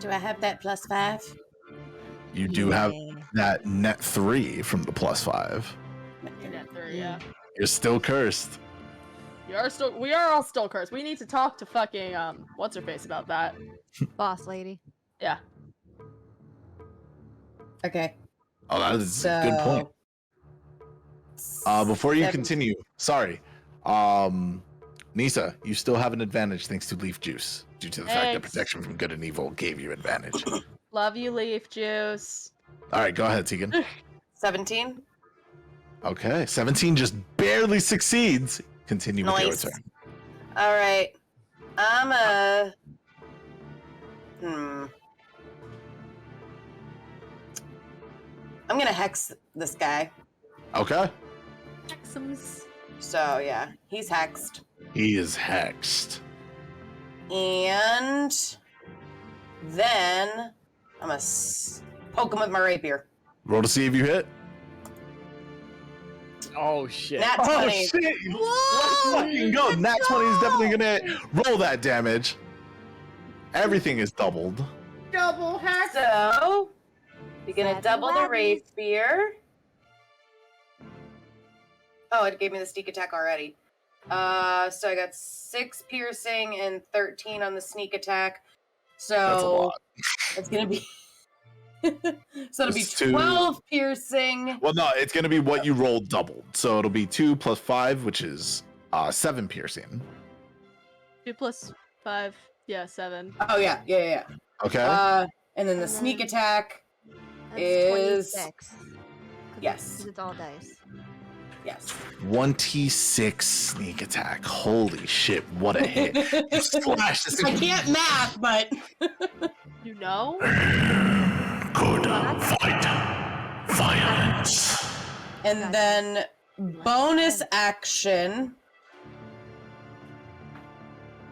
Do I have that +5? You do have that net 3 from the +5. Yeah. You're still cursed. We are all still cursed. We need to talk to fucking what's her face about that. Boss lady. Yeah. Okay. Oh, that is a good point. Before you continue, sorry. Nyssa, you still have an advantage thanks to Leaf Juice, due to the fact that Thanks. protection from good and evil gave you advantage. Love you, Leaf Juice. All right, go ahead, Tegan. 17. Okay, 17 just barely succeeds. Continue with your Nice. turn. All right. I'm I'm gonna hex this guy. Okay, Hexums. So yeah, he's hexed. he is hexed. And then I'm gonna poke him with my rapier. Roll to see if you hit. Oh shit. Nat Oh 20. shit! Let's fucking go. Nat 20 is definitely gonna hit. Roll that damage. Everything is doubled. Double hex. So you're gonna Savvy double the wabby. rapier. Oh, it gave me the sneak attack already. So I got 6 piercing and 13 on the sneak attack. So That's a lot. it's gonna be so it'll be It's 2. 12 piercing. Well, no, it's gonna be what you rolled doubled. So it'll be 2 plus 5, which is 7 piercing. 2 plus 5. Yeah, 7. Oh yeah. Okay. And then the And sneak then- attack. That's Is- 26. Yes. Because it's all dice. Yes. 26 sneak attack. Holy shit, what a hit. You slash this I can't math, but You know? Good fight. Violence. and then bonus action.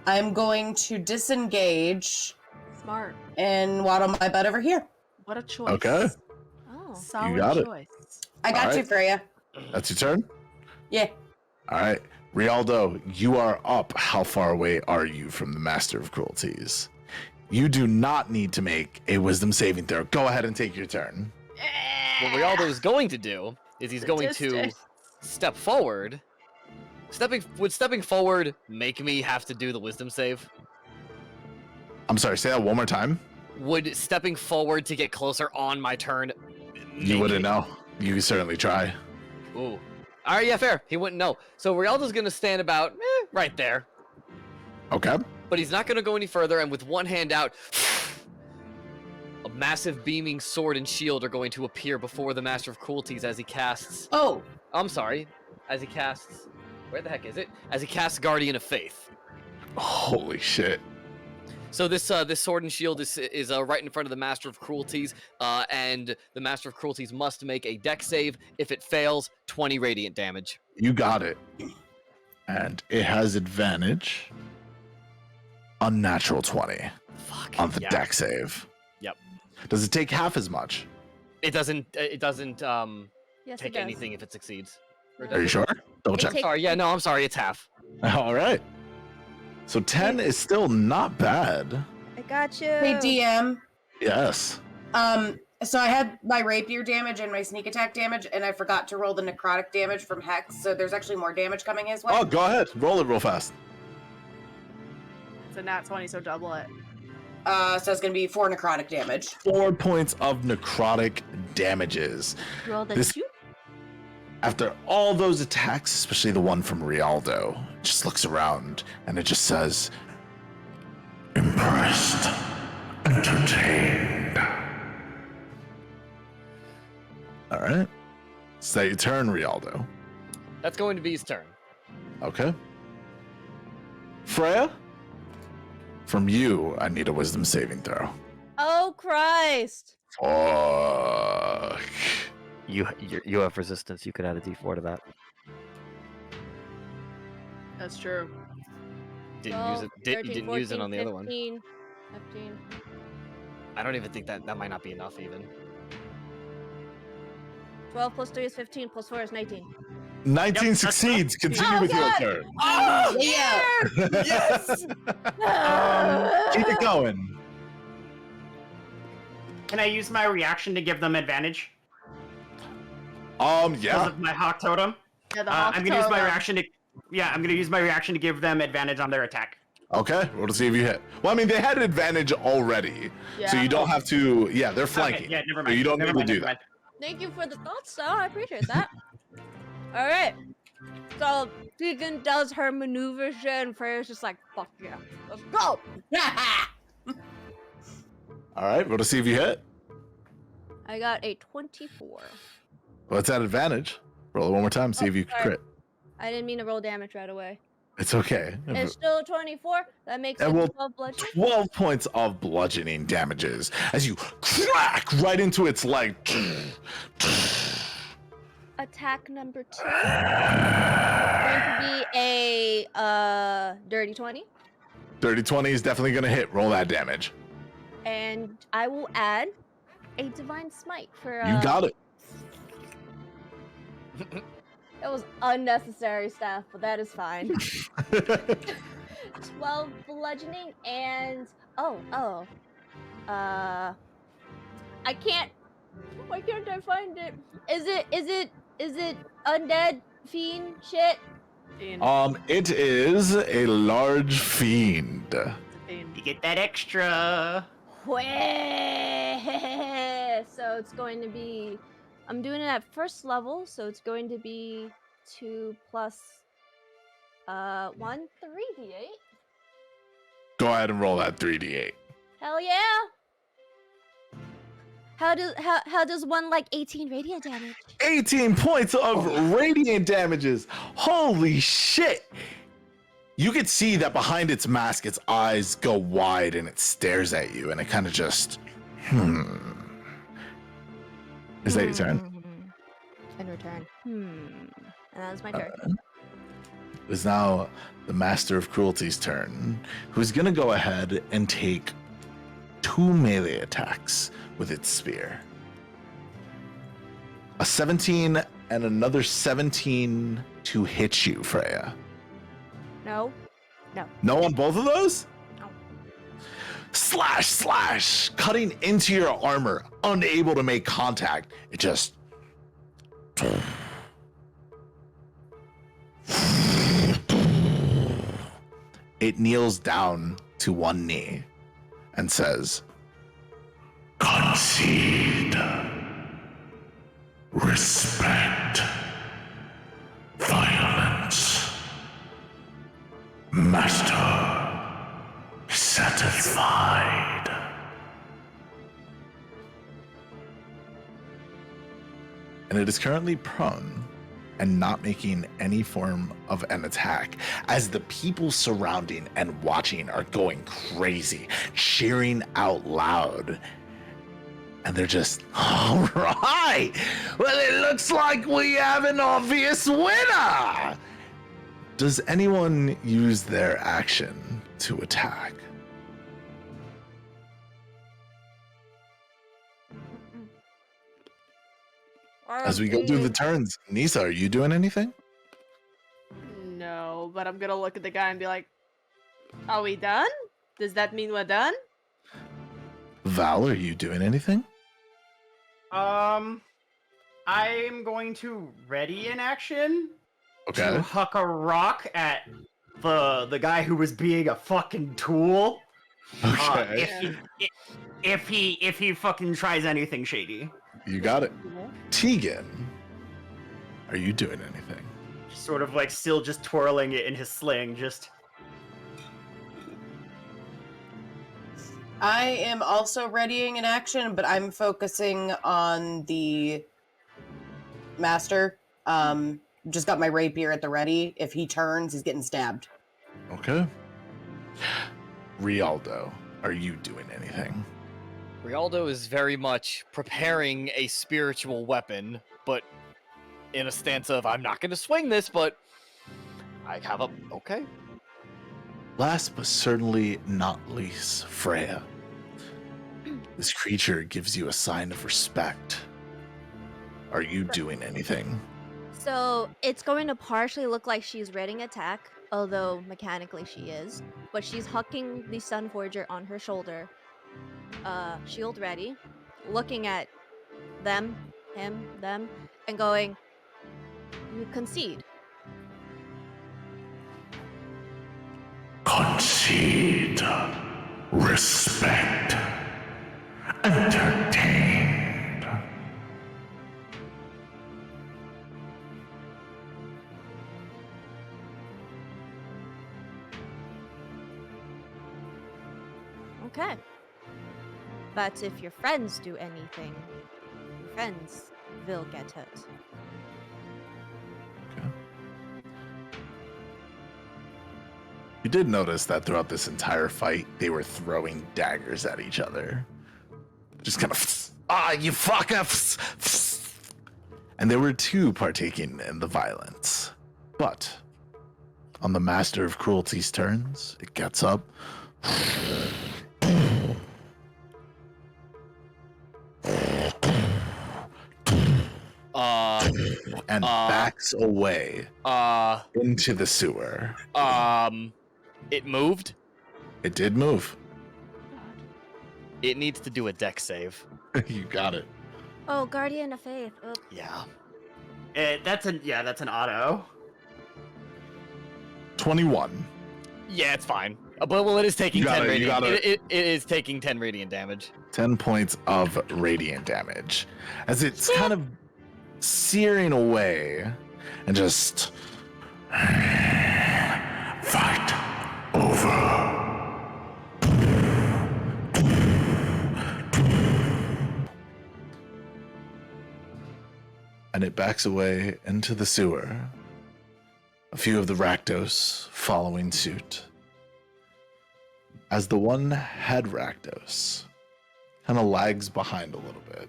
I'm going to disengage Smart. and waddle my butt over here. What a choice. Okay. Oh. Solid got it. choice. I got All you, right. Freya. That's your turn? Yeah. All right. Rialdo, you are up. How far away are you from the Master of Cruelties? You do not need to make a wisdom saving throw. Go ahead and take your turn. What Rialdo is going to do is he's going to Statistics. step forward. Would stepping forward make me have to do the wisdom save? I'm sorry, say that one more time. Would stepping forward to get closer on my turn? You make wouldn't me- know. You could certainly try. Ooh. All right, yeah, fair. He wouldn't know. So Rialdo's gonna stand about right there, Okay. but he's not gonna go any further. And with one hand out, a massive beaming sword and shield are going to appear before the Master of Cruelties as he casts. Oh, I'm sorry, as he casts. Where the heck is it? As he casts Guardian of Faith. Holy shit. So this sword and shield is right in front of the Master of Cruelties, and the Master of Cruelties must make a dex save. If it fails, 20 radiant damage. You got it. And it has advantage. Unnatural 20 Fuck. on the yeah. deck save. Yep. Does it take half as much? It doesn't Yes, it take does. anything if it succeeds. Or No. Are you sure? Double It check. takes- Sorry, yeah, no, I'm sorry, it's half. All right. So 10 is still not bad. I got you. Hey, DM. Yes. So I had my rapier damage and my sneak attack damage, and I forgot to roll the necrotic damage from Hex, so there's actually more damage coming his way. Oh, go ahead. Roll it real fast. It's a nat 20, so double it. So it's gonna be 4 necrotic damage. 4 points of necrotic damages. Roll the This- two. After all those attacks, especially the one from Rialdo, just looks around and it just says, Impressed, entertained. all right. It's that your turn, Rialdo. That's going to be his turn. Okay. Freya? From you, I need a wisdom saving throw. Oh Christ! Fuck. You have resistance. You could add a D4 to that. That's true. Didn't use it. 13, You didn't 14, use it on the other one. 15, 15. I don't even think that might not be enough even. 12 plus 3 is 15, plus 4 is 19. 19 Yep, succeeds. Continue Oh, with your God. turn. Oh Yeah. yes! Keep it going. Can I use my reaction to give them advantage? Because Yeah. of my hawk totem. Yeah, the I'm gonna use my Hawk reaction to. Yeah, I'm gonna use my reaction to give them advantage on their attack. Okay. We'll see if you hit. Well, I mean, they had advantage already. Yeah. So you don't have to. Yeah, they're flanking. Okay, yeah, never So mind. you don't never need mind, to do never that. mind. Thank you for the thoughts, though. I appreciate that. All right. So Tegan does her maneuver shit, and Freya's just like, "Fuck yeah, let's go!" All right. We'll see if you hit. I got a 24. Well, it's at advantage. Roll it one more time. See Oh, if you sorry. crit. I didn't mean to roll damage right away. It's okay. It's still a 24. That makes And it we'll 12 bludgeoning. 12 points of bludgeoning damages as you crack right into its leg. Attack number 2. Going to be a dirty 20, Dirty 20 is definitely going to hit. Roll that damage. and I will add a divine smite for. You got it. That was unnecessary stuff, but that is fine. 12 bludgeoning and I can't. Why can't I find it? Is it undead fiend shit? Fiend. It is a large fiend. Fiend. You get that extra. So it's going to be. I'm doing it at first level, so it's going to be 2 plus 1, 3d8. Go ahead and roll that 3d8. Hell yeah! How does one like 18 radiant damage? 18 points of radiant damages. Holy shit. You could see that behind its mask, its eyes go wide and it stares at you and it kind of just, Is that your turn? In return. And that was my turn. It is now the Master of Cruelty's turn, who's going to go ahead and take 2 melee attacks with its spear. A 17 and another 17 to hit you, Freya. No. No on both of those? No. Slash, slash, cutting into your armor, unable to make contact. It just. It kneels down to one knee and says, Concede. Respect. Violence. Master. Satisfied. and it is currently prone and not making any form of an attack, as the people surrounding and watching are going crazy, cheering out loud. And they're just, all right, well, it looks like we have an obvious winner. Does anyone use their action to attack? As we go through the turns, Nyssa, are you doing anything? No, but I'm gonna look at the guy and be like, are we done? Does that mean we're done? Val, are you doing anything? I'm going to ready in action Okay. to huck a rock at the guy who was being a fucking tool. Okay. If he fucking tries anything shady. You got it. Tegan, are you doing anything? Sort of like still just twirling it in his sling, just. I am also readying in action, but I'm focusing on the master. Just got my rapier at the ready. If he turns, he's getting stabbed. Okay. Rialdo, are you doing anything? Rialdo is very much preparing a spiritual weapon, but in a stance of, I'm not going to swing this, but I have a... Okay. Last but certainly not least, Freya. This creature gives you a sign of respect. Are you doing anything? So it's going to partially look like she's readying attack, although mechanically she is. But she's hucking the Sunforger on her shoulder, shield ready, looking at them, him, them, and going, "You concede." Concede. Respect. Entertained. Okay. But if your friends do anything, your friends will get hurt. Okay. You did notice that throughout this entire fight, they were throwing daggers at each other. Just kind of, you fucker! And there were two partaking in the violence. But on the Master of Cruelty's turns, it gets up. And backs away into the sewer. It moved. It did move. It needs to do a deck save. You got it. Oh, Guardian of Faith. Oh. Yeah. That's an auto. 21. Yeah, it's fine. But well, it is taking 10 radiant. It is taking 10 radiant damage. 10 points of radiant damage as it's kind of searing away and just Fight over. and it backs away into the sewer. A few of the Rakdos following suit. As the one head Rakdos kind of lags behind a little bit.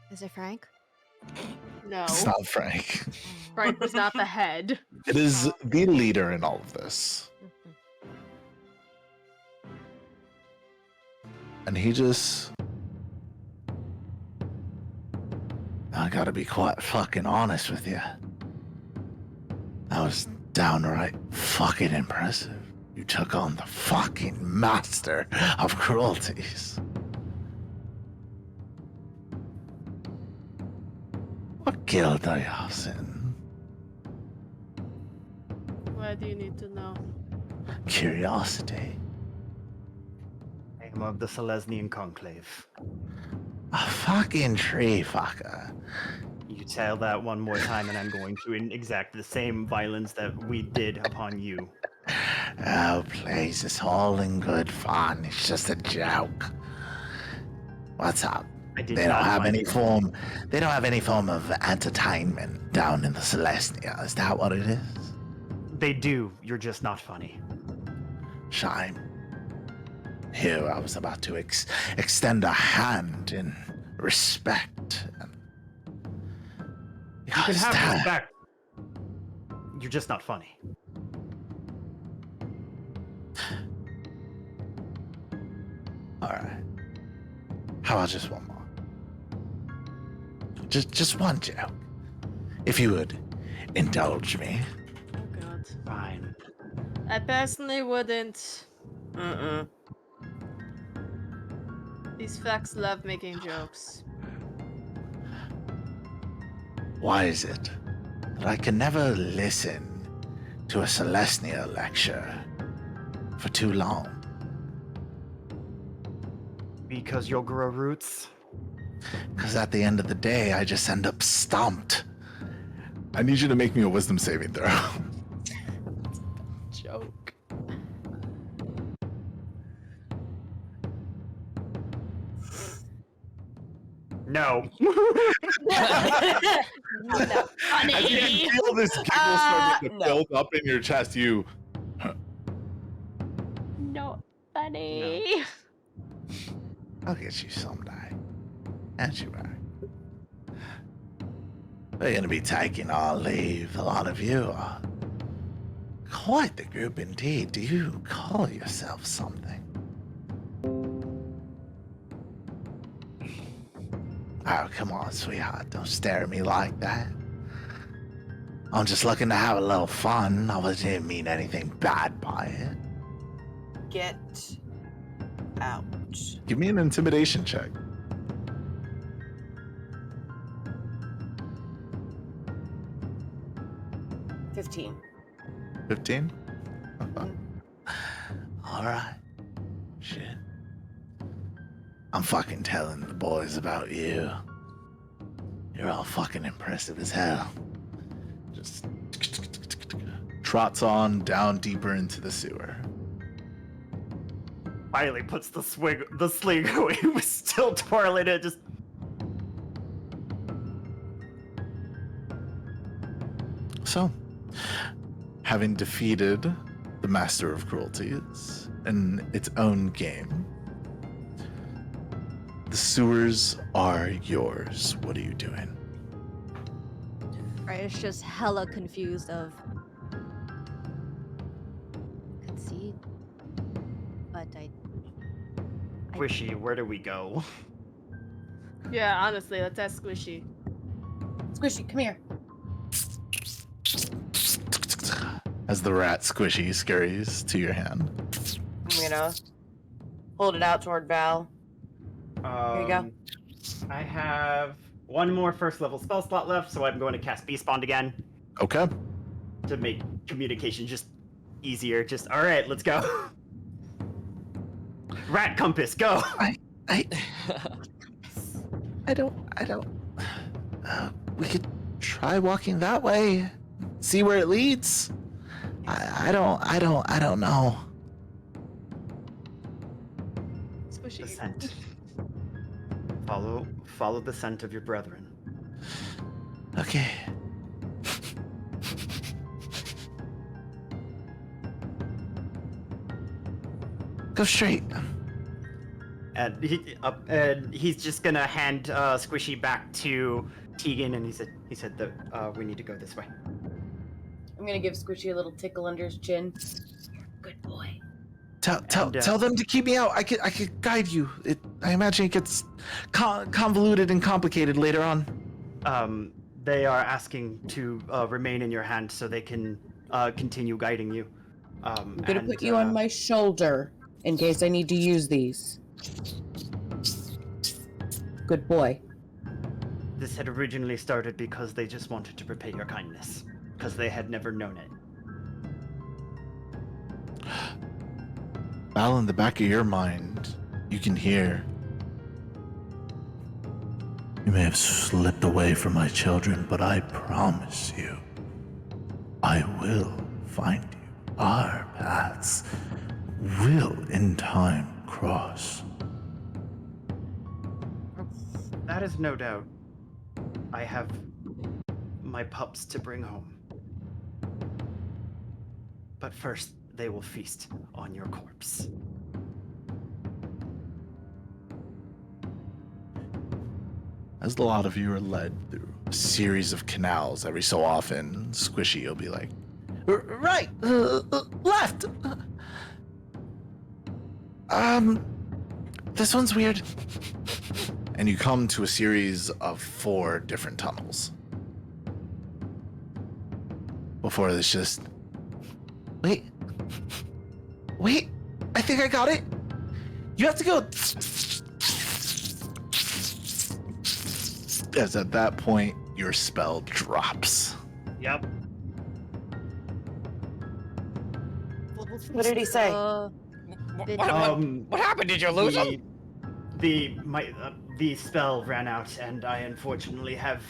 Is it Frank? No. It's not Frank. Frank was not the head. It is the leader in all of this. And he just... I gotta be quite fucking honest with you. That was downright fucking impressive. You took on the fucking master of cruelties. What guild are you in? Why do you need to know? Curiosity. I am of the Selesnyan Conclave. A fucking tree fucker. You tell that one more time and I'm going to exact the same violence that we did upon you. Oh, please, it's all in good fun. It's just a joke. What's up? They don't have any form. They don't have any form of entertainment down in the Selesnya. Is that what it is? They do. You're just not funny. Shame. Here, I was about to extend a hand in respect. You can have respect. You're just not funny. All right. How about just one more? Just one joke. If you would indulge me. Oh god. Fine. I personally wouldn't. Mm-mm. These fucks love making jokes. Why is it that I can never listen to a Selesnya lecture for too long? Because you'll grow roots. Because at the end of the day, I just end up stomped. I need you to make me a wisdom saving throw. Joke. No. No, As you funny. feel this giggle starting to no. build up in your chest, you No, funny. I'll get you someday. And you are. We're gonna be taking our leave. A lot of you are quite the group indeed. Do you call yourself something? Oh, come on, sweetheart. Don't stare at me like that. I'm just looking to have a little fun. I didn't mean anything bad by it. Get out. give me an intimidation check. 15. 15? Alright. Shit. I'm fucking telling the boys about you. You're all fucking impressive as hell. Just trots on down deeper into the sewer. Finally puts the sling away. He was still twirling it, just So, having defeated the Master of Cruelties in its own game, the sewers are yours. What are you doing? Right, it's just hella confused of concede, but I Squishy, where do we go? Yeah, honestly, let's ask Squishy. Squishy, come here. As the rat squishy scurries to your hand. I'm gonna hold it out toward Val. Here you go. I have one more first level spell slot left, so I'm going to cast Beast Bond again Okay. to make communication just easier. Just all right, let's go. Rat compass, go. I don't. We could try walking that way. See where it leads. I don't know. Squishy. The scent. Follow the scent of your brethren. Okay. Go straight. And he's just gonna hand Squishy back to Tegan, and he said that we need to go this way. I'm gonna give Squishy a little tickle under his chin. Good boy. Tell them to keep me out. I could guide you. I imagine it gets convoluted and complicated later on. They are asking to remain in your hand so they can continue guiding you. I'm gonna put you on my shoulder in case I need to use these. Good boy. This had originally started because they just wanted to repay your kindness, because they had never known it. Val, in the back of your mind, you can hear. You may have slipped away from my children, but I promise you, I will find you. Our paths will in time cross. That is no doubt. I have my pups to bring home. But first, they will feast on your corpse. As a lot of you are led through a series of canals every so often, Squishy will be like, Right, left. This one's weird. and you come to a series of 4 different tunnels. Before this, just wait, I think I got it. You have to go. As at that point, your spell drops. Yep. What did he say? What happened? Did you lose him? The spell ran out, and I unfortunately have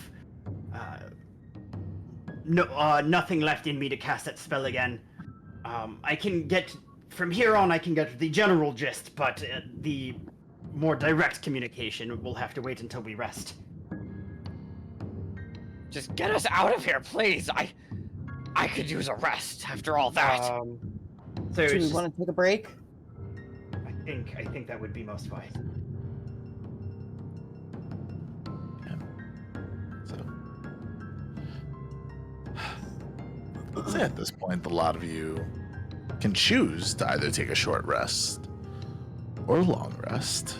nothing left in me to cast that spell again. I can get from here on. I can get the general gist, but the more direct communication will have to wait until we rest. Just get us out of here, please. I could use a rest after all that. So Do it's we just- want to take a break? I think that would be most wise. So, say at this point, a lot of you can choose to either take a short rest or a long rest.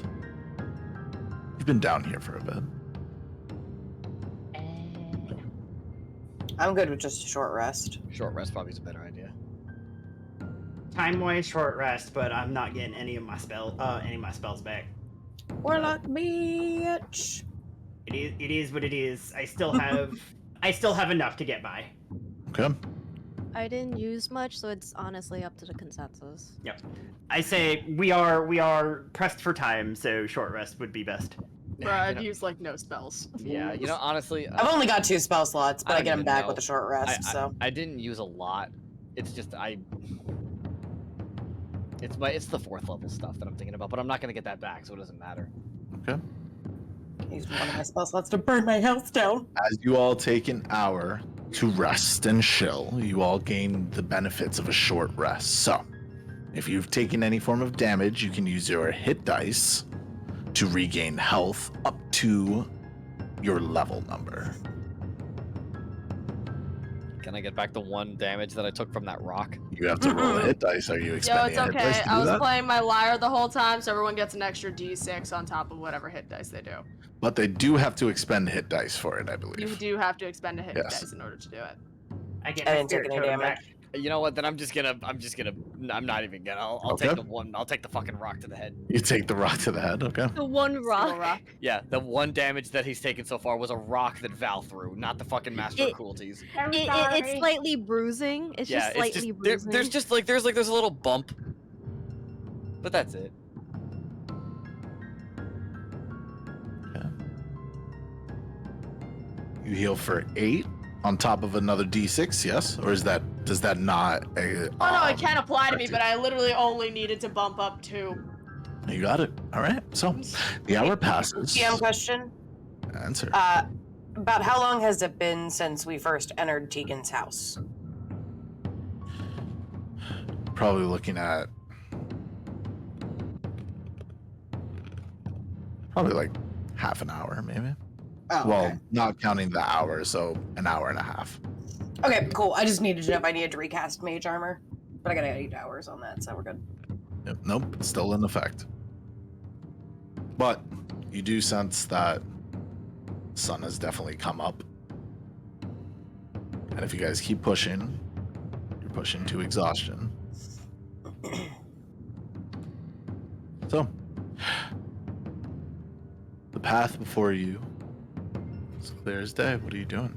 You've been down here for a bit. I'm good with just a short rest. Short rest probably is a better idea. Time-wise, short rest, but I'm not getting any of my spells back. Warlock bitch. It is what it is. I still have enough to get by. Okay. I didn't use much, so it's honestly up to the consensus. Yep. I say we are pressed for time, so short rest would be best. Bro, I'd use like no spells. Yeah, you know, honestly, I've only got 2 spell slots, but I don't get them even back know. with a short rest, so. I didn't use a lot. It's just it's the 4th level stuff that I'm thinking about, but I'm not gonna get that back, so it doesn't matter. Okay. I used one of my spell slots to burn my health down. As you all take an hour to rest and chill, you all gain the benefits of a short rest. So, if you've taken any form of damage, you can use your hit dice to regain health up to your level number. Can I get back the 1 damage that I took from that rock? You have to roll a hit dice. Are you Yo, expending it's a hit dice okay. to I do was that? playing my lyre the whole time, so everyone gets an extra d6 on top of whatever hit dice they do. But they do have to expend hit dice for it, I believe. You do have to expend a hit Yes. dice in order to do it. I get I my didn't take spirit any totem damage. back. You know what? Then I'm not even gonna. I'll take Okay. the 1. I'll take the fucking rock to the head. You take the rock to the head, okay? The one Single rock. rock. Yeah, the 1 damage that he's taken so far was a rock that Val threw, not the fucking Master of It- Cruelties. It's slightly bruising. It's Yeah, just slightly bruising. there's just like there's a little bump, but that's it. You heal for 8 on top of another d6, yes? Or does that not? Oh no, it can apply to me, but I literally only needed to bump up 2. You got it. All right. So the hour passes. DM question. Answer. About how long has it been since we first entered Tegan's house? Probably looking at like half an hour, maybe. Oh, Well, okay. not counting the hour, so an hour and a half. Okay, cool. I just needed to know if I needed to recast mage armor. But I got 8 hours on that, so we're good. Yep, nope, it's still in effect. But you do sense that sun has definitely come up. And if you guys keep pushing, you're pushing to exhaustion. So, the path before you is clear as day. What are you doing?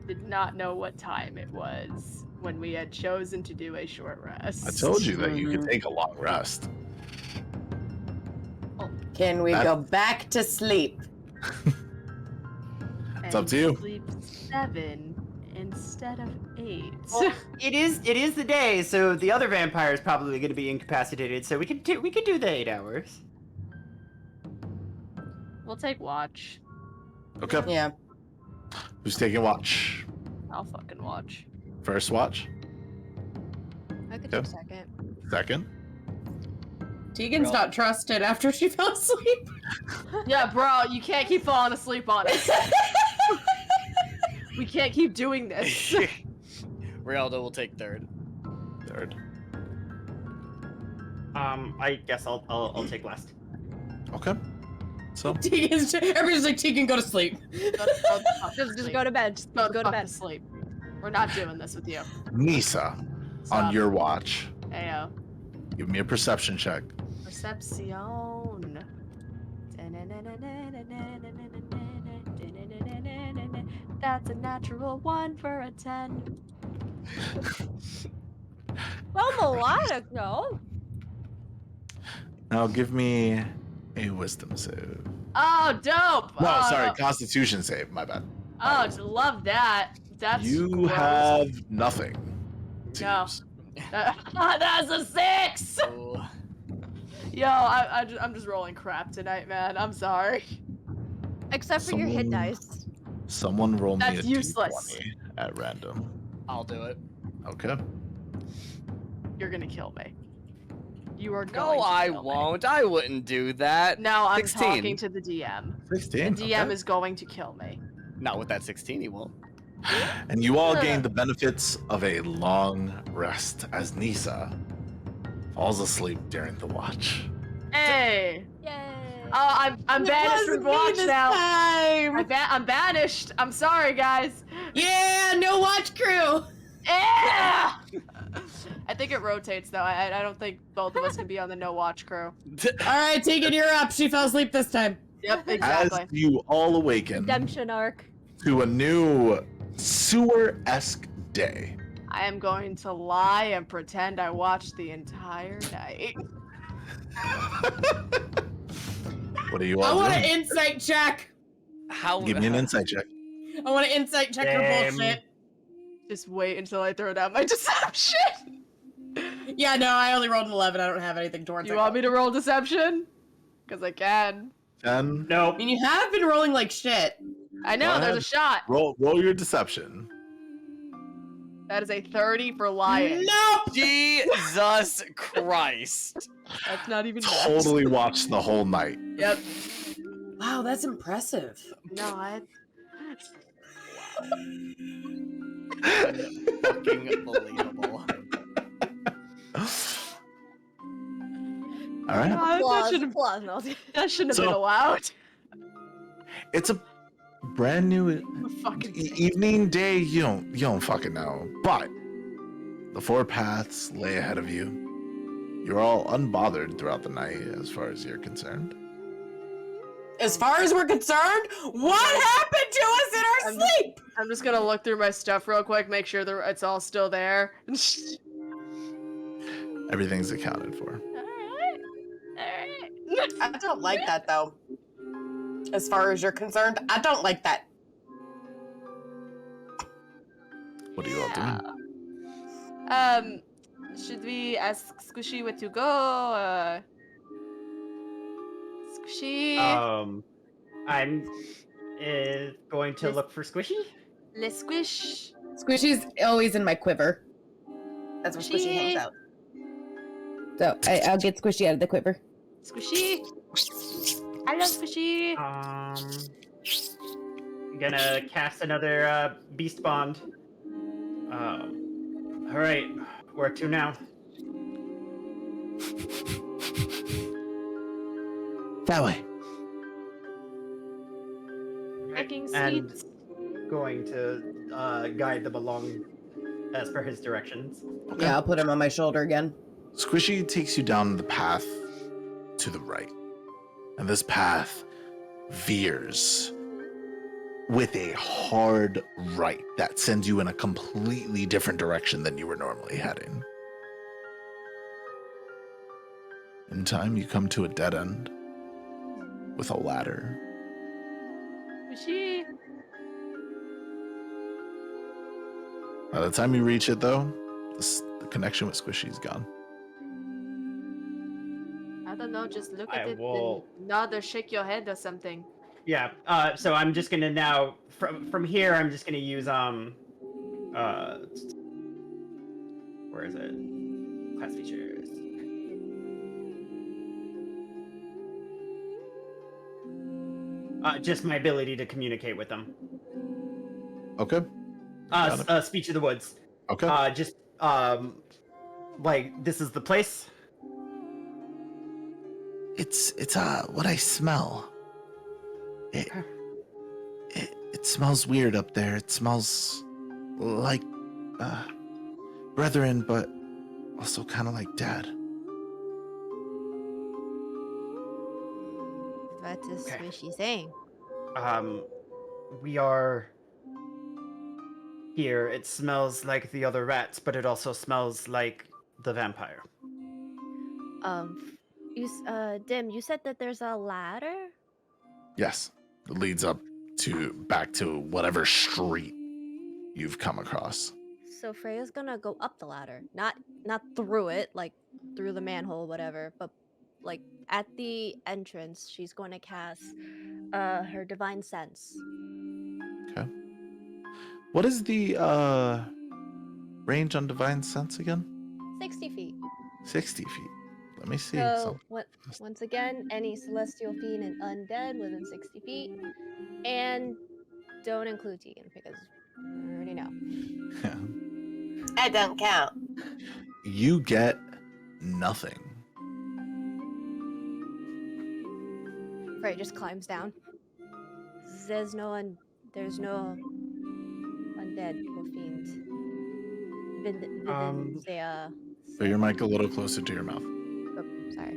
Did not know what time it was when we had chosen to do a short rest. I told you that you could take a long rest. Can we go back to sleep? It's up to you. Sleep 7 instead of 8. Well, it is the day, so the other vampire is probably going to be incapacitated. So we could do the 8 hours. We'll take watch. Okay. Yeah. Who's taking watch? I'll fucking watch. First watch? I could Okay. do second. Second? Tegan's not trusted after she fell asleep. Yeah, bro, you can't keep falling asleep on us. We can't keep doing this. Rialdo will take 3rd. Third. I guess I'll take last. Okay. So Tegan's everybody's like, Tegan, go to sleep. Just go to bed. Just Go go to fuck bed. sleep. We're not doing this with you. Nyssa, Stop. on your watch, Ayo. give me a perception check. Perception. That's a natural 1 for a 10. Well, melodic, no. Now give me a wisdom save. Oh, dope! No, sorry, Constitution save. My bad. Oh, love that. That's You gross. have nothing. To No. use. That's a 6! Ooh. Yo, I'm just rolling crap tonight, man. I'm sorry. Except for your hit Someone- dice. Someone roll me That's a useless. D20 at random. I'll do it. Okay. You're gonna kill me. You are going No, to I kill me. won't. I wouldn't do that. No, I'm 16. talking to the DM. 16. The DM okay. is going to kill me. Not with that 16, he won't. And you all gain the benefits of a long rest as Nyssa falls asleep during the watch. Hey! Yay. Oh, I'm banished from watch now. Time. I'm banished. I'm sorry, guys. Yeah, no watch crew. Yeah! I think it rotates though. I don't think both of us can be on the no watch crew. All right, Tegan, you're up. She fell asleep this time. Yep, As exactly. you all awaken Redemption arc. to a new sewer-esque day. I am going to lie and pretend I watched the entire night. What are you I all want an doing? insight check. How? Give me an insight check. I want an insight check for bullshit. Just wait until I throw down my deception. Yeah, no, I only rolled an 11. I don't have anything towards Do it. you want me to roll deception? Because I can. 10. I Nope. mean, you have been rolling like shit. I know, Go there's ahead. a shot. Roll your deception. That is a 30 for lying. Nope. Jesus Christ. That's not even math. Totally watched the whole night. Yep. Wow, that's impressive. No, I. Fucking believable. All right. that Applause, shouldn't, applause, no. that shouldn't have So- been allowed. It's a brand new Fucking evening, day. You don't fucking know. But the four paths lay ahead of you. You're all unbothered throughout the night, as far as you're concerned. As far as we're concerned, what happened to us in our sleep? I'm just gonna look through my stuff real quick, make sure it's all still there. Everything's accounted for. Alright. I don't like that though. As far as you're concerned, I don't like that. What are you all doing? Should we ask Squishy where to go? Squishy. I'm going to look for Squishy. Le squish. Squishy's always in my quiver. That's where Squishy hangs out. So I'll get Squishy out of the quiver. Squishy. Hello, Squishy. I'm gonna cast another Beast Bond. All right, where to now? That way. Taking And seats. going to guide them along as per his directions. Okay. Yeah, I'll put him on my shoulder again. Squishy takes you down the path to the right. And this path veers with a hard right that sends you in a completely different direction than you were normally heading. In time, you come to a dead end with a ladder. Squishy. By the time you reach it, though, the connection with Squishy's gone. I don't know, just look I at it will- and nod or shake your head or something. Yeah. So I'm just gonna now from here. I'm just gonna use where is it? Class features. Just my ability to communicate with them. Okay. Got it. Speech of the woods. Okay. Just like this is the place. It's what I smell. It smells weird up there. It smells like brethren, but also kind of like dad. That is Okay. what she's saying. We are here. It smells like the other rats, but it also smells like the vampire. Dim, you said that there's a ladder? Yes, it leads up back to whatever street you've come across. So Freya's gonna go up the ladder. Not through it, like through the manhole, whatever, but like at the entrance, she's going to cast her divine sense. Okay. What is the range on divine sense again? 60 feet. 60 feet. Let me see. So once again, any celestial fiend and undead within 60 feet, and don't include Tegan because we already know. I don't count. You get nothing. Freya just climbs down. There's no undead or fiend. Put your mic a little closer to your mouth. Oh, sorry.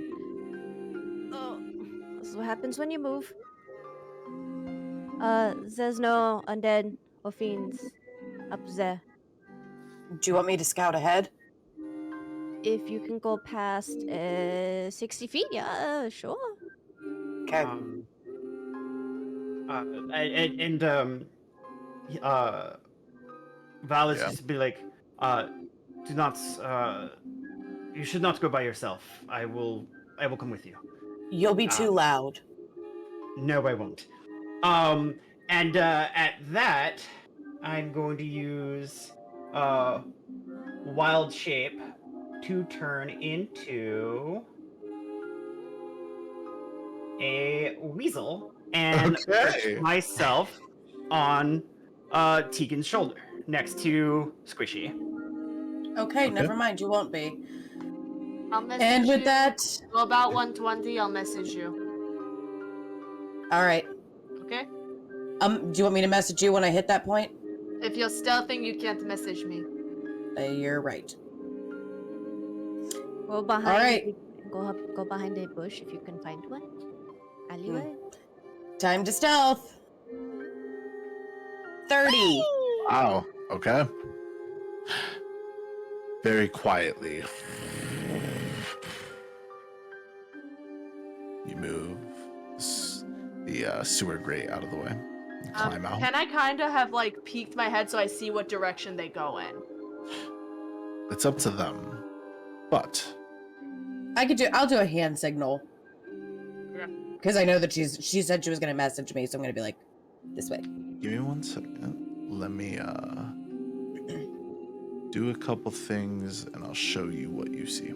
Oh, this is what happens when you move. There's no undead or fiends up there. Do you want me to scout ahead? If you can go past 60 feet, yeah, sure. Okay. Val is just be like, do not, you should not go by yourself. I will come with you. You'll be too loud. No, I won't. And at that, I'm going to use Wild Shape to turn into a weasel and perch myself on Tegan's shoulder next to Squishy. Okay, never mind. You won't be. I'll message And with you. that, So about 120, I'll message you. all right. Okay? Do you want me to message you when I hit that point? If you're stealthing, you can't message me. You're right. Go behind. All right. Go behind a bush if you can find one. Alleyway. Time to stealth. 30. Wow. Okay. Very quietly, you move the sewer grate out of the way. You climb out. Can I kind of have like peeked my head so I see what direction they go in? It's up to them, but I'll do a hand signal. Yeah. Because I know that she said she was gonna message me, so I'm gonna be like, this way. give me 1 second. Let me do a couple things, and I'll show you what you see.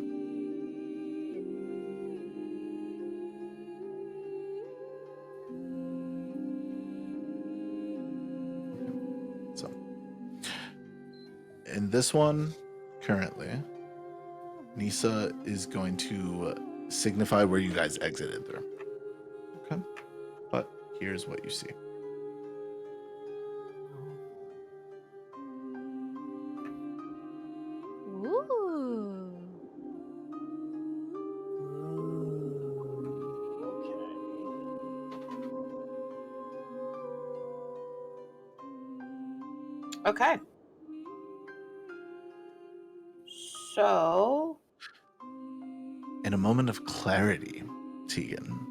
So, in this one, currently, Nyssa is going to signify where you guys exited through. Okay? But here's what you see. Ooh. Okay. So, In a moment of clarity, Tegan,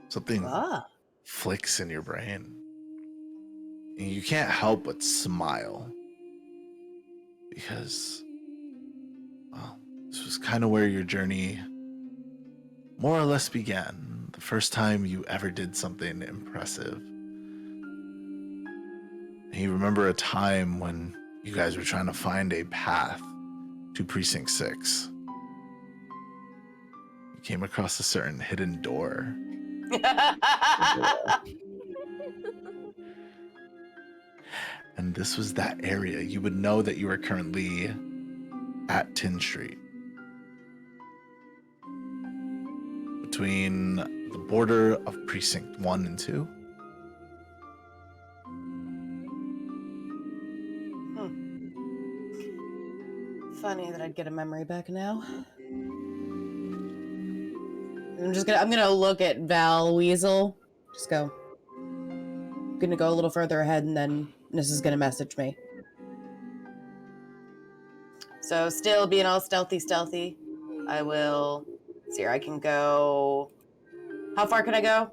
something flicks in your brain. And you can't help but smile. Because, well, this was kind of where your journey more or less began. The first time you ever did something impressive. And you remember a time when you guys were trying to find a path to Precinct 6. You came across a certain hidden door. And this was that area. You would know that you were currently at Tin Street. But between the border of Precinct 1 and 2. Funny that I'd get a memory back now. I'm gonna look at Val Weasel. Just go. I'm gonna go a little further ahead, and then Nyssa's gonna message me. So still being all stealthy, I will. See here, I can go. How far can I go?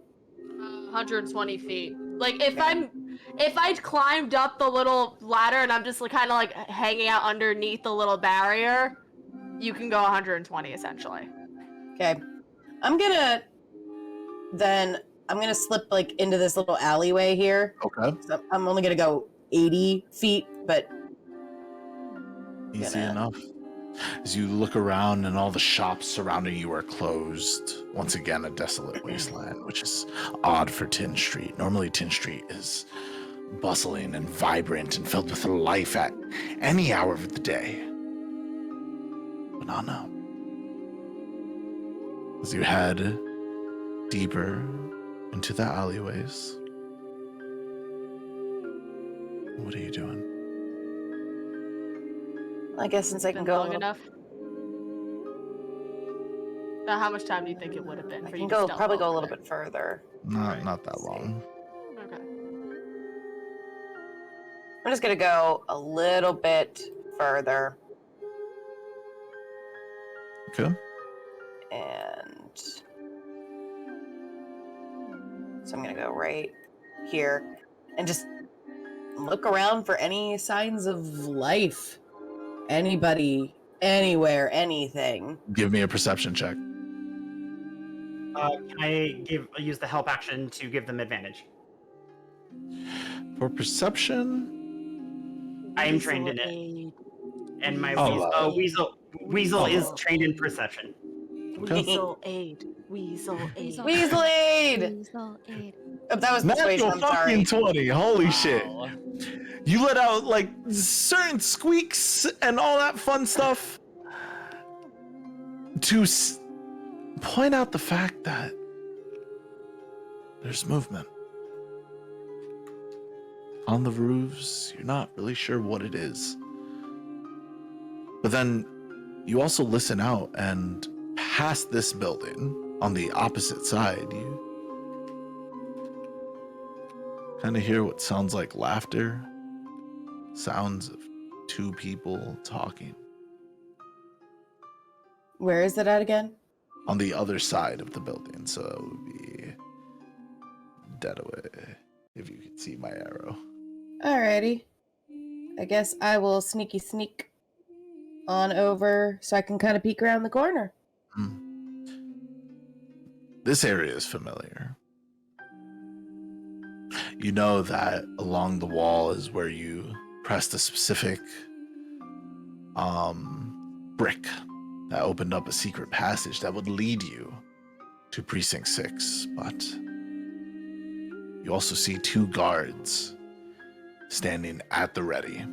120 feet. Like if I climbed up the little ladder and I'm just like kind of like hanging out underneath the little barrier, you can go 120 essentially. Okay. I'm gonna slip like into this little alleyway here. Okay. So I'm only gonna go 80 feet, but Easy enough. As you look around and all the shops surrounding you are closed. Once again, a desolate wasteland, which is odd for Tin Street. Normally, Tin Street is bustling and vibrant and filled with life at any hour of the day. But not now. As you head deeper into the alleyways, what are you doing? I guess since I can go long enough. Now, how much time do you think it would have been I for can you to go stealth probably go a over little there? bit further. Not that long. Okay. I'm just gonna go a little bit further. Okay. And so I'm gonna go right here and just look around for any signs of life. Anybody, anywhere, anything. Give me a perception check. Can I use the help action to give them advantage? For perception, I am trained in it, and my Weasel is trained in perception. Weasel aid. Weasel aid. Weasel aid! Weasel aid. Oh, that was persuasion, natural I'm sorry. fucking 20. Holy shit. You let out like certain squeaks and all that fun stuff to point out the fact that there's movement. On the roofs, you're not really sure what it is. But then you also listen out, and past this building, on the opposite side, you kind of hear what sounds like laughter. Sounds of two people talking. Where is it at again? On the other side of the building, so it would be dead away, if you could see my arrow. Alrighty. I guess I will sneak on over so I can kind of peek around the corner. This area is familiar. You know that along the wall is where you pressed a specific brick that opened up a secret passage that would lead you to Precinct 6, but you also see two guards standing at the ready,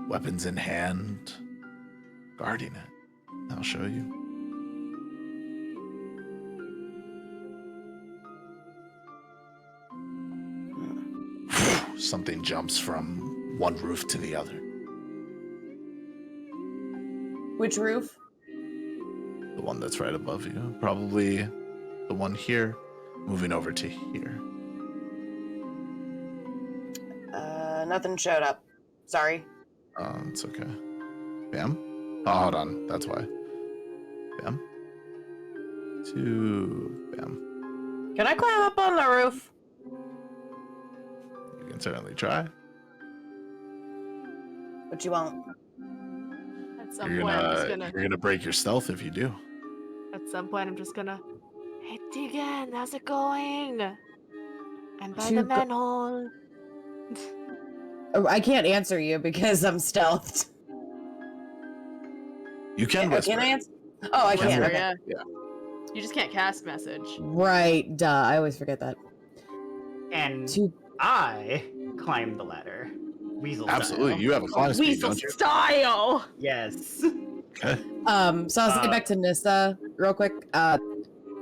weapons in hand, guarding it. I'll show you. Something jumps from one roof to the other. Which roof? The one that's right above you. Probably the one here, moving over to here. Nothing showed up. Sorry. It's okay. Bam. Oh, hold on. That's why. Bam. Two. Bam. Can I climb up on the roof? You can certainly try. What you want? At some point, I'm just gonna. You're gonna break your stealth if you do. At some point, I'm just gonna. Hey, Tegan, how's it going? I'm by the manhole. Oh, I can't answer you because I'm stealthed. You can whisper. Can I answer? Oh, I can. Okay. Yeah. You just can't cast message. Right. Duh. I always forget that. And I climbed the ladder. Weasel Absolutely. style. You have a climb speed, Weasel don't you? style. Yes. Okay. So I'll get back to Nyssa real quick.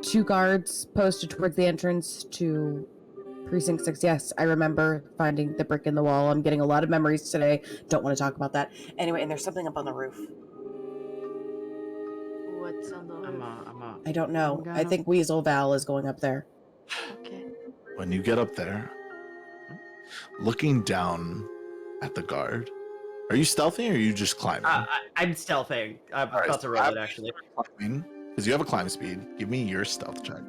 2 guards posted towards the entrance to Precinct 6. Yes, I remember finding the brick in the wall. I'm getting a lot of memories today. Don't want to talk about that. Anyway, and there's something up on the roof. What's on the roof? I don't know. I think Weasel Val is going up there. Okay. When you get up there, looking down at the guard, are you stealthy or are you just climbing? I'm stealthing. I'm about to roll it, actually. Because you have a climb speed. Give me your stealth check.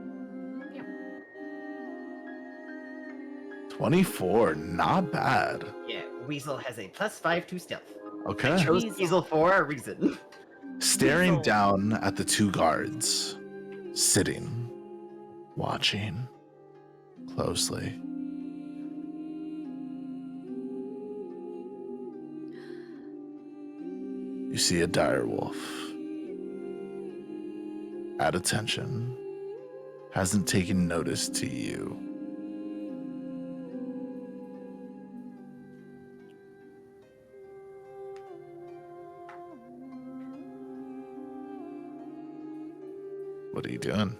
24, not bad. Yeah, Weasel has a +5 to stealth. Okay. I chose Weasel for a reason. Staring down at the 2 guards, sitting, watching closely. You see a dire wolf. At attention. Hasn't taken notice to you. What are you doing?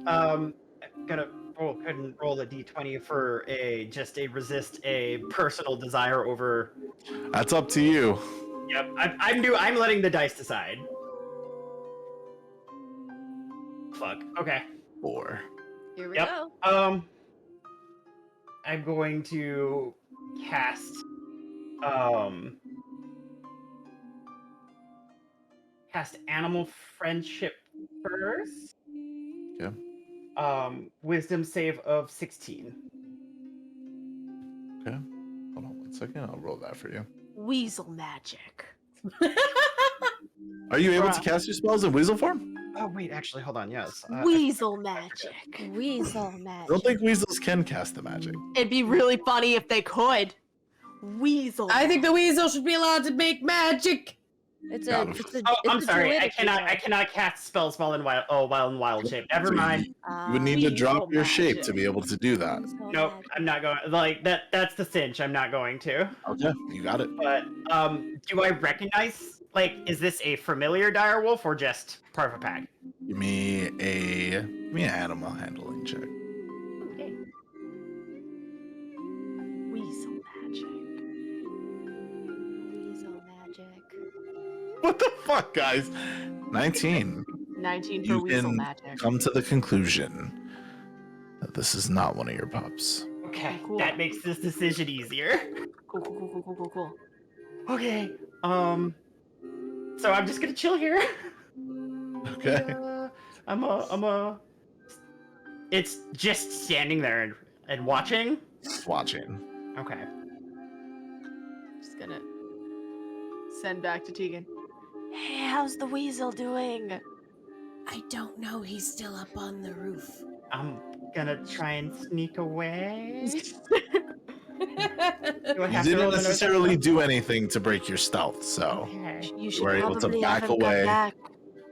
Gonna couldn't roll a d20 for just a resist a personal desire over. That's up to you. Yep, I'm letting the dice decide. Fuck. Okay. 4. Here we Yep. go. I'm going to cast animal friendship first. Yeah. Wisdom save of 16. Okay. Hold on 1 second. I'll roll that for you. Weasel magic. Are you able to cast your spells in weasel form? Oh wait, actually, hold on. Yes. Weasel magic. Weasel I magic. don't think weasels can cast the magic. It'd be really funny if they could. Weasel. I think the weasel should be allowed to make magic. It's Got a. it. It's a. Oh, it's I'm a sorry. I druidic cannot cast spells while in wild shape. Never So mind. You would need to drop Weasel your shape magic. to be able to do that. Weasel Nope, magic. I'm not going. Like that. That's the cinch. I'm not going to. Okay, you got it. But do I recognize? Like, is this a familiar direwolf or just part of a pack? Give me an animal handling check. Okay. Weasel magic. Weasel magic. What the fuck, guys? 19. 19 for You weasel can magic. come to the conclusion that this is not one of your pups. Okay, Cool. that makes this decision easier. Cool. Okay. So I'm just gonna chill here. Okay. It's just standing there and watching. Watching. Okay. Just gonna send back to Tegan. Hey, how's the weasel doing? I don't know. He's still up on the roof. I'm gonna try and sneak away. Do I You have to didn't roll another- necessarily do anything to break your stealth, so Okay. You should were able to probably back have him come away. back.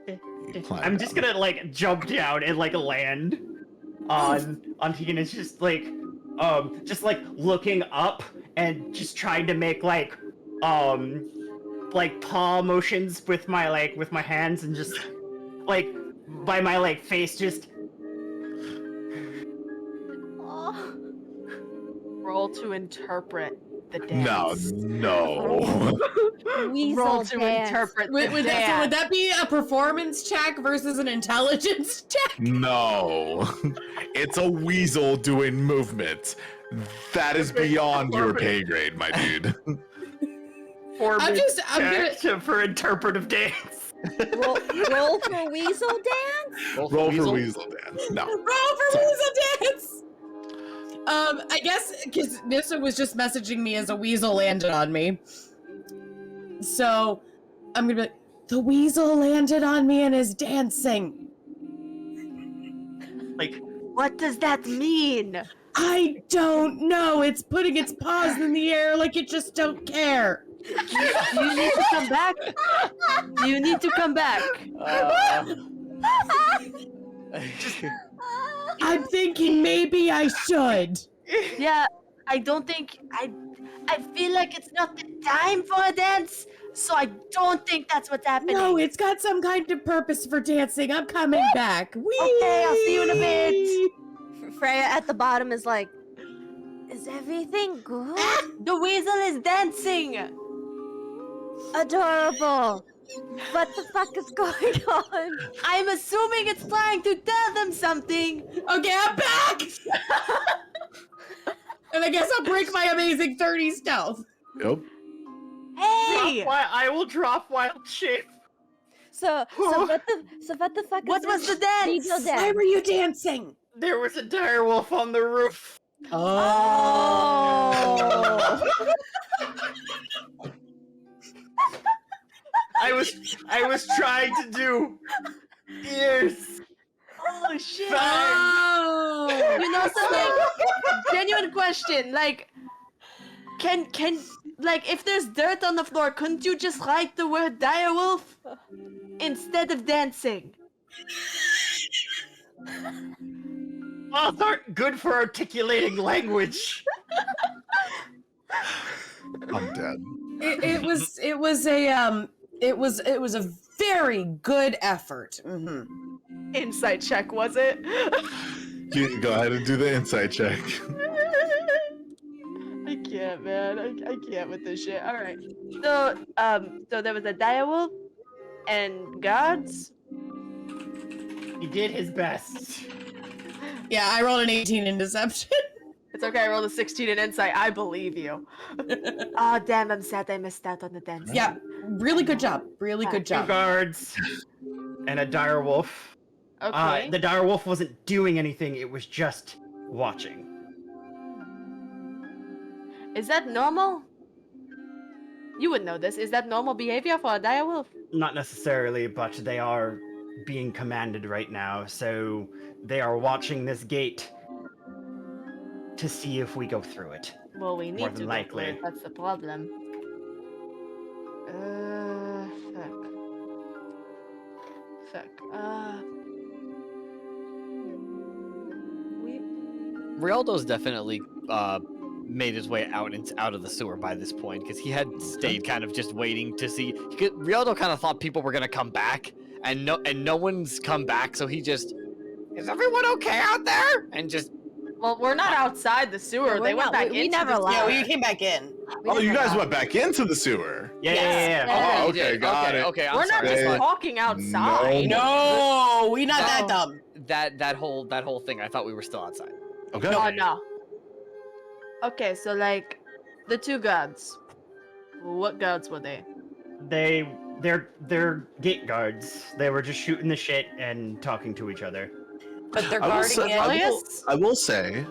you climbed I'm just down. gonna like jump down and like land on Tegan. It's just like looking up and just trying to make like paw motions with my hands and just like by my like face just Oh. Roll to interpret the No, dance. no. Weasel Roll to dance. interpret the Would dance. that be a performance check versus an intelligence check? No. It's a weasel doing movement. That is beyond your pay grade, my dude. for interpretive dance. Roll for weasel dance. Roll for weasel dance. No. Roll for weasel dance! I guess because Nyssa was just messaging me as a weasel landed on me. So, I'm gonna be like, the weasel landed on me and is dancing. Like, What does that mean? I don't know. It's putting its paws in the air like it just don't care. You need to come back. You need to come back. I'm thinking maybe I should. Yeah, I don't think I feel like it's not the time for a dance, so I don't think that's what's happening. No, it's got some kind of purpose for dancing. I'm coming back. Whee! Okay, I'll see you in a bit. Freya at the bottom is like, is everything good? The weasel is dancing. Adorable. What the fuck is going on? I'm assuming it's trying to tell them something. Okay, I'm back. And I guess I'll break my amazing 30 stealth. Yep. Hey! I will drop wild shape. So what the fuck What is was this the dance? Beagle Why dance? were you dancing? There was a direwolf on the roof. Oh. I was trying to do ears. Oh shit! Oh. You know something? Genuine question. Like, can like if there's dirt on the floor, couldn't you just write the word direwolf instead of dancing? Moths aren't good for articulating language. I'm dead. It was a very good effort. Mm-hmm. Insight check, was it? You go ahead and do the insight check. I can't, man. I can't with this shit. All right. So there was a direwolf and guards. He did his best. Yeah, I rolled an 18 in deception. It's okay. I rolled a 16 in insight. I believe you. Oh damn! I'm sad I missed out on the dance. Yeah, really good job. Really good Two job. guards and a direwolf. Okay. The direwolf wasn't doing anything. It was just watching. Is that normal? You would know this. Is that normal behavior for a direwolf? Not necessarily, but they are being commanded right now, so they are watching this gate to see if we go through it. Well, we need More to than go likely. through it. That's the problem. Fuck. Rialdo's definitely made his way out of the sewer by this point because he had stayed kind of just waiting to see. Rialdo kind of thought people were gonna come back, and no one's come back, so he just, is everyone okay out there? And just. Well, we're not outside the sewer. Yeah, They we're went not. back We into never the left. Yeah, sewer. we came back in. We Oh, you never guys left. went back into the sewer. Yeah. Oh, you okay, did. got it. Okay, I'm We're not sorry. just Hey. talking outside. No, we not that Oh. dumb. That whole thing. I thought we were still outside. Okay. Oh no. Okay, so like the two guards. What guards were they? They're gate guards. They were just shooting the shit and talking to each other. But they're I will guarding say- it. Azorius? I will say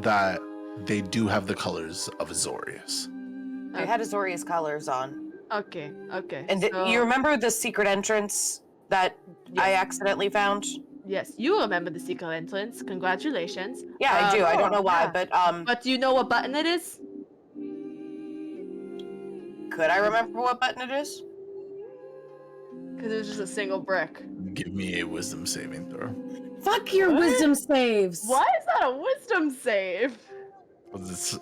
that they do have the colors of Azorius. They had Azorius colors on. Okay. And so, you remember the secret entrance that I accidentally found? Yes, you remember the secret entrance. Congratulations. Yeah, I do. I don't know why, yeah. but But do you know what button it is? could I remember what button it is? Because it was just a single brick. Give me a wisdom saving throw. Fuck your What? wisdom saves. Why is that a wisdom save?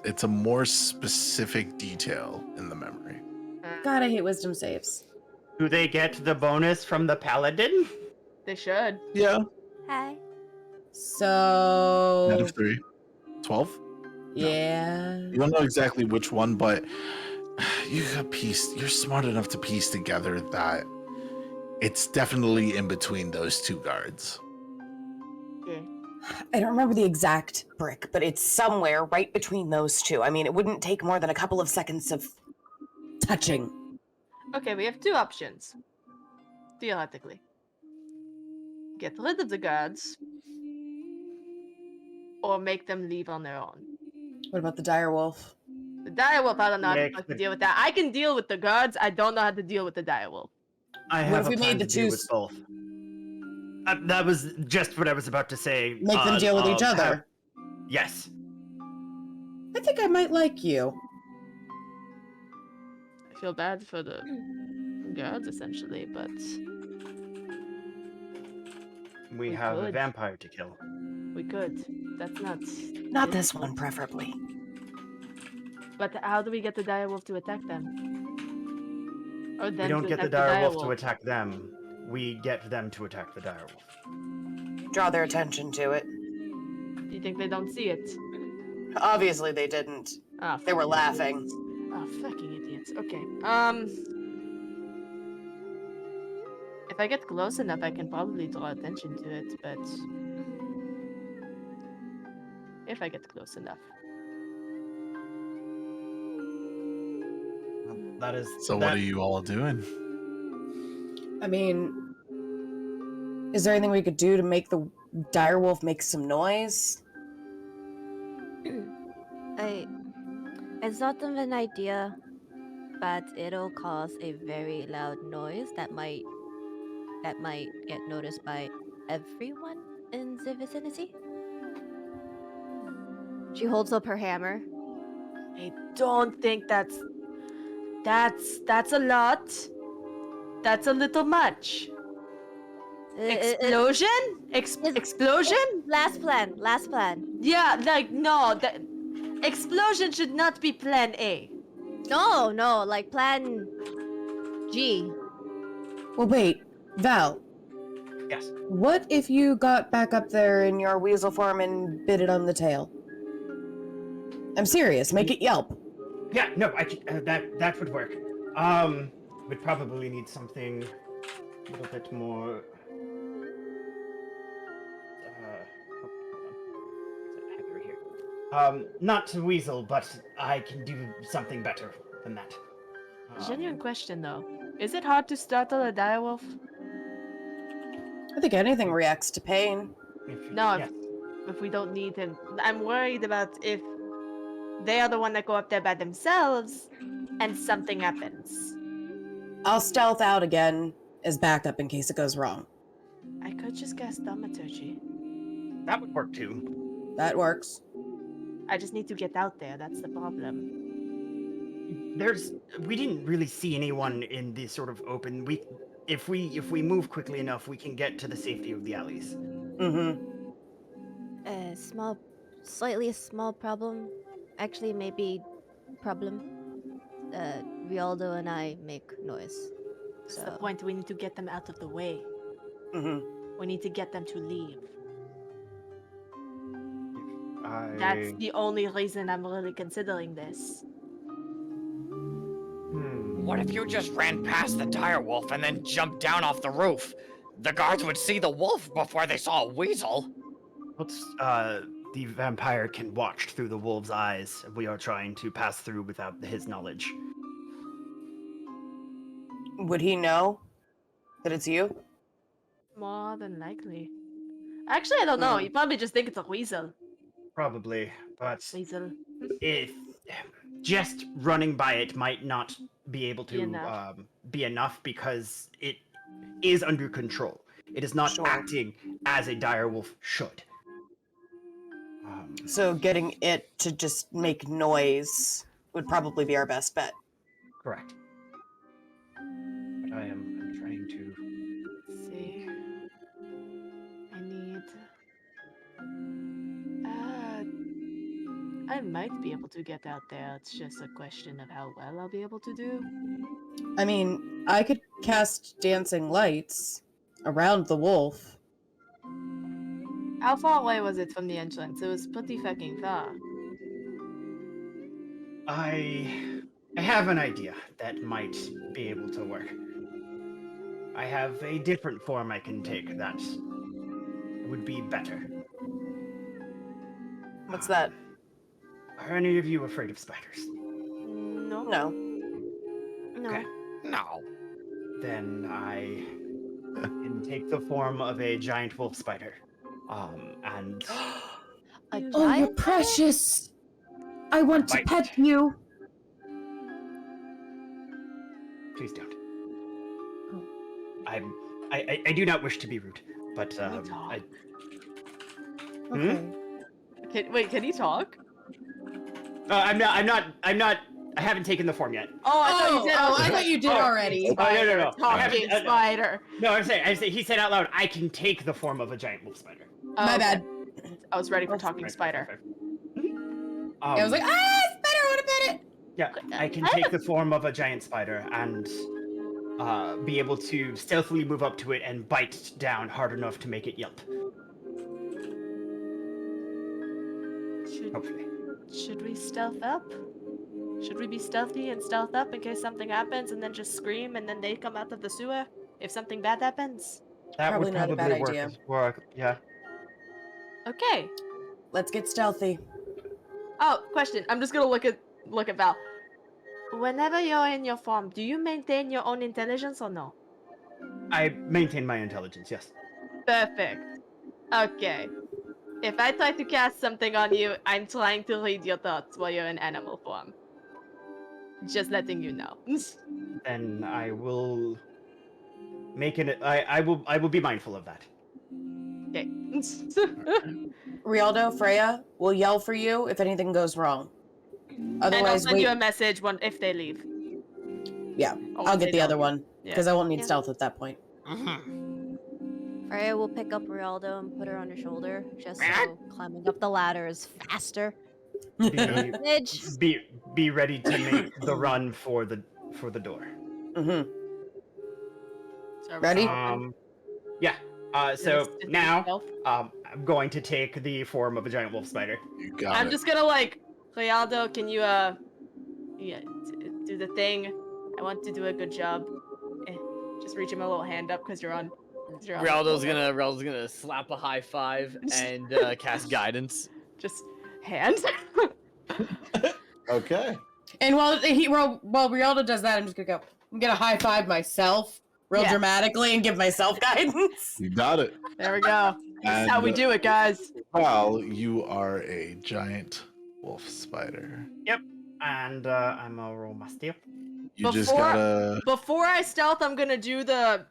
It's a more specific detail in the memory. God, I hate wisdom saves. Do they get the bonus from the paladin? They should. Yeah. Hi. So Out of 3. 12? yeah. You don't know exactly which one, but you're smart enough to piece together that it's definitely in between those two guards. Okay. I don't remember the exact brick, but it's somewhere right between those two. I mean, it wouldn't take more than a couple of seconds of touching. Okay, we have two options. Theoretically. Get rid of the guards. Or make them leave on their own. What about the direwolf? The direwolf, I don't know how Yeah, to deal with that. I can deal with the guards, I don't know how to deal with the direwolf. I What have if we a made plan the to deal two with both. That was just what I was about to say. Make them deal with each other. Yes. I think I might like you. I feel bad for the guards, essentially, but We We have a could. vampire to kill. we could. That's not... Not this one, preferably. But how do we get the direwolf to attack them? Or We them don't to get the attack direwolf to attack them. We get them to attack the direwolf. Draw their attention to it. Do you think they don't see it? Obviously, they didn't. Ah, They were fucking laughing. idiots. Oh, fucking idiots. Okay. If I get close enough, I can probably draw attention to it, but if I get close enough. That is. So what are you all doing? I mean, is there anything we could do to make the direwolf make some noise? I thought of an idea, but it'll cause a very loud noise that might get noticed by everyone in the vicinity. She holds up her hammer. I don't think that's a lot. That's a little much. Explosion? Explosion? Last plan. Yeah, like no, that explosion should not be plan A. No, like plan G. Well, wait, Val. Yes. What if you got back up there in your weasel form and bit it on the tail? I'm serious. Make it yelp. Yeah, no, that would work. We'd probably need something a little bit more. Not to weasel, but I can do something better than that. Genuine question though. Is it hard to startle a direwolf? I think anything reacts to pain. No, Yes. if we don't need him. I'm worried about if they are the one that go up there by themselves and something happens. I'll stealth out again as backup in case it goes wrong. I could just cast thaumaturgy. That would work too. That works. I just need to get out there, that's the problem. We didn't really see anyone in this sort of open. If we move quickly enough, we can get to the safety of the alleys. Mm-hmm. Slightly small problem. Actually, maybe problem. Rialdo and I make noise. That's the point. We need to get them out of the way. Mm-hmm. We need to get them to leave. I... That's the only reason I'm really considering this. What if you just ran past the direwolf and then jumped down off the roof? The guards would see the wolf before they saw a weasel. The vampire can watch through the wolf's eyes. We are trying to pass through without his knowledge. Would he know that it's you? More than likely. Actually, I don't know. You probably just think it's a weasel. Probably, but Weasel. if just running by it might not be able Be to enough. be enough because it is under control. It is not Sure. acting as a direwolf should. So getting it to just make noise would probably be our best bet. Correct. But I'm trying to. Let's see. I need. I might be able to get out there. It's just a question of how well I'll be able to do. I mean, I could cast dancing lights around the wolf. How far away was it from the entrance? It was pretty fucking far. I have an idea that might be able to work. I have a different form I can take that would be better. What's that? Are any of you afraid of spiders? No. No. No. Okay. No. Then I can take the form of a giant wolf spider. And A Oh, you're giant? precious! I want to Bite. pet you! please don't. I do not wish to be rude, but I, Okay. Wait, can he talk? I'm not. I haven't taken the form yet. Oh, I thought you said. I thought you did already. Oh, no. I Talking haven't, spider. No, I'm saying he said out loud, I can take the form of a giant wolf spider. Oh, My okay. bad. I was ready for talking spider. I was like, spider, I want to pet it! Yeah, I can take the form of a giant spider and be able to stealthily move up to it and bite down hard enough to make it yelp. Hopefully. Should we stealth up? Should we be stealthy and stealth up in case something happens and then just scream and then they come out of the sewer if something bad happens? That Probably would not a probably bad idea. work. Yeah. Okay. Let's get stealthy. Oh, question. I'm just gonna look at Val. Whenever you're in your form, do you maintain your own intelligence or no? I maintain my intelligence, yes. Perfect. Okay. If I try to cast something on you, I'm trying to read your thoughts while you're in animal form. Just letting you know. Then I will make it. I will be mindful of that. Okay. Rialdo, Freya, we'll yell for you if anything goes wrong. And I'll Otherwise, send you a message if they leave. Yeah, Or I'll when get they the don't other leave. one because I won't need stealth at that point. Freya will pick up Rialdo and put her on her shoulder, just so climbing up the ladder is faster. Be ready to make the run for the door. Mm-hmm. So Ready? Yeah. So Just now, stealth? I'm going to take the form of a giant wolf spider. You got I'm it. just gonna Rialdo, can you do the thing? I want to do a good job. Just reach him a little hand up because you're on. Rialdo's gonna slap a high five and cast guidance. Just hand. Okay. And while Rialdo does that, I'm just gonna get a high five myself, real dramatically, and give myself guidance. You got it. There we go. That's how we do it, guys. Well, you are a giant wolf spider. Yep. And I'm a roll my stealth. You just gotta. Before I stealth, I'm gonna do the.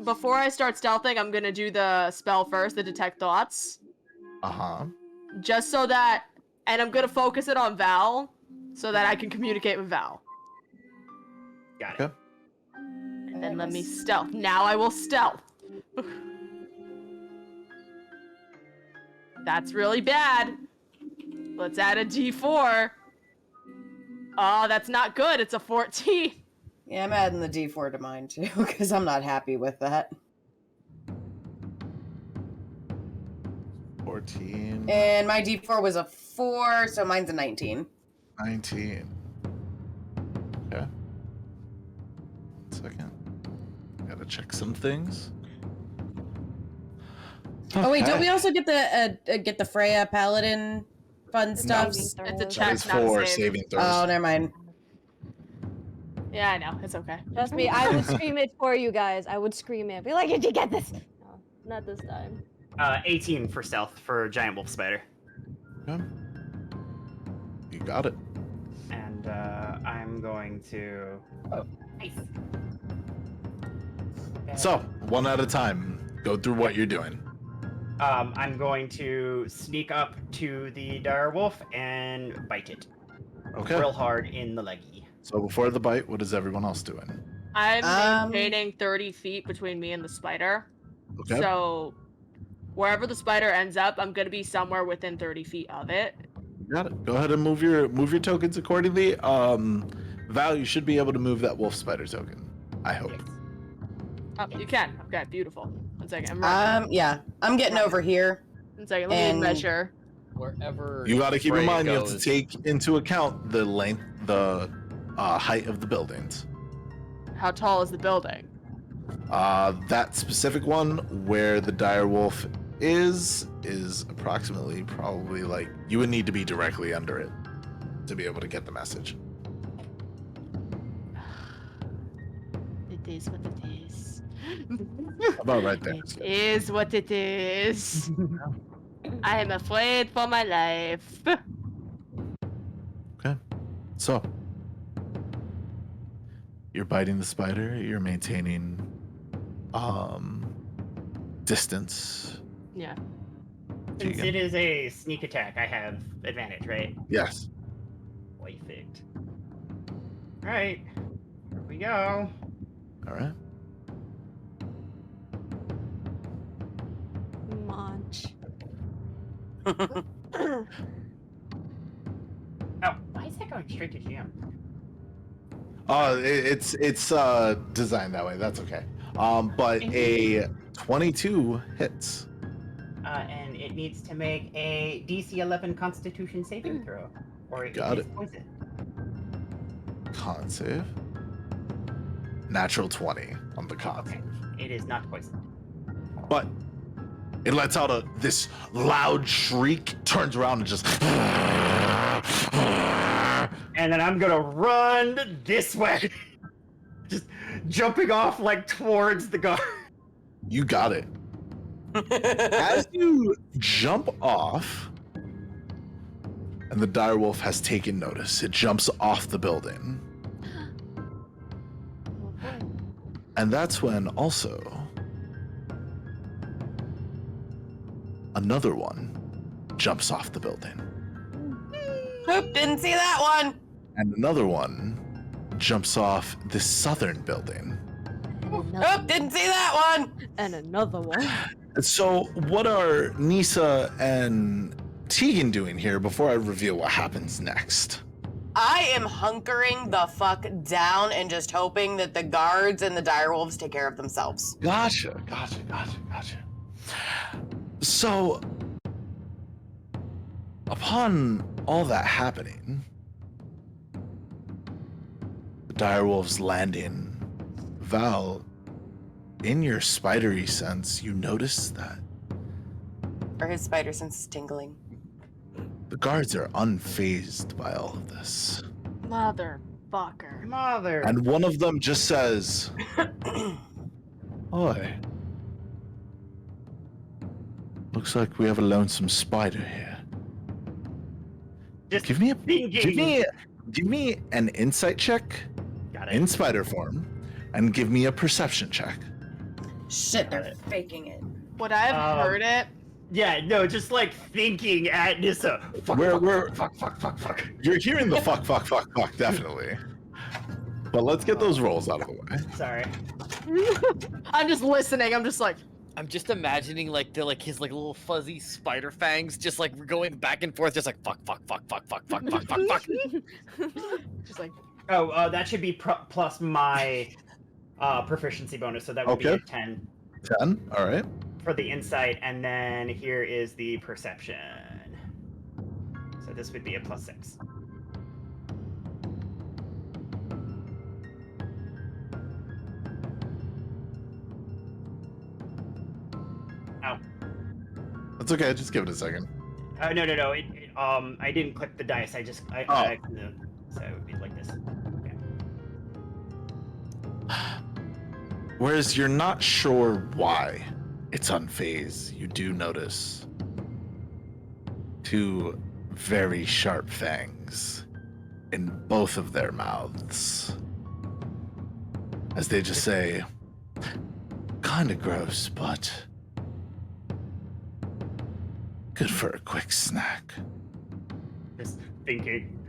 Before I start stealthing, I'm gonna do the spell first, the detect thoughts. Just so that, and I'm gonna focus it on Val, so that I can communicate with Val. Got it. And then let me stealth. Now I will stealth. That's really bad. Let's add a D4. Oh, that's not good. It's a 14. Yeah, I'm adding the D4 to mine too, because I'm not happy with that. 14. And my D4 was a 4, so mine's a 19. 19. Okay. 1 second. Gotta check some things. Oh wait, don't Okay. we also get the Freya Paladin fun stuff? It's a That check, is not a for save. saving throws. Oh, never mind. Yeah, I know. It's okay. Trust me, I would scream it for you guys. I would scream it. Be like, did you get this? No, not this time. 18 for stealth for giant wolf spider. Okay. You got it. And I'm going to. Oh, nice. So, one at a time. Go through what you're doing. I'm going to sneak up to the dire wolf and bite it. Okay. Real hard in the leggy. So before the bite, what is everyone else doing? I'm maintaining 30 feet between me and the spider. Okay. So wherever the spider ends up, I'm gonna be somewhere within 30 feet of it. You got it. Go ahead and move your tokens accordingly. Val, you should be able to move that wolf spider token. I hope. Oh, you can. Okay, beautiful. 1 second. I'm running. Yeah, I'm getting over here. 1 second. Let me measure. Wherever You got to keep in Freya mind you have goes. to take into account the length, the height of the buildings. How tall is the building? That specific one where the dire wolf is approximately probably like you would need to be directly under it to be able to get the message. It is what it is. About right there. It is what it is. I am afraid for my life. Okay. So you're biting the spider, you're maintaining distance. Yeah. Since Tegan. it is a sneak attack, I have advantage, right? Yes. Perfect. Alright. Here we go. All right. Munch. Oh, why is that going went straight to GM. It's designed that way. That's okay. But a 22 hits. And it needs to make a DC 11 Constitution saving throw, or it Got is it. poison. Con save. Natural 20 on the con. Okay. It is not poisoned. But it lets out this loud shriek, turns around and just. And then I'm gonna run this way, just jumping off like towards the guard. You got it. As you jump off, and the direwolf has taken notice, it jumps off the building. And that's when also another one jumps off the building. Oop, didn't see that one. And another one jumps off the southern building. Oop, didn't see that one. And another one. So what are Nyssa and Tegan doing here before I reveal what happens next? I am hunkering the fuck down and just hoping that the guards and the direwolves take care of themselves. Gotcha. So, upon all that happening, the direwolves landing, Val, in your spidery sense, you notice that Or his spider sense is tingling. the guards are unfazed by all of this. Motherfucker. Mother. And one of them just says, Oi. Looks like we have a lonesome spider here. Just Give me thinking. give me an insight check Got it. in spider form, and give me a perception check. Shit, they're faking it. Would I have heard it? Yeah, no, just like thinking at Nyssa. Fuck, fuck. You're hearing the fuck, definitely. But let's get those rolls out of the way. Sorry. I'm just listening. I'm just like, I'm just imagining like they're like his like little fuzzy spider fangs just like going back and forth, just like fuck. just like, Oh, that should be plus my proficiency bonus, so that would be Okay. a 10 10, all right. for the insight, and then here is the perception. So this would be a plus 6. Ow. That's okay, just give it a second. No. I didn't click the dice. I so it would be like this. Okay. Whereas you're not sure why it's unfazed, you do notice two very sharp fangs in both of their mouths. As they just say, kinda gross, but good for a quick snack. Just thinking.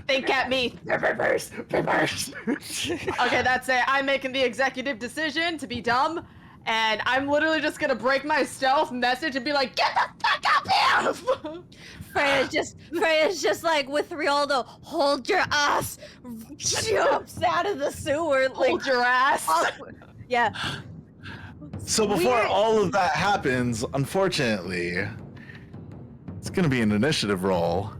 think at me. Reverse. Okay, that's it. I'm making the executive decision to be dumb, and I'm literally just gonna break my stealth message and be like, "Get the fuck up here!" Freya's just like with Rialdo, hold your ass, jumps out of the sewer. Like, Hold your ass. yeah. So before all of that happens, unfortunately, it's gonna be an initiative roll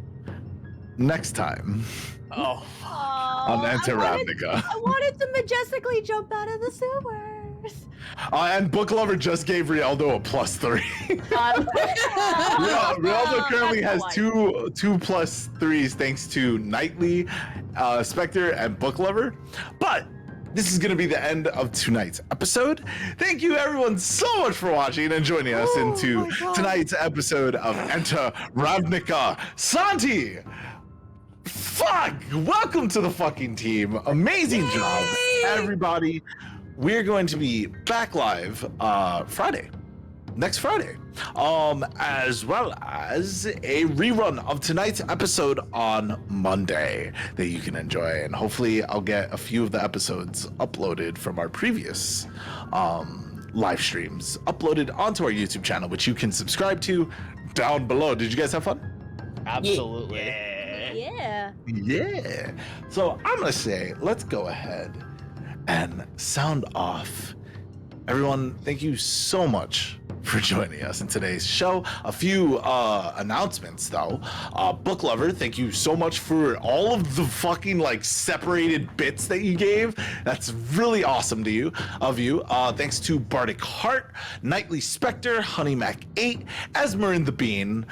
next time Oh. on Enter Ravnica. I wanted to majestically jump out of the sewers. And Book Lover just gave Rialdo a +3. Rialdo currently has two +3s thanks to Nightly, Spectre, and Book Lover. But this is going to be the end of tonight's episode. Thank you everyone so much for watching and joining us into tonight's episode of Enter Ravnica. Santi! Fuck! Welcome to the fucking team. Amazing job, everybody. We're going to be back live next Friday, as well as a rerun of tonight's episode on Monday that you can enjoy, and hopefully I'll get a few of the episodes uploaded from our previous live streams uploaded onto our YouTube channel, which you can subscribe to down below. Did you guys have fun? Absolutely. Yeah. Yeah. Yeah. So I'm gonna say, let's go ahead and sound off. Everyone, thank you so much for joining us in today's show. A few announcements though. Book Lover, thank you so much for all of the fucking like separated bits that you gave. That's really awesome of you. Thanks to Bardic Heart, Nightly Spectre, Honey Mac 8, Esmer the Bean,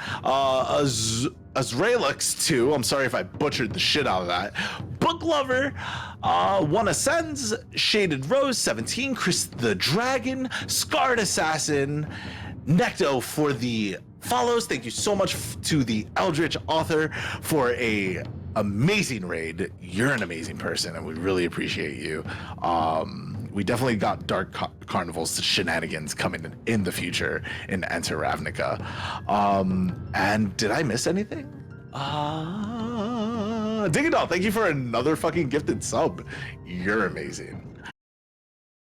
Azraelix 2, I'm sorry if I butchered the shit out of that. Book Lover, One Ascends, Shaded Rose 17, Chris the Dragon, Scarred Assassin, Necto for the follows. Thank you so much to the Eldritch author for a amazing raid. You're an amazing person and we really appreciate you. We definitely got Dark Carnival's shenanigans coming in the future in Enter Ravnica. And did I miss anything? Digadol, thank you for another fucking gifted sub. You're amazing.